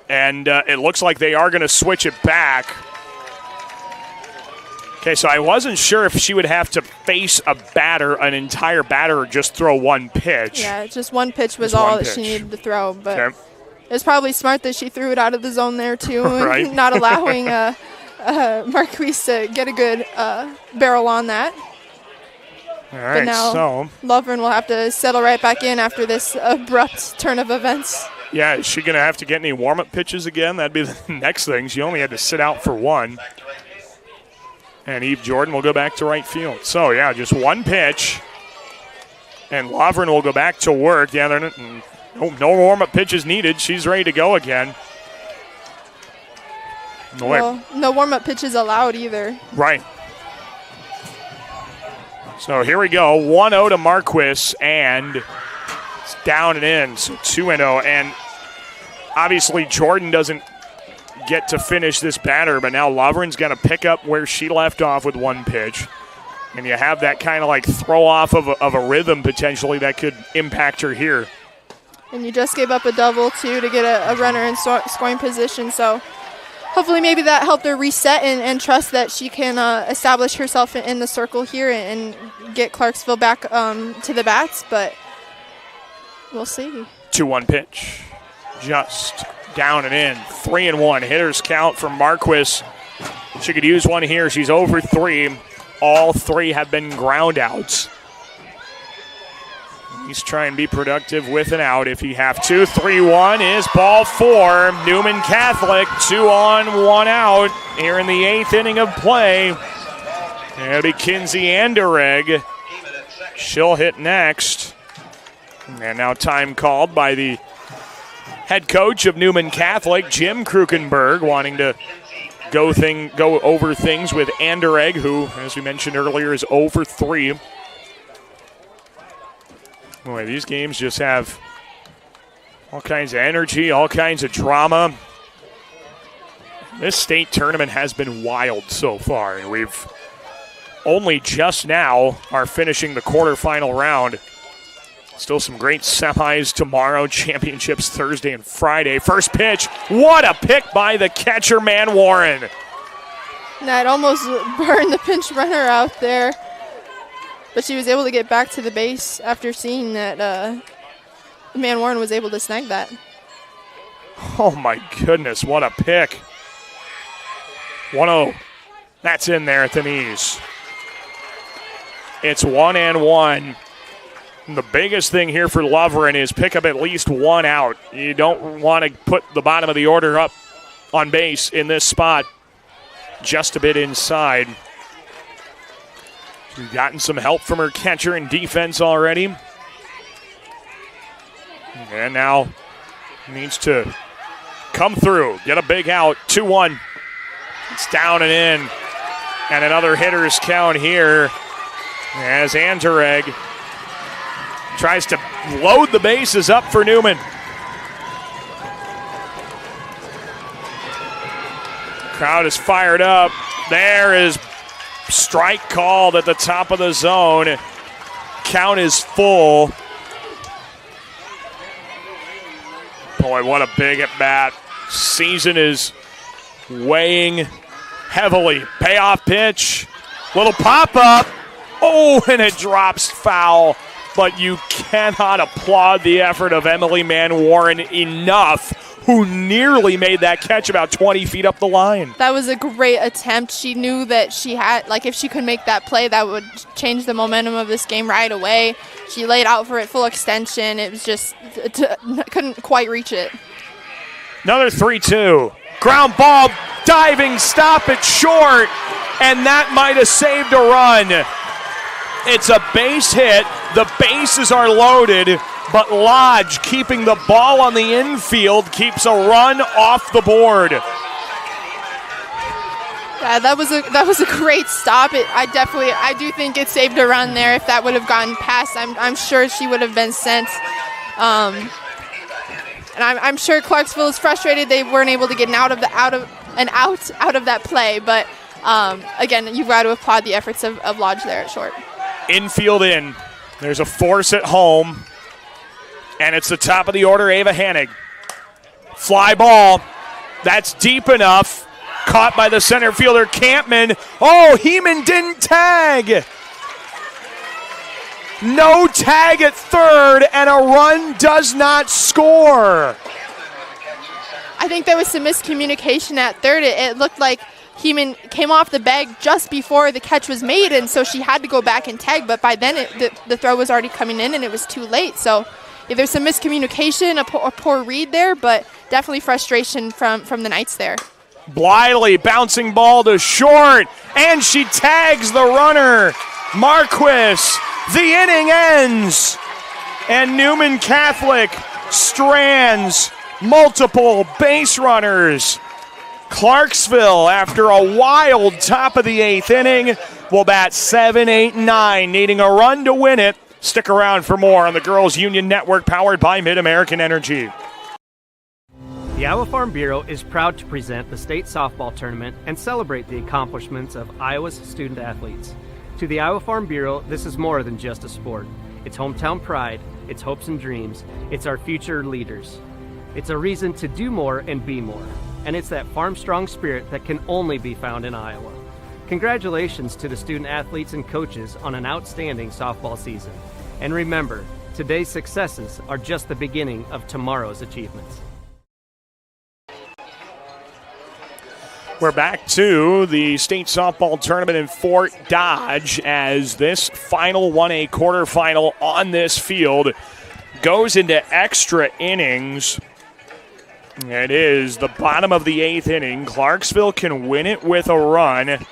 Speaker 1: And it looks like they are going to switch it back. Okay, so I wasn't sure if she would have to face an entire batter, or just throw one pitch.
Speaker 2: Yeah, just one pitch was all that she needed to throw. But it's probably smart that she threw it out of the zone there, too,
Speaker 1: right.
Speaker 2: and not allowing Marquise to get a good barrel on that.
Speaker 1: All right,
Speaker 2: but now
Speaker 1: so
Speaker 2: Lovren will have to settle right back in after this abrupt turn of events.
Speaker 1: yeah, is she going to have to get any warm-up pitches again? That'd be the next thing. She only had to sit out for one. And Eve Jordan will go back to right field. So, yeah, just one pitch. And Lovren will go back to work. Yeah, no warm-up pitches needed. She's ready to go again.
Speaker 2: Well, no warm-up pitches allowed either.
Speaker 1: Right. So here we go. 1-0 to Marquis, and it's down and in. So 2-0. And obviously Jordan doesn't get to finish this batter, but now Lovren's going to pick up where she left off with one pitch. And you have that kind of like throw off of a rhythm potentially that could impact her here.
Speaker 2: And you just gave up a double, too, to get a runner in scoring position. So hopefully maybe that helped her reset and trust that she can establish herself in the circle here and get Clarksville back to the bats. But we'll see.
Speaker 1: 2-1 pitch. Just down and in. 3-1. Hitters count for Marquis. She could use one here. She's over 3. All 3 have been ground outs. He's trying to be productive with an out if he have to. 3-1 is ball 4. Newman Catholic, 2 on, 1 out here in the 8th inning of play. It'll be Kinsey Anderegg. She'll hit next. And now time called by the head coach of Newman Catholic, Jim Krukenberg, wanting to go over things with Anderegg, who, as we mentioned earlier, is over 3. Boy, these games just have all kinds of energy, all kinds of drama. This state tournament has been wild so far, and we've only just now are finishing the quarterfinal round. Still some great semis tomorrow, championships Thursday and Friday. First pitch, what a pick by the catcher, Man Warren.
Speaker 2: That almost burned the pinch runner out there. But she was able to get back to the base after seeing that Man Warren was able to snag that.
Speaker 1: Oh, my goodness, what a pick. 1-0. That's in there at the knees. It's 1-1. The biggest thing here for Lovren is pick up at least 1 out. You don't want to put the bottom of the order up on base in this spot. Just a bit inside. She's gotten some help from her catcher in defense already. And now needs to come through, get a big out. 2-1. It's down and in. And another hitter's count here as Anderegg tries to load the bases up for Newman. Crowd is fired up. There is strike called at the top of the zone. Count is full. Boy, what a big at bat. Season is weighing heavily. Payoff pitch. Little pop up. Oh, and it drops foul. But you cannot applaud the effort of Emily Man Warren enough, who nearly made that catch about 20 feet up the line.
Speaker 2: That was a great attempt. She knew that she had, like, if she could make that play, that would change the momentum of this game right away. She laid out for it full extension. It was just, couldn't quite reach it.
Speaker 1: Another 3-2. Ground ball, diving, stop it short, and that might have saved a run. It's a base hit. The bases are loaded, but Lodge, keeping the ball on the infield, keeps a run off the board.
Speaker 2: Yeah, that was a great stop. I do think it saved a run there. If that would have gone past, I'm sure she would have been sent. And I'm sure Clarksville is frustrated they weren't able to get out of that play. But again, you've got to applaud the efforts of Lodge there at short.
Speaker 1: Infield in. There's a force at home. And it's the top of the order, Ava Hanig. Fly ball. That's deep enough. Caught by the center fielder, Campman. Oh, Heeman didn't tag. No tag at third, and a run does not score.
Speaker 2: I think there was some miscommunication at third. It looked like Heeman came off the bag just before the catch was made, and so she had to go back and tag, but by then the throw was already coming in and it was too late. So there's some miscommunication, a poor read there, but definitely frustration from the Knights there.
Speaker 1: Bliley bouncing ball to short, and she tags the runner. Marquis, the inning ends, and Newman Catholic strands multiple base runners. Clarksville, after a wild top of the 8th inning, will bat 7, 8, 9, needing a run to win it. Stick around for more on the Girls Union Network, powered by Mid-American Energy.
Speaker 8: The Iowa Farm Bureau is proud to present the state softball tournament and celebrate the accomplishments of Iowa's student athletes. To the Iowa Farm Bureau, this is more than just a sport. It's hometown pride, it's hopes and dreams, it's our future leaders. It's a reason to do more and be more. And it's that farm-strong spirit that can only be found in Iowa. Congratulations to the student athletes and coaches on an outstanding softball season. And remember, today's successes are just the beginning of tomorrow's achievements.
Speaker 1: We're back to the state softball tournament in Fort Dodge as this final 1A quarterfinal on this field goes into extra innings. It is the bottom of the 8th inning. Clarksville can win it with a run. It'll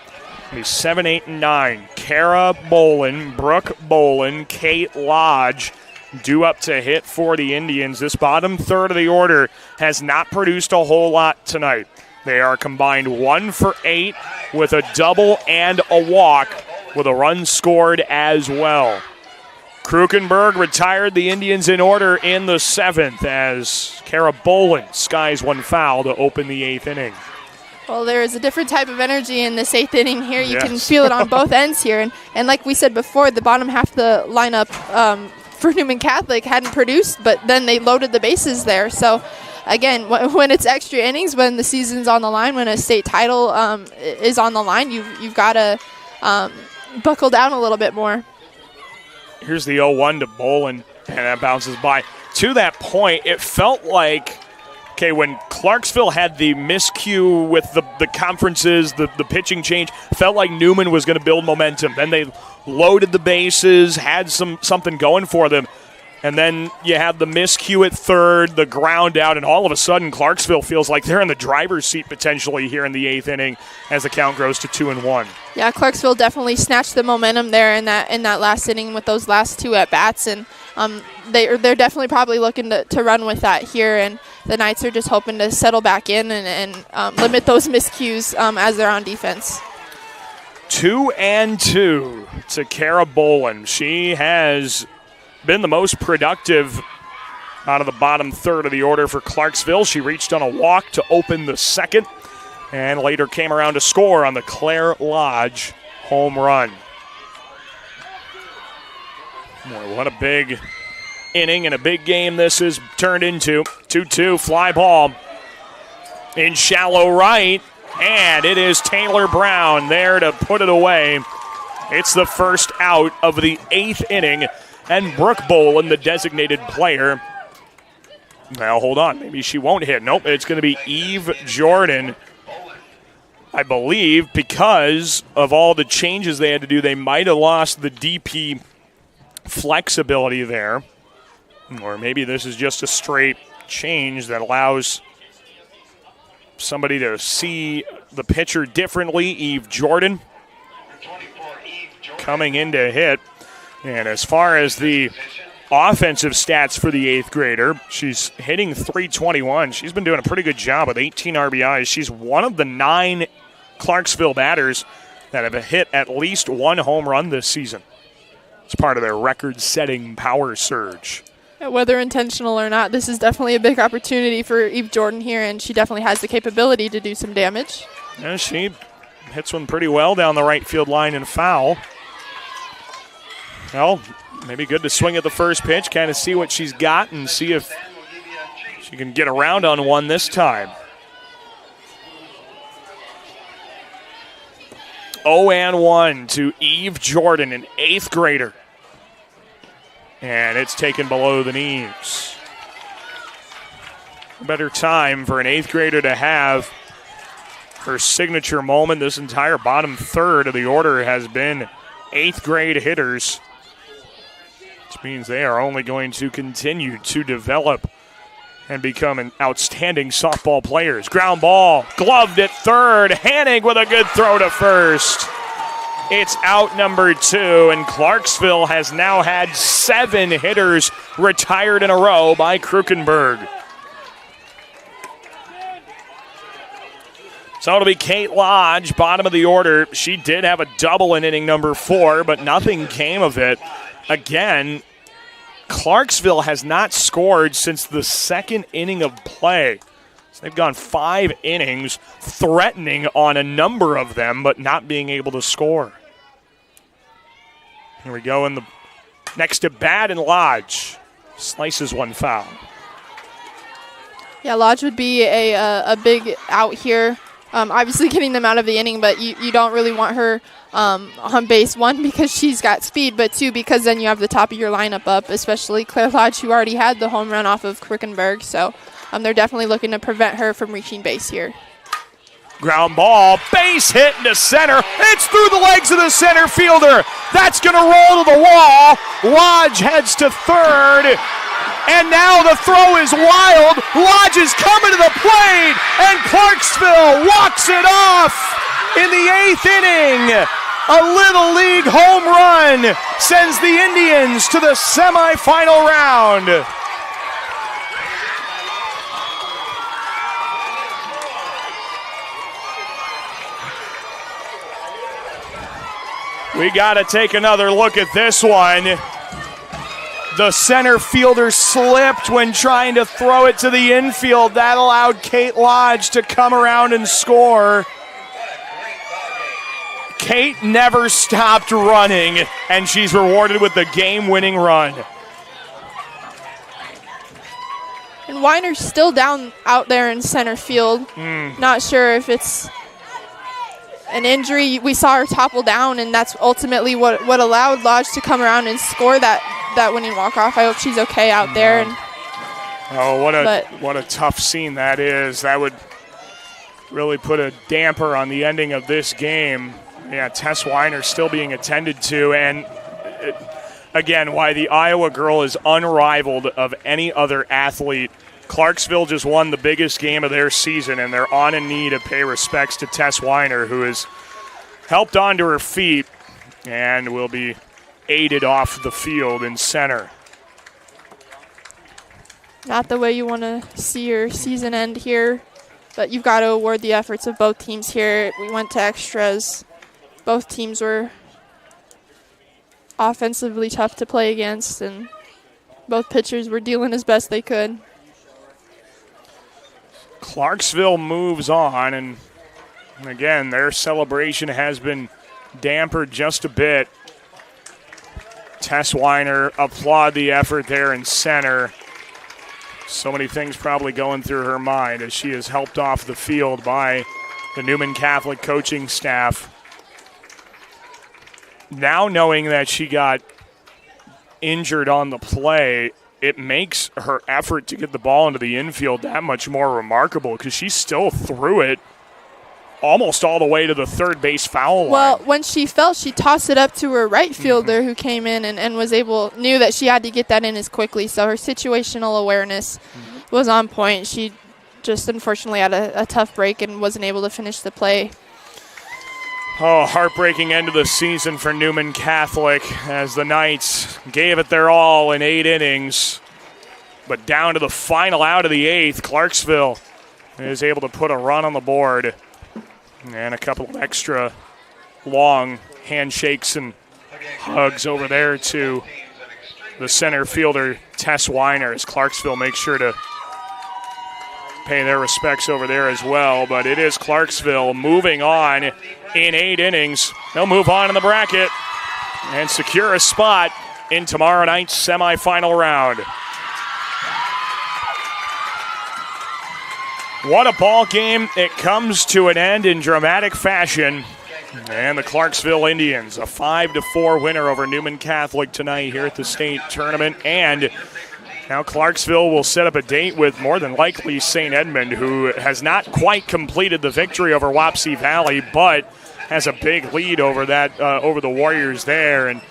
Speaker 1: be 7, 8, and 9. Kara Bolin, Brooke Bolin, Kate Lodge due up to hit for the Indians. This bottom third of the order has not produced a whole lot tonight. They are combined 1 for 8 with a double and a walk with a run scored as well. Krukenberg retired the Indians in order in the 7th as Kara Bolin skies one foul to open the 8th inning.
Speaker 2: Well, there is a different type of energy in this 8th inning here. You can feel it on both ends here. And like we said before, the bottom half of the lineup for Newman Catholic hadn't produced, but then they loaded the bases there. So again, when it's extra innings, when the season's on the line, when a state title is on the line, you've got to buckle down a little bit more.
Speaker 1: Here's the 0-1 to Bolin, and that bounces by. To that point, it felt like, okay, when Clarksville had the miscue with the conferences, the pitching change, felt like Newman was going to build momentum. Then they loaded the bases, had something going for them. And then you have the miscue at third, the ground out, and all of a sudden Clarksville feels like they're in the driver's seat potentially here in the 8th inning as the count grows to 2-1. Yeah,
Speaker 2: Clarksville definitely snatched the momentum there in that last inning with those last 2 at-bats, and they're definitely probably looking to run with that here, and the Knights are just hoping to settle back in and limit those miscues as they're on defense.
Speaker 1: 2-2 to Kara Bolin. She has been the most productive out of the bottom third of the order for Clarksville. She reached on a walk to open the 2nd and later came around to score on the Claire Lodge home run. Boy, what a big inning and a big game this has turned into. 2-2 fly ball in shallow right, and it is Taylor Brown there to put it away. It's the first out of the 8th inning. And Brooke Bolin, the designated player. Now, hold on. Maybe she won't hit. Nope, it's going to be Eve Jordan. I believe because of all the changes they had to do, they might have lost the DP flexibility there. Or maybe this is just a straight change that allows somebody to see the pitcher differently. Eve Jordan coming in to hit. And as far as the offensive stats for the 8th grader, she's hitting .321. She's been doing a pretty good job with 18 RBIs. She's one of the 9 Clarksville batters that have hit at least 1 home run this season. It's part of their record-setting power surge.
Speaker 2: Whether intentional or not, this is definitely a big opportunity for Eve Jordan here, and she definitely has the capability to do some damage.
Speaker 1: Yeah, she hits one pretty well down the right field line and foul. Well, maybe good to swing at the first pitch, kind of see what she's got and see if she can get around on one this time. 0-1 to Eve Jordan, an 8th grader. And it's taken below the knees. A better time for an 8th grader to have her signature moment. This entire bottom third of the order has been 8th grade hitters, which means they are only going to continue to develop and become an outstanding softball players. Ground ball, gloved at third. Hannig with a good throw to first. It's out number 2, and Clarksville has now had 7 hitters retired in a row by Krukenberg. So it'll be Kate Lodge, bottom of the order. She did have a double in inning number 4, but nothing came of it. Again, Clarksville has not scored since the 2nd inning of play. So they've gone 5 innings, threatening on a number of them, but not being able to score. Here we go in the next at bat, and Lodge slices one foul.
Speaker 2: Yeah, Lodge would be a big out here. Obviously getting them out of the inning, but you don't really want her on base, 1, because she's got speed, but 2, because then you have the top of your lineup up, especially Claire Lodge, who already had the home run off of Krukenberg. So they're definitely looking to prevent her from reaching base here.
Speaker 1: Ground ball, base hit into center. It's through the legs of the center fielder. That's going to roll to the wall. Lodge heads to third. And now the throw is wild. Lodge is coming to the plate, and Clarksville walks it off in the 8th inning. A Little League home run sends the Indians to the semifinal round. We got to take another look at this one. The center fielder slipped when trying to throw it to the infield. That allowed Kate Lodge to come around and score. Kate never stopped running, and she's rewarded with the game-winning run.
Speaker 2: And Weiner's still down out there in center field. Not sure if it's an injury. We saw her topple down, and that's ultimately what allowed Lodge to come around and score that winning walk-off. I hope she's okay out there. And
Speaker 1: what a tough scene that is. That would really put a damper on the ending of this game. Yeah, Tess Weiner still being attended to, and again, why the Iowa girl is unrivaled of any other athlete. Clarksville just won the biggest game of their season, and they're on a knee to pay respects to Tess Weiner, who has helped onto her feet and will be aided off the field in center.
Speaker 2: Not the way you want to see your season end here, but you've got to award the efforts of both teams here. We went to extras. Both teams were offensively tough to play against, and both pitchers were dealing as best they could.
Speaker 1: Clarksville moves on, and again, their celebration has been dampered just a bit. Tess Weiner applaud the effort there in center. So many things probably going through her mind as she is helped off the field by the Newman Catholic coaching staff. Now knowing that she got injured on the play, it makes her effort to get the ball into the infield that much more remarkable, because she still threw it almost all the way to the third base foul line.
Speaker 2: Well, when she fell, she tossed it up to her right fielder who came in and knew that she had to get that in as quickly. So her situational awareness was on point. She just unfortunately had a tough break and wasn't able to finish the play.
Speaker 1: Oh, heartbreaking end of the season for Newman Catholic as the Knights gave it their all in 8 innings. But down to the final out of the 8th, Clarksville is able to put a run on the board. And a couple of extra long handshakes and hugs over there to the center fielder, Tess Weiner, as Clarksville makes sure to pay their respects over there as well. But it is Clarksville moving on in 8 innings. They'll move on in the bracket and secure a spot in tomorrow night's semifinal round. What a ball game. It comes to an end in dramatic fashion. And the Clarksville Indians, a 5-4 winner over Newman Catholic tonight here at the state tournament. And Now Clarksville will set up a date with more than likely St. Edmund, who has not quite completed the victory over Wapsie Valley, but has a big lead over the Warriors there. And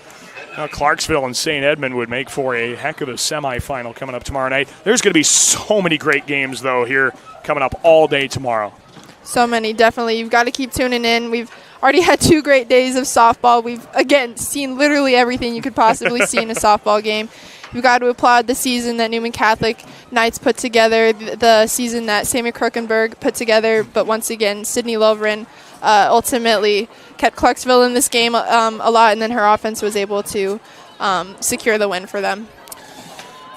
Speaker 1: Clarksville and St. Edmund would make for a heck of a semifinal coming up tomorrow night. There's going to be so many great games, though, here coming up all day tomorrow.
Speaker 2: So many, definitely. You've got to keep tuning in. We've already had 2 great days of softball. We've, again, seen literally everything you could possibly see in a softball game. You've got to applaud the season that Newman Catholic Knights put together, the season that Sammy Krukenberg put together, but once again, Sydney Lovren ultimately kept Clarksville in this game a lot, and then her offense was able to secure the win for them.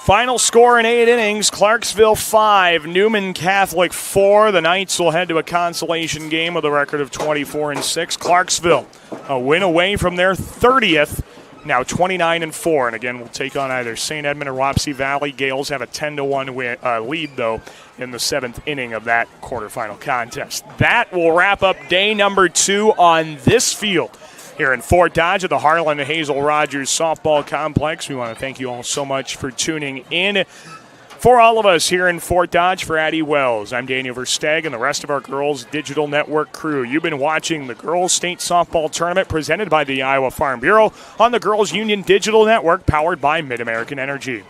Speaker 1: Final score in 8 innings, Clarksville 5, Newman Catholic 4. The Knights will head to a consolation game with a record of 24-6. Clarksville, a win away from their 30th, now 29-4. And again, we'll take on either St. Edmund or Wapsie Valley. Gales have a 10-1 lead, though, in the 7th inning of that quarterfinal contest. That will wrap up day number 2 on this field here in Fort Dodge at the Harlan Hazel Rogers Softball Complex. We want to thank you all so much for tuning in. For all of us here in Fort Dodge, for Addie Wells, I'm Daniel Versteg and the rest of our Girls Digital Network crew. You've been watching the Girls State Softball Tournament presented by the Iowa Farm Bureau on the Girls Union Digital Network, powered by Mid-American Energy.